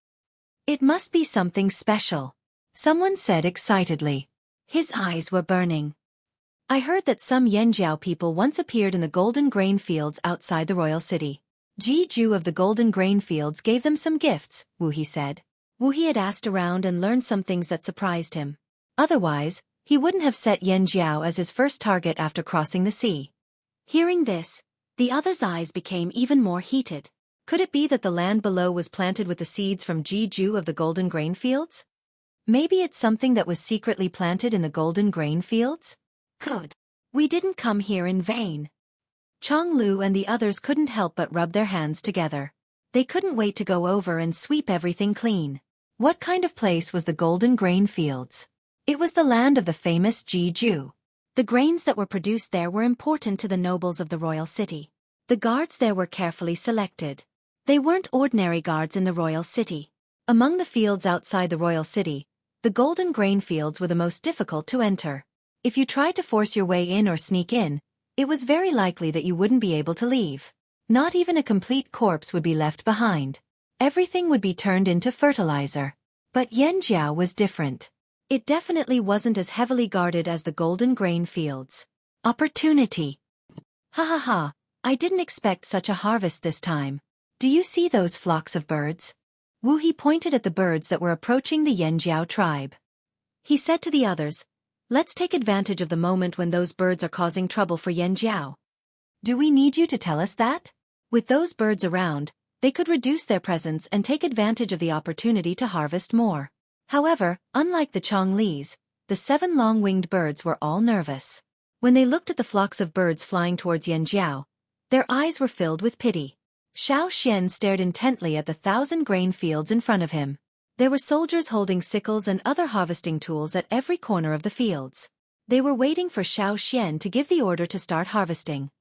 "It must be something special," someone said excitedly. His eyes were burning. I heard that some Yanjiao people once appeared in the golden grain fields outside the royal city. Ji-ju of the golden grain fields gave them some gifts, Wu He said. Wu He had asked around and learned some things that surprised him. Otherwise, he wouldn't have set Yanjiao as his first target after crossing the sea. Hearing this, the other's eyes became even more heated. Could it be that the land below was planted with the seeds from Ji-ju of the golden grain fields? Maybe it's something that was secretly planted in the golden grain fields? Good. We didn't come here in vain. Chonglu and the others couldn't help but rub their hands together. They couldn't wait to go over and sweep everything clean. What kind of place was the golden grain fields? It was the land of the famous Ji-ju. The grains that were produced there were important to the nobles of the royal city. The guards there were carefully selected. They weren't ordinary guards in the royal city. Among the fields outside the royal city, the golden grain fields were the most difficult to enter. If you tried to force your way in or sneak in, it was very likely that you wouldn't be able to leave. Not even a complete corpse would be left behind. Everything would be turned into fertilizer. But Yanjiao was different. It definitely wasn't as heavily guarded as the golden grain fields. Opportunity. Ha ha ha, I didn't expect such a harvest this time. Do you see those flocks of birds? Wu He pointed at the birds that were approaching the Yanjiao tribe. He said to the others, "Let's take advantage of the moment when those birds are causing trouble for Yanjiao." Do we need you to tell us that? With those birds around, they could reduce their presence and take advantage of the opportunity to harvest more. However, unlike the Chonglis, the 7 long-winged birds were all nervous. When they looked at the flocks of birds flying towards Yanjiao, their eyes were filled with pity. Xiao Xian stared intently at the 1,000 grain fields in front of him. There were soldiers holding sickles and other harvesting tools at every corner of the fields. They were waiting for Xiao Xian to give the order to start harvesting.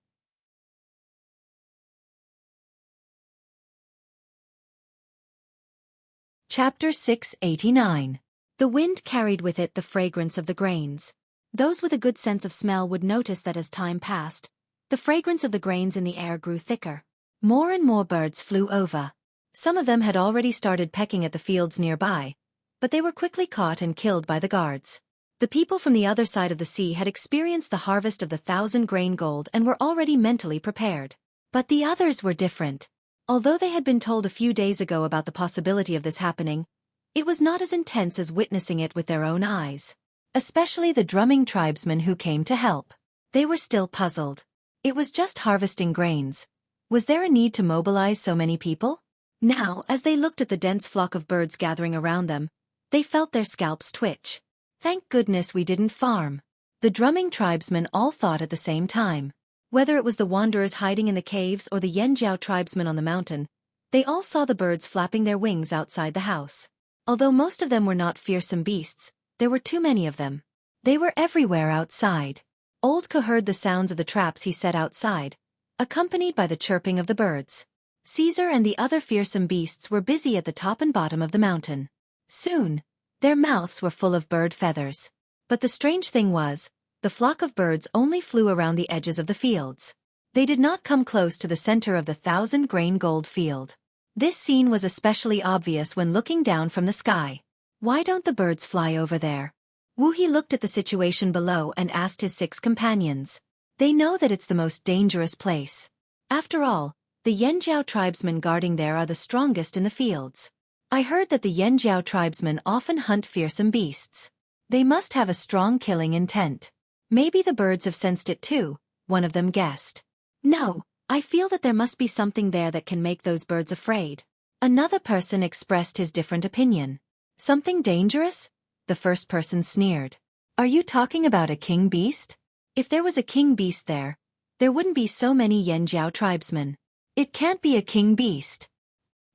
Chapter 689. The wind carried with it the fragrance of the grains. Those with a good sense of smell would notice that as time passed, the fragrance of the grains in the air grew thicker. More and more birds flew over. Some of them had already started pecking at the fields nearby, but they were quickly caught and killed by the guards. The people from the other side of the sea had experienced the harvest of the 1,000 grain gold and were already mentally prepared. But the others were different. Although they had been told a few days ago about the possibility of this happening, it was not as intense as witnessing it with their own eyes. Especially the drumming tribesmen who came to help. They were still puzzled. It was just harvesting grains. Was there a need to mobilize so many people? Now, as they looked at the dense flock of birds gathering around them, they felt their scalps twitch. Thank goodness we didn't farm. The drumming tribesmen all thought at the same time. Whether it was the wanderers hiding in the caves or the Yanjiao tribesmen on the mountain, they all saw the birds flapping their wings outside the house. Although most of them were not fearsome beasts, there were too many of them. They were everywhere outside. Old Ke heard the sounds of the traps he set outside, accompanied by the chirping of the birds. Caesar and the other fearsome beasts were busy at the top and bottom of the mountain. Soon, their mouths were full of bird feathers. But the strange thing was, the flock of birds only flew around the edges of the fields. They did not come close to the center of the 1,000 grain gold field. This scene was especially obvious when looking down from the sky. Why don't the birds fly over there? Wu He looked at the situation below and asked his 6 companions. They know that it's the most dangerous place. After all, the Yanjiao tribesmen guarding there are the strongest in the fields. I heard that the Yanjiao tribesmen often hunt fearsome beasts. They must have a strong killing intent. Maybe the birds have sensed it too, one of them guessed. No, I feel that there must be something there that can make those birds afraid. Another person expressed his different opinion. Something dangerous? The first person sneered. Are you talking about a king beast? If there was a king beast there wouldn't be so many Yanjiao tribesmen. It can't be a king beast.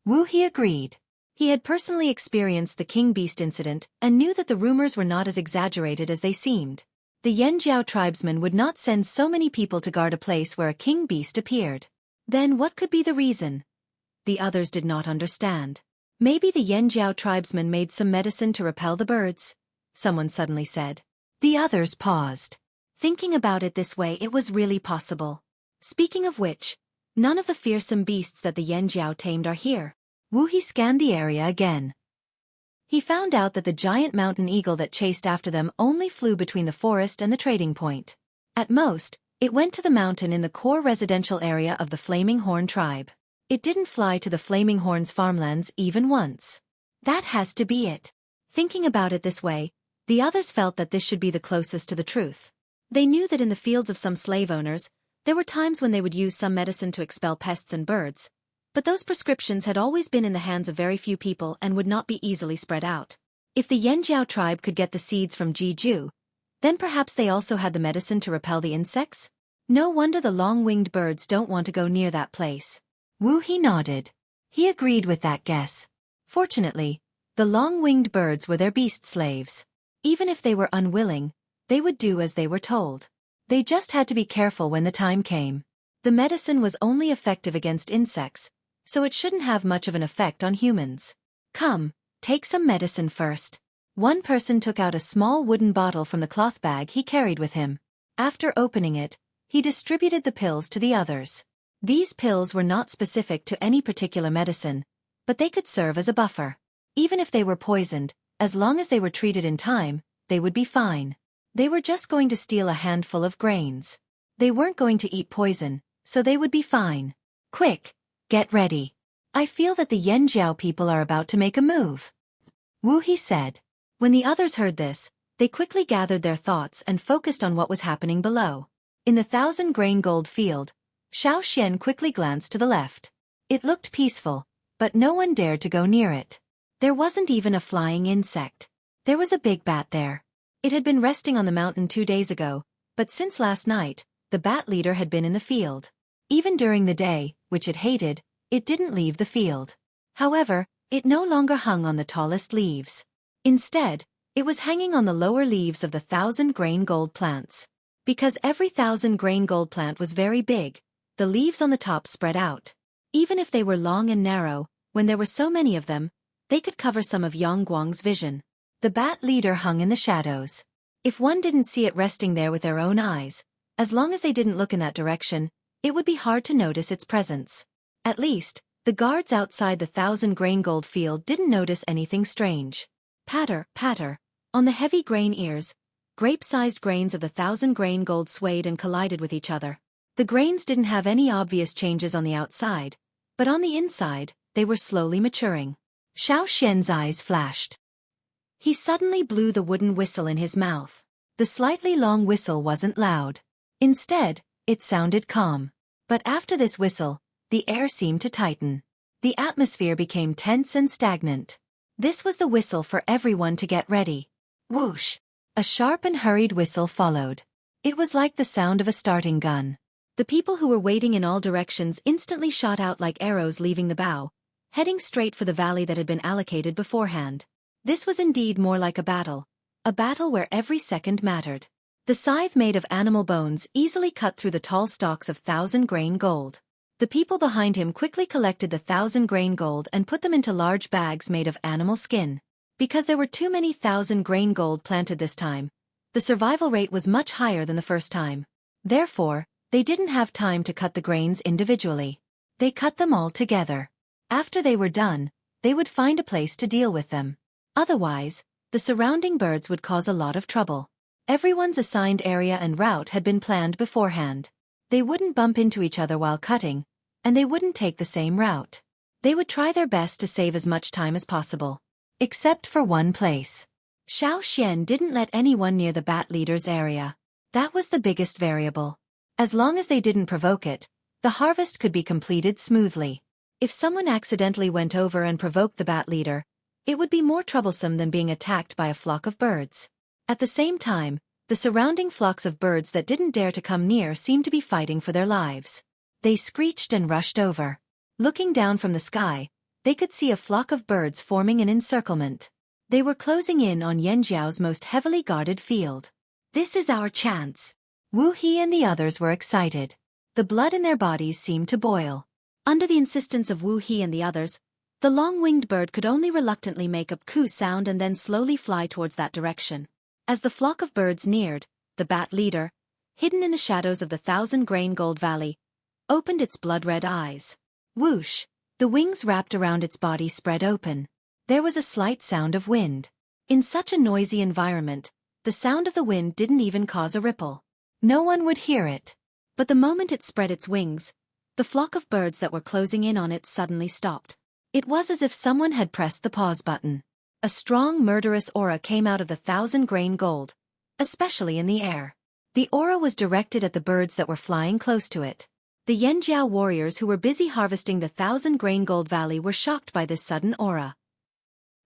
Wu He agreed. He had personally experienced the king beast incident and knew that the rumors were not as exaggerated as they seemed. The Yanjiao tribesmen would not send so many people to guard a place where a king beast appeared. Then what could be the reason? The others did not understand. Maybe the Yanjiao tribesmen made some medicine to repel the birds, someone suddenly said. The others paused. Thinking about it this way, it was really possible. Speaking of which, none of the fearsome beasts that the Yanjiao tamed are here. Wu He scanned the area again. He found out that the giant mountain eagle that chased after them only flew between the forest and the trading point. At most, it went to the mountain in the core residential area of the Flaming Horn tribe. It didn't fly to the Flaming Horn's farmlands even once. That has to be it. Thinking about it this way, the others felt that this should be the closest to the truth. They knew that in the fields of some slave owners, there were times when they would use some medicine to expel pests and birds, but those prescriptions had always been in the hands of very few people and would not be easily spread out. If the Yanjiao tribe could get the seeds from Jeju, then perhaps they also had the medicine to repel the insects? No wonder the long-winged birds don't want to go near that place. Wu He nodded. He agreed with that guess. Fortunately, the long-winged birds were their beast slaves. Even if they were unwilling, they would do as they were told. They just had to be careful when the time came. The medicine was only effective against insects, so it shouldn't have much of an effect on humans. Come, take some medicine first. One person took out a small wooden bottle from the cloth bag he carried with him. After opening it, he distributed the pills to the others. These pills were not specific to any particular medicine, but they could serve as a buffer. Even if they were poisoned, as long as they were treated in time, they would be fine. They were just going to steal a handful of grains. They weren't going to eat poison, so they would be fine. Quick, get ready. I feel that the Yanjiao people are about to make a move. Wu He said. When the others heard this, they quickly gathered their thoughts and focused on what was happening below. In the 1,000-grain gold field, Xueqi quickly glanced to the left. It looked peaceful, but no one dared to go near it. There wasn't even a flying insect. There was a big bat there. It had been resting on the mountain 2 days ago, but since last night, the bat leader had been in the field. Even during the day, which it hated, it didn't leave the field. However, it no longer hung on the tallest leaves. Instead, it was hanging on the lower leaves of the 1,000-grain gold plants. Because every 1,000-grain gold plant was very big, the leaves on the top spread out. Even if they were long and narrow, when there were so many of them, they could cover some of Yangguang's vision. The bat leader hung in the shadows. If one didn't see it resting there with their own eyes, as long as they didn't look in that direction, it would be hard to notice its presence. At least, the guards outside the 1,000-grain gold field didn't notice anything strange. Patter, patter. On the heavy grain ears, grape-sized grains of the 1,000-grain gold swayed and collided with each other. The grains didn't have any obvious changes on the outside, but on the inside, they were slowly maturing. Xueqi's eyes flashed. He suddenly blew the wooden whistle in his mouth. The slightly long whistle wasn't loud. Instead, it sounded calm. But after this whistle, the air seemed to tighten. The atmosphere became tense and stagnant. This was the whistle for everyone to get ready. Whoosh! A sharp and hurried whistle followed. It was like the sound of a starting gun. The people who were waiting in all directions instantly shot out like arrows leaving the bow, heading straight for the valley that had been allocated beforehand. This was indeed more like a battle where every second mattered. The scythe made of animal bones easily cut through the tall stalks of 1,000-grain gold. The people behind him quickly collected the 1,000-grain gold and put them into large bags made of animal skin. Because there were too many 1,000-grain gold planted this time, the survival rate was much higher than the first time. Therefore, they didn't have time to cut the grains individually. They cut them all together. After they were done, they would find a place to deal with them. Otherwise, the surrounding birds would cause a lot of trouble. Everyone's assigned area and route had been planned beforehand. They wouldn't bump into each other while cutting, and they wouldn't take the same route. They would try their best to save as much time as possible. Except for one place. Xueqi didn't let anyone near the bat leader's area. That was the biggest variable. As long as they didn't provoke it, the harvest could be completed smoothly. If someone accidentally went over and provoked the bat leader, it would be more troublesome than being attacked by a flock of birds. At the same time, the surrounding flocks of birds that didn't dare to come near seemed to be fighting for their lives. They screeched and rushed over. Looking down from the sky, they could see a flock of birds forming an encirclement. They were closing in on Yanjiao's most heavily guarded field. This is our chance. Wu He and the others were excited. The blood in their bodies seemed to boil. Under the insistence of Wu He and the others, the long-winged bird could only reluctantly make a coo sound and then slowly fly towards that direction. As the flock of birds neared, the bat leader, hidden in the shadows of the 1,000-grain gold valley, opened its blood-red eyes. Whoosh! The wings wrapped around its body spread open. There was a slight sound of wind. In such a noisy environment, the sound of the wind didn't even cause a ripple. No one would hear it. But the moment it spread its wings, the flock of birds that were closing in on it suddenly stopped. It was as if someone had pressed the pause button. A strong murderous aura came out of the 1,000-grain gold, especially in the air. The aura was directed at the birds that were flying close to it. The Yanjiao warriors who were busy harvesting the 1,000-grain gold valley were shocked by this sudden aura.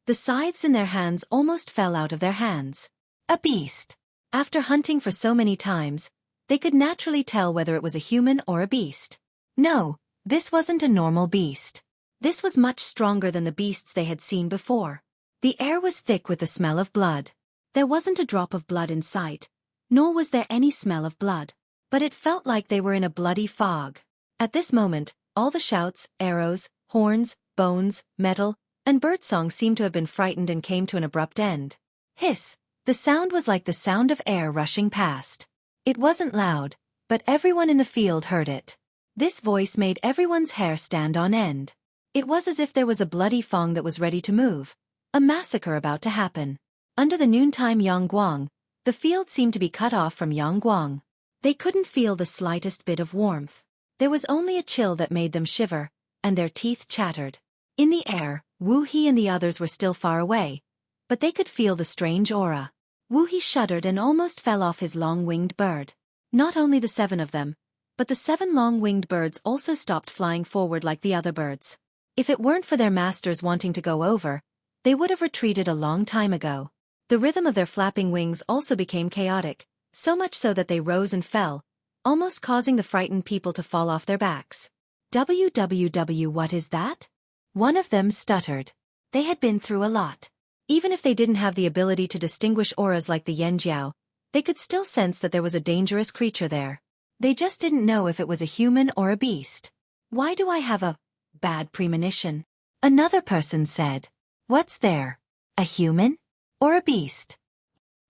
The scythes in their hands almost fell out of their hands. A beast. After hunting for so many times, they could naturally tell whether it was a human or a beast. No, this wasn't a normal beast. This was much stronger than the beasts they had seen before. The air was thick with the smell of blood. There wasn't a drop of blood in sight, nor was there any smell of blood. But it felt like they were in a bloody fog. At this moment, all the shouts, arrows, horns, bones, metal, and birdsong seemed to have been frightened and came to an abrupt end. Hiss! The sound was like the sound of air rushing past. It wasn't loud, but everyone in the field heard it. This voice made everyone's hair stand on end. It was as if there was a bloody fong that was ready to move, a massacre about to happen. Under the noontime Yangguang, the field seemed to be cut off from Yangguang. They couldn't feel the slightest bit of warmth. There was only a chill that made them shiver, and their teeth chattered. In the air, Wu He and the others were still far away, but they could feel the strange aura. Wu He shuddered and almost fell off his long-winged bird. Not only the 7 of them, but the 7 long-winged birds also stopped flying forward like the other birds. If it weren't for their masters wanting to go over, they would have retreated a long time ago. The rhythm of their flapping wings also became chaotic, so much so that they rose and fell, almost causing the frightened people to fall off their backs. "WWW, what is that?" One of them stuttered. They had been through a lot. Even if they didn't have the ability to distinguish auras like the Yanjiao, they could still sense that there was a dangerous creature there. They just didn't know if it was a human or a beast. "Why do I have a bad premonition?" Another person said. "What's there? A human? Or a beast?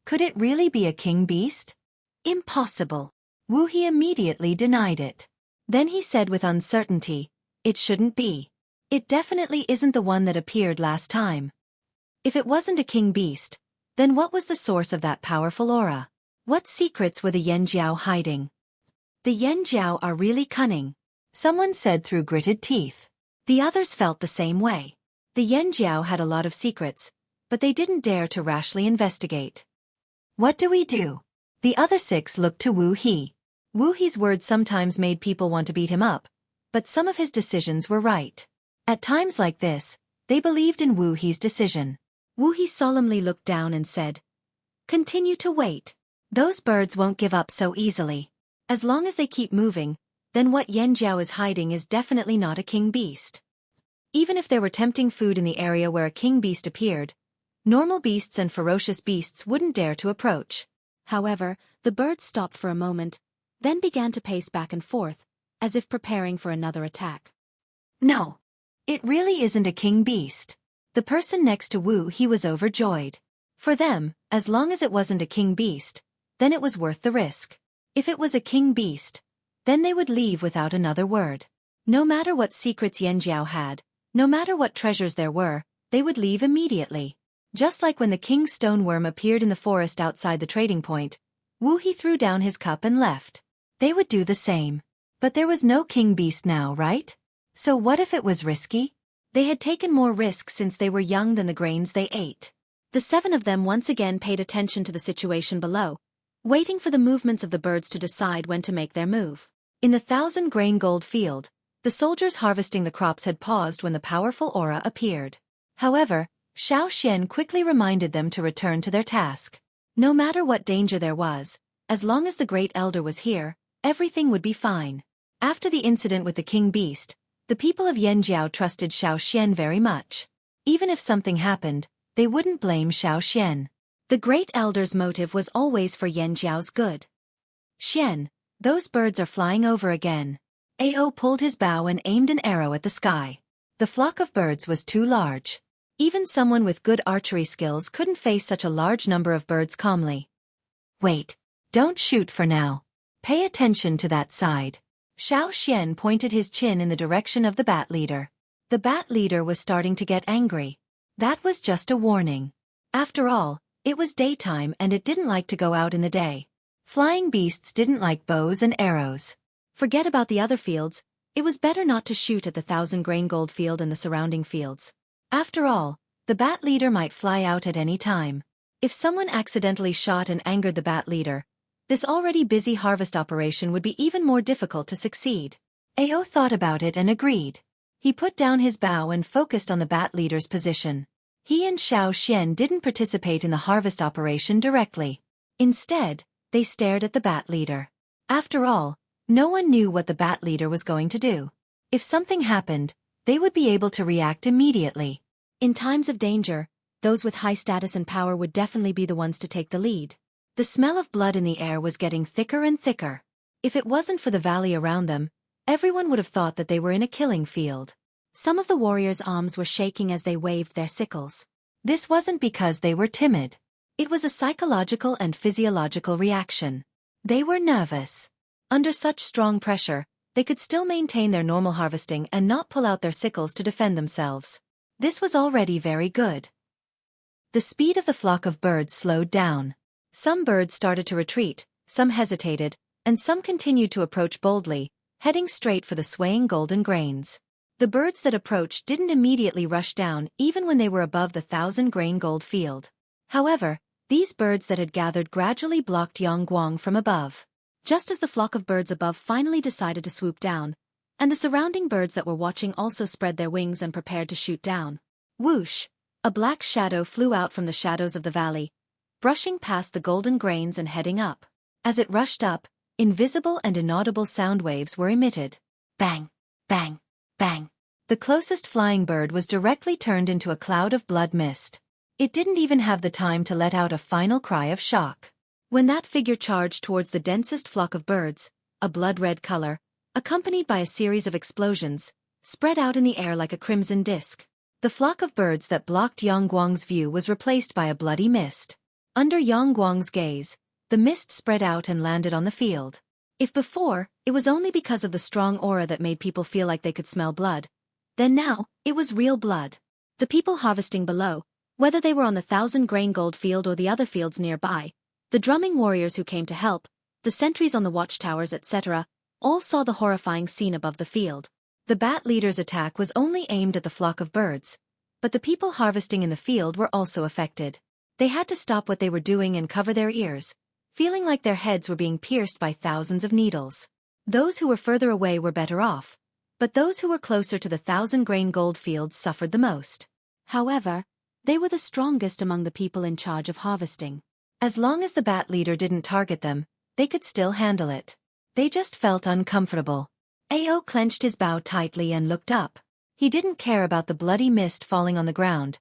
Could it really be a king beast?" "Impossible." Wu He immediately denied it. Then he said with uncertainty, "It shouldn't be. It definitely isn't the one that appeared last time. If it wasn't a king beast, then what was the source of that powerful aura? What secrets were the Yanjiao hiding?" "The Yanjiao are really cunning," someone said through gritted teeth. The others felt the same way. The Yanjiao had a lot of secrets, but they didn't dare to rashly investigate. "What do we do?" The other 6 looked to Wu He. Wu He's words sometimes made people want to beat him up, but some of his decisions were right. At times like this, they believed in Wu He's decision. Wu He solemnly looked down and said, "Continue to wait. Those birds won't give up so easily. As long as they keep moving, then what Yanjiao is hiding is definitely not a king beast. Even if there were tempting food in the area where a king beast appeared, normal beasts and ferocious beasts wouldn't dare to approach." However, the birds stopped for a moment, then began to pace back and forth, as if preparing for another attack. "No. It really isn't a king beast." The person next to Wu He was overjoyed. For them, as long as it wasn't a king beast, then it was worth the risk. If it was a king beast, then they would leave without another word. No matter what secrets Yanjiao had, no matter what treasures there were, they would leave immediately. Just like when the king stoneworm appeared in the forest outside the trading point, Wu He threw down his cup and left. They would do the same. But there was no king beast now, right? So what if it was risky? They had taken more risks since they were young than the grains they ate. The 7 of them once again paid attention to the situation below, waiting for the movements of the birds to decide when to make their move. In the 1,000-grain gold field, the soldiers harvesting the crops had paused when the powerful aura appeared. However, Xueqi quickly reminded them to return to their task. No matter what danger there was, as long as the Great Elder was here, everything would be fine. After the incident with the king beast, the people of Yanjiao trusted Xueqi very much. Even if something happened, they wouldn't blame Xueqi. The Great Elder's motive was always for Yanjiao's good. "Xian, those birds are flying over again." Ao pulled his bow and aimed an arrow at the sky. The flock of birds was too large. Even someone with good archery skills couldn't face such a large number of birds calmly. "Wait, don't shoot for now. Pay attention to that side." Xueqi pointed his chin in the direction of the bat leader. The bat leader was starting to get angry. That was just a warning. After all, it was daytime and it didn't like to go out in the day. Flying beasts didn't like bows and arrows. Forget about the other fields, it was better not to shoot at the 1,000-grain gold field and the surrounding fields. After all, the bat leader might fly out at any time. If someone accidentally shot and angered the bat leader, this already busy harvest operation would be even more difficult to succeed. Ao thought about it and agreed. He put down his bow and focused on the bat leader's position. He and Xueqi didn't participate in the harvest operation directly. Instead, they stared at the bat leader. After all, no one knew what the bat leader was going to do. If something happened, they would be able to react immediately. In times of danger, those with high status and power would definitely be the ones to take the lead. The smell of blood in the air was getting thicker and thicker. If it wasn't for the valley around them, everyone would have thought that they were in a killing field. Some of the warriors' arms were shaking as they waved their sickles. This wasn't because they were timid. It was a psychological and physiological reaction. They were nervous. Under such strong pressure, they could still maintain their normal harvesting and not pull out their sickles to defend themselves. This was already very good. The speed of the flock of birds slowed down. Some birds started to retreat, some hesitated, and some continued to approach boldly, heading straight for the swaying golden grains. The birds that approached didn't immediately rush down even when they were above the 1,000-grain gold field. However, these birds that had gathered gradually blocked Yangguang from above. Just as the flock of birds above finally decided to swoop down, and the surrounding birds that were watching also spread their wings and prepared to shoot down. Whoosh! A black shadow flew out from the shadows of the valley, brushing past the golden grains and heading up. As it rushed up, invisible and inaudible sound waves were emitted. Bang! Bang! Bang! The closest flying bird was directly turned into a cloud of blood mist. It didn't even have the time to let out a final cry of shock. When that figure charged towards the densest flock of birds, a blood-red color, accompanied by a series of explosions, spread out in the air like a crimson disk. The flock of birds that blocked Yangguang's view was replaced by a bloody mist. Under Yangguang's gaze, the mist spread out and landed on the field. If before, it was only because of the strong aura that made people feel like they could smell blood, then now, it was real blood. The people harvesting below, whether they were on the 1,000-grain gold field or the other fields nearby, the drumming warriors who came to help, the sentries on the watchtowers, etc., all saw the horrifying scene above the field. The bat leader's attack was only aimed at the flock of birds, but the people harvesting in the field were also affected. They had to stop what they were doing and cover their ears, feeling like their heads were being pierced by thousands of needles. Those who were further away were better off, but those who were closer to the 1,000-grain gold fields suffered the most. However, they were the strongest among the people in charge of harvesting. As long as the bat leader didn't target them, they could still handle it. They just felt uncomfortable. Ao clenched his bow tightly and looked up. He didn't care about the bloody mist falling on the ground,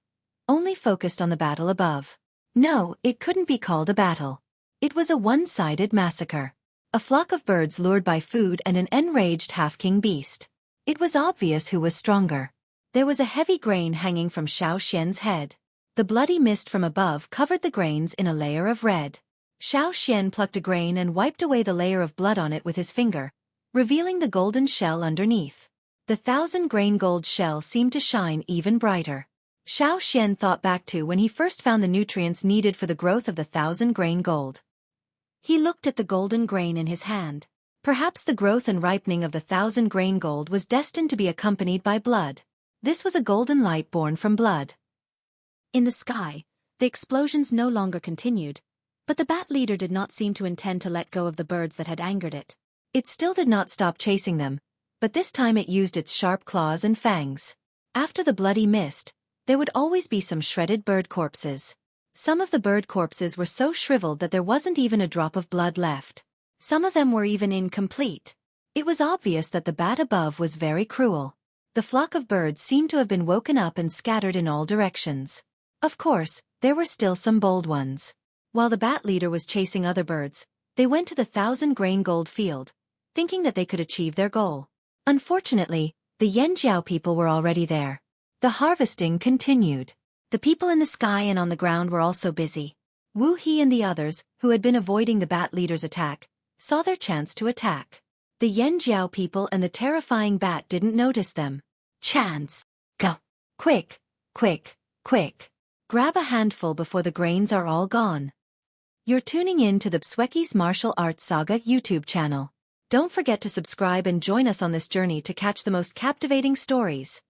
only focused on the battle above. No, it couldn't be called a battle. It was a one-sided massacre. A flock of birds lured by food and an enraged half-king beast. It was obvious who was stronger. There was a heavy grain hanging from Xueqi's head. The bloody mist from above covered the grains in a layer of red. Xueqi plucked a grain and wiped away the layer of blood on it with his finger, revealing the golden shell underneath. The 1,000-grain gold shell seemed to shine even brighter. Xueqi thought back to when he first found the nutrients needed for the growth of the 1,000-grain gold. He looked at the golden grain in his hand. Perhaps the growth and ripening of the 1,000-grain gold was destined to be accompanied by blood. This was a golden light born from blood. In the sky, the explosions no longer continued, but the bat leader did not seem to intend to let go of the birds that had angered it. It still did not stop chasing them, but this time it used its sharp claws and fangs. After the bloody mist, there would always be some shredded bird corpses. Some of the bird corpses were so shriveled that there wasn't even a drop of blood left. Some of them were even incomplete. It was obvious that the bat above was very cruel. The flock of birds seemed to have been woken up and scattered in all directions. Of course, there were still some bold ones. While the bat leader was chasing other birds, they went to the 1,000-grain gold field, thinking that they could achieve their goal. Unfortunately, the Yanjiao people were already there. The harvesting continued. The people in the sky and on the ground were also busy. Wu He and the others, who had been avoiding the bat leader's attack, saw their chance to attack. The Yanjiao people and the terrifying bat didn't notice them. Chance! Go! Quick! Quick! Quick! Grab a handful before the grains are all gone. You're tuning in to the Xueqi's Martial Arts Saga YouTube channel. Don't forget to subscribe and join us on this journey to catch the most captivating stories.